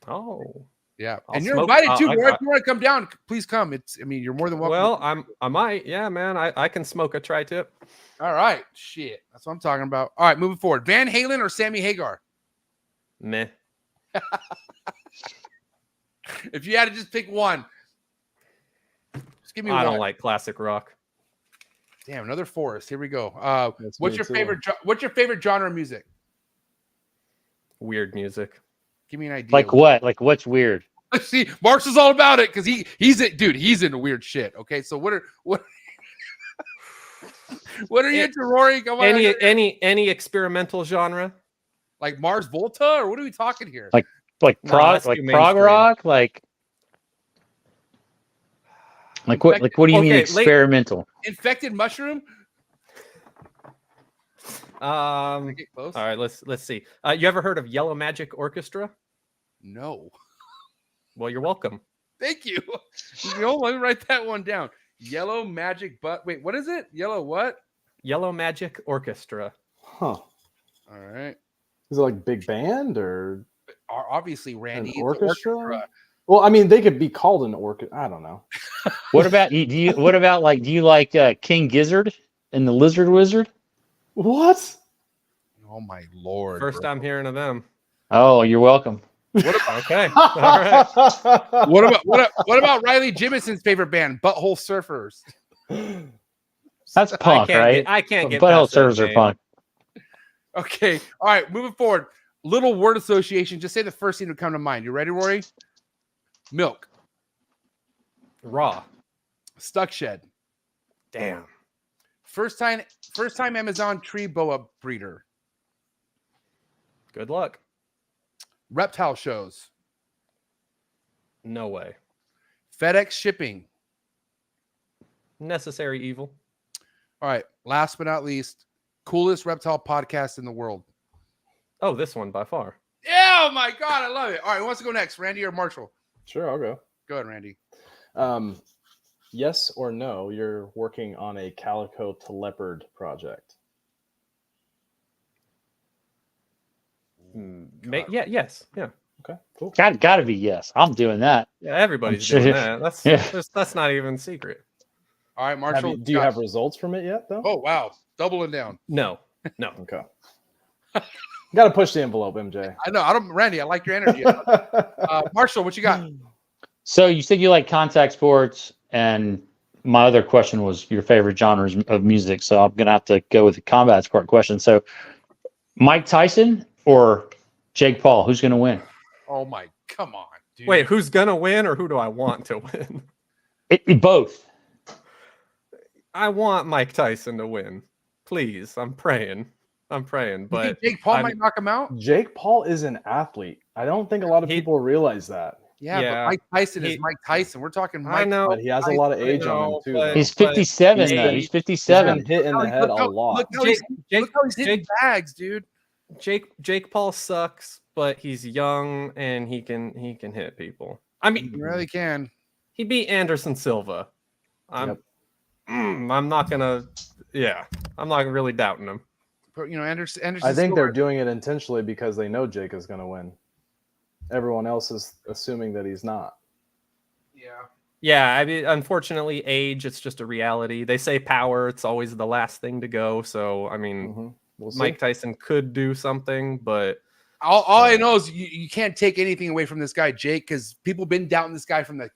Oh, Yeah, I'll and you're smoke- invited too. I- Rory. If you want to come down, please come. You're more than welcome. well, I might. Yeah, man. I can smoke a tri-tip. All right, shit, that's what I'm talking about. All right, moving forward. Van Halen or Sammy Hagar? Meh. If you had to just pick one, just give me one. I don't like classic rock. Damn, another Forest. Here we go. That's What's me your too. favorite? What's your favorite genre of music? Weird music. Give me an idea. Like what? Like what's weird? See, Mark's is all about it because he's into weird shit. Okay, so what are you into, Rory? Come on, Any experimental genre? like Mars Volta, or what are we talking here? Like No, prog, that's like too prog mainstream. rock, like what? Like what do you mean Okay, experimental? Infected Mushroom. Get close. All right, let's see. You ever heard of Yellow Magic Orchestra? No, Well, you're welcome. thank you. Let me write that one down. Yellow Magic, but wait, what is it? Yellow what? Yellow Magic Orchestra. Huh? All right. Is it like big band or Obviously, Randy. an it's orchestra? Well, I mean, they could be called an orchestra. I don't know. What about you? Do you like King Gizzard and the Lizard Wizard? What? Oh my lord! First bro. time hearing of them. Oh, you're welcome. Okay. All right. What about Riley Jimison's favorite band, Butthole Surfers? That's punk, right? I can't get Butthole past that servers are name. punk. Okay, all right, moving forward. Little word association. Just say the first thing to come to mind. You ready, Rory? Milk, Raw. Stuck Shed, Damn. first time Amazon tree boa breeder, Good luck. reptile shows, No way. FedEx shipping. Necessary evil. All right, last but not least, coolest reptile podcast in the world. Oh, this one by far. Yeah, oh my god, I love it. All right, who wants to go next, Randy or Marshall? Sure, I'll go. Go ahead, Randy. Yes or no, you're working on a calico to leopard project. Yes. Yeah. Okay, cool. Gotta be yes. I'm doing that. Yeah, everybody's I'm sure- doing that. That's Yeah. that's not even secret. All right, Marshall. Do you have results from it yet, though? Oh wow, doubling down. No. Okay. Got to push the envelope, MJ. I know. Randy, I like your energy. Marshall, what you got? So you said you like contact sports, and my other question was your favorite genres of music. So I'm gonna have to go with the combat sport question. So Mike Tyson or Jake Paul, who's gonna win? Oh my, come on, dude. Wait, who's gonna win or who do I want to win? Both. I want Mike Tyson to win. Please. I'm praying. You But think Jake Paul I'm- might knock him out? Jake Paul is an athlete. I don't think a lot of people realize that. Yeah, Yeah. but Mike Tyson is Mike Tyson. We're talking Mike. I know. But he has a lot of age on him, know, too. but- though. He's but 57 he's though. been- He's He's 57. been hit in the head a lot. Look how Jake- he's hitting bags, dude. Jake Paul sucks, but he's young and he can hit people. I You mean, really can. he beat Anderson Silva. I'm not gonna. Yeah, I'm not really doubting him. But you know, Anderson. I think they're doing it intentionally because they know Jake is going to win. Everyone else is assuming that he's not. Yeah. Yeah, I mean, unfortunately, age, it's just a reality. They say power, it's always the last thing to go. So, I mean, We'll see. Mike Tyson could do something, but All I know is you can't take anything away from this guy, Jake, because people been doubting this guy from the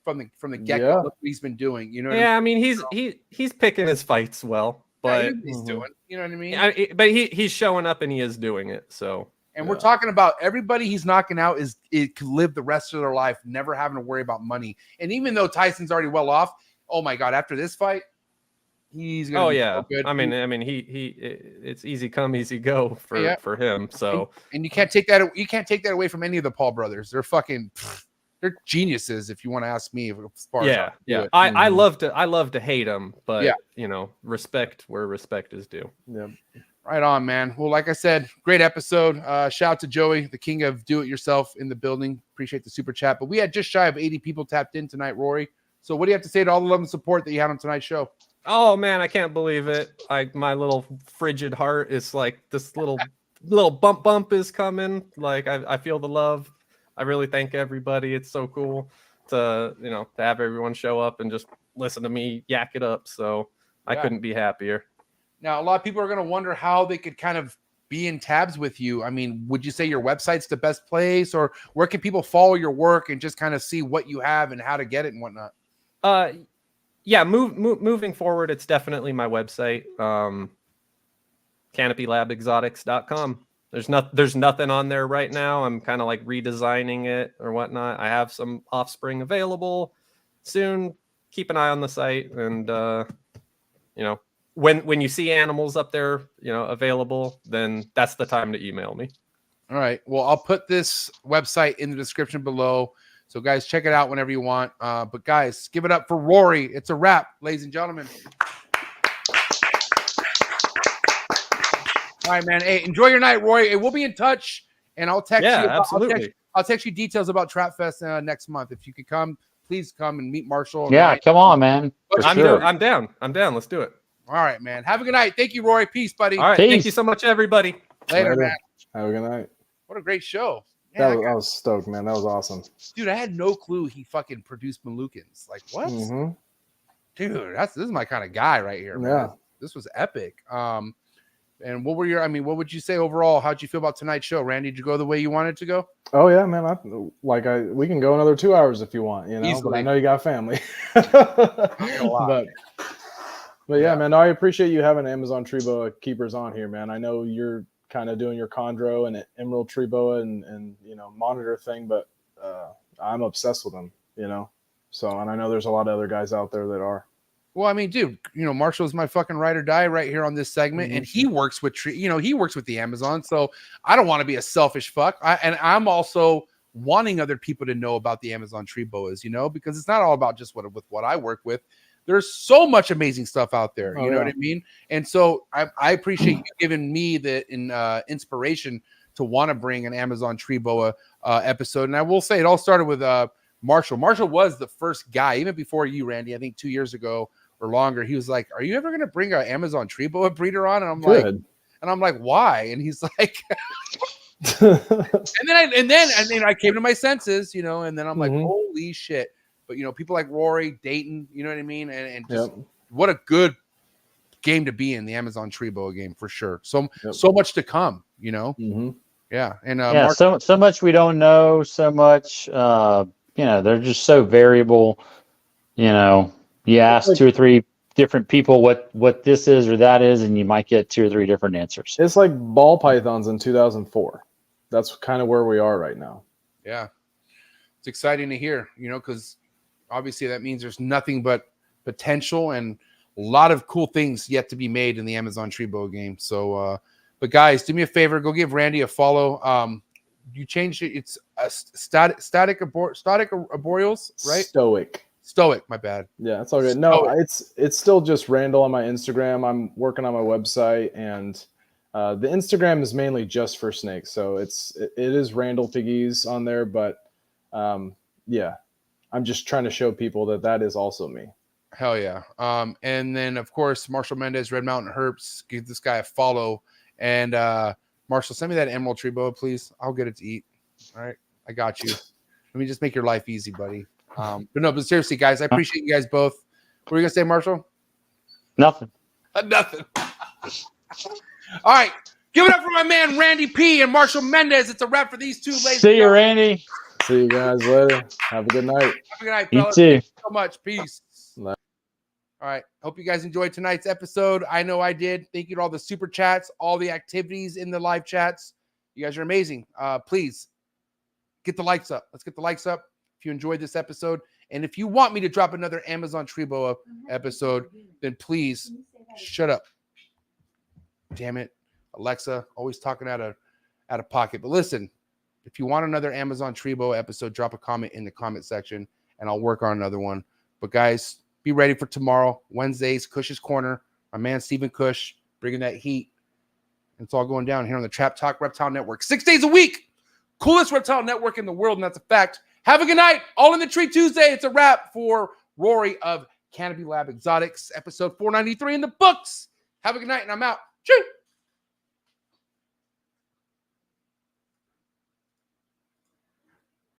get go. Yeah. Look what he's been doing. You know. What yeah, I mean, he's picking his fights well, I but mean? Yeah, he's doing. You know what I mean? he's showing up and he is doing it. So, And we're talking about everybody he's knocking out it could live the rest of their life never having to worry about money. And even though Tyson's already well off, oh my god, after this fight, he's gonna be so good. I mean, it's easy come, easy go for him. So, and you can't take that away from any of the Paul brothers. They're fucking they're geniuses. If you want to ask me, as far as Yeah, how to do yeah. it. I love to hate them, but Yeah. you know, respect where respect is due. Yep. Right on, man. Well, like I said, great episode. Shout out to Joey, the king of do-it-yourself in the building. Appreciate the super chat. But we had just shy of 80 people tapped in tonight, Rory. So what do you have to say to all the love and support that you had on tonight's show? Oh man, I can't believe it. My little frigid heart is like this little bump is coming. Like I feel the love. I really thank everybody. It's so cool to to have everyone show up and just listen to me yak it up. So I couldn't be happier. Now, a lot of people are going to wonder how they could kind of be in tabs with you. I mean, would you say your website's the best place, or where can people follow your work and just kind of see what you have and how to get it and whatnot? Yeah, moving forward, it's definitely my website, canopylabexotics.com. There's nothing on there right now. I'm kind of like redesigning it or whatnot. I have some offspring available soon. Keep an eye on the site, and when you see animals up there, available, then that's the time to email me. All right. Well, I'll put this website in the description below. So, guys, check it out whenever you want. But, guys, give it up for Rory. It's a wrap, ladies and gentlemen. All right, man. Hey, enjoy your night, Rory. Hey, we'll be in touch, and I'll text you. Absolutely. I'll text you details about Trap Fest next month. If you could come, please come and meet Marshall. Yeah, come on, man. I'm down. Let's do it. All right, man. Have a good night. Thank you, Rory. Peace, buddy. All right. Peace. Thank you so much, everybody. Later, man. Have a good night. What a great show. I Man, was stoked, man. That was awesome. dude, I had no clue he fucking produced Malukins. Like, what? Mm-hmm. Dude, this is my kind of guy right here, man. Yeah. This was epic. And what would you say overall? How'd you feel about tonight's show? Randy, did you go the way you wanted to go? Oh yeah, man. We can go another 2 hours if you want, Easily. but I know you got family. but yeah, man, I appreciate you having Amazon Tree Boa keepers on here, man. I know you're kind of doing your chondro and emerald tree boa and monitor thing, but I'm obsessed with them, so, and I know there's a lot of other guys out there that are. Well, I mean, dude, Marshall's my fucking ride or die right here on this segment, and he works with he works with the Amazon, so I don't want to be a selfish fuck. I'm also wanting other people to know about the Amazon tree boas, because it's not all about just what I work with. There's so much amazing stuff out there. You know what I mean? And so I appreciate you giving me the inspiration to want to bring an Amazon tree boa episode. And I will say it all started with Marshall. Marshall was the first guy, even before you, Randy, I think 2 years ago or longer. He was like, "Are you ever going to bring an Amazon tree boa breeder on?" And I'm like, "Why?" And he's like, and then I came to my senses, and then I'm like, "Holy shit." But, people like Rory, Dayton, you know what I mean? And just what a good game to be in, the Amazon tree boa game, for sure. So much to come, Mm-hmm. Yeah. And Mark, so much we don't know, so much, they're just so variable. You ask 2 or 3 different people what this is or that is, and you might get 2 or 3 different answers. It's like ball pythons in 2004. That's kind of where we are right now. Yeah. It's exciting to hear, because obviously that means there's nothing but potential and a lot of cool things yet to be made in the Amazon tree boa game. So, but guys, do me a favor, go give Randy a follow. You changed it. It's static arboreals, right? Stoic, my bad. Yeah, it's all good. No, it's still just Randall on my Instagram. I'm working on my website, and the Instagram is mainly just for snakes. So it is Randall Piggies on there, but yeah, I'm just trying to show people that is also me. Hell yeah. And then of course Marshall Mendez, Red Mountain Herps. Give this guy a follow. And Marshall, send me that emerald tree boa, please. I'll get it to eat. All right, I got you. Let me just make your life easy, buddy. But seriously, guys, I appreciate you guys both. What were you gonna say, Marshall? Nothing. Nothing. All right, give it up for my man Randy P and Marshall Mendez. It's a wrap for these two ladies. See you, Randy. See you guys later. Have a good night. Have a good night, You fellas. too. Thank you so much. Peace. Bye. All right. Hope you guys enjoyed tonight's episode. I know I did. Thank you to all the super chats, all the activities in the live chats. You guys are amazing. Please get the likes up. Let's get the likes up if you enjoyed this episode. And if you want me to drop another Amazon tree boa episode, then please shut up. Damn it. Alexa, always talking out of pocket. But listen, If you want another Amazon Trebo episode, drop a comment in the comment section, and I'll work on another one. But guys, be ready for tomorrow, Wednesdays, Cush's Corner. My man Stephen Cush bringing that heat. It's all going down here on the Trap Talk Reptile Network. 6 days a week. Coolest reptile network in the world, and that's a fact. Have a good night. All in the Tree Tuesday. It's a wrap for Rory of Canopy Lab Exotics, episode 493 in the books. Have a good night, and I'm out. Cheers.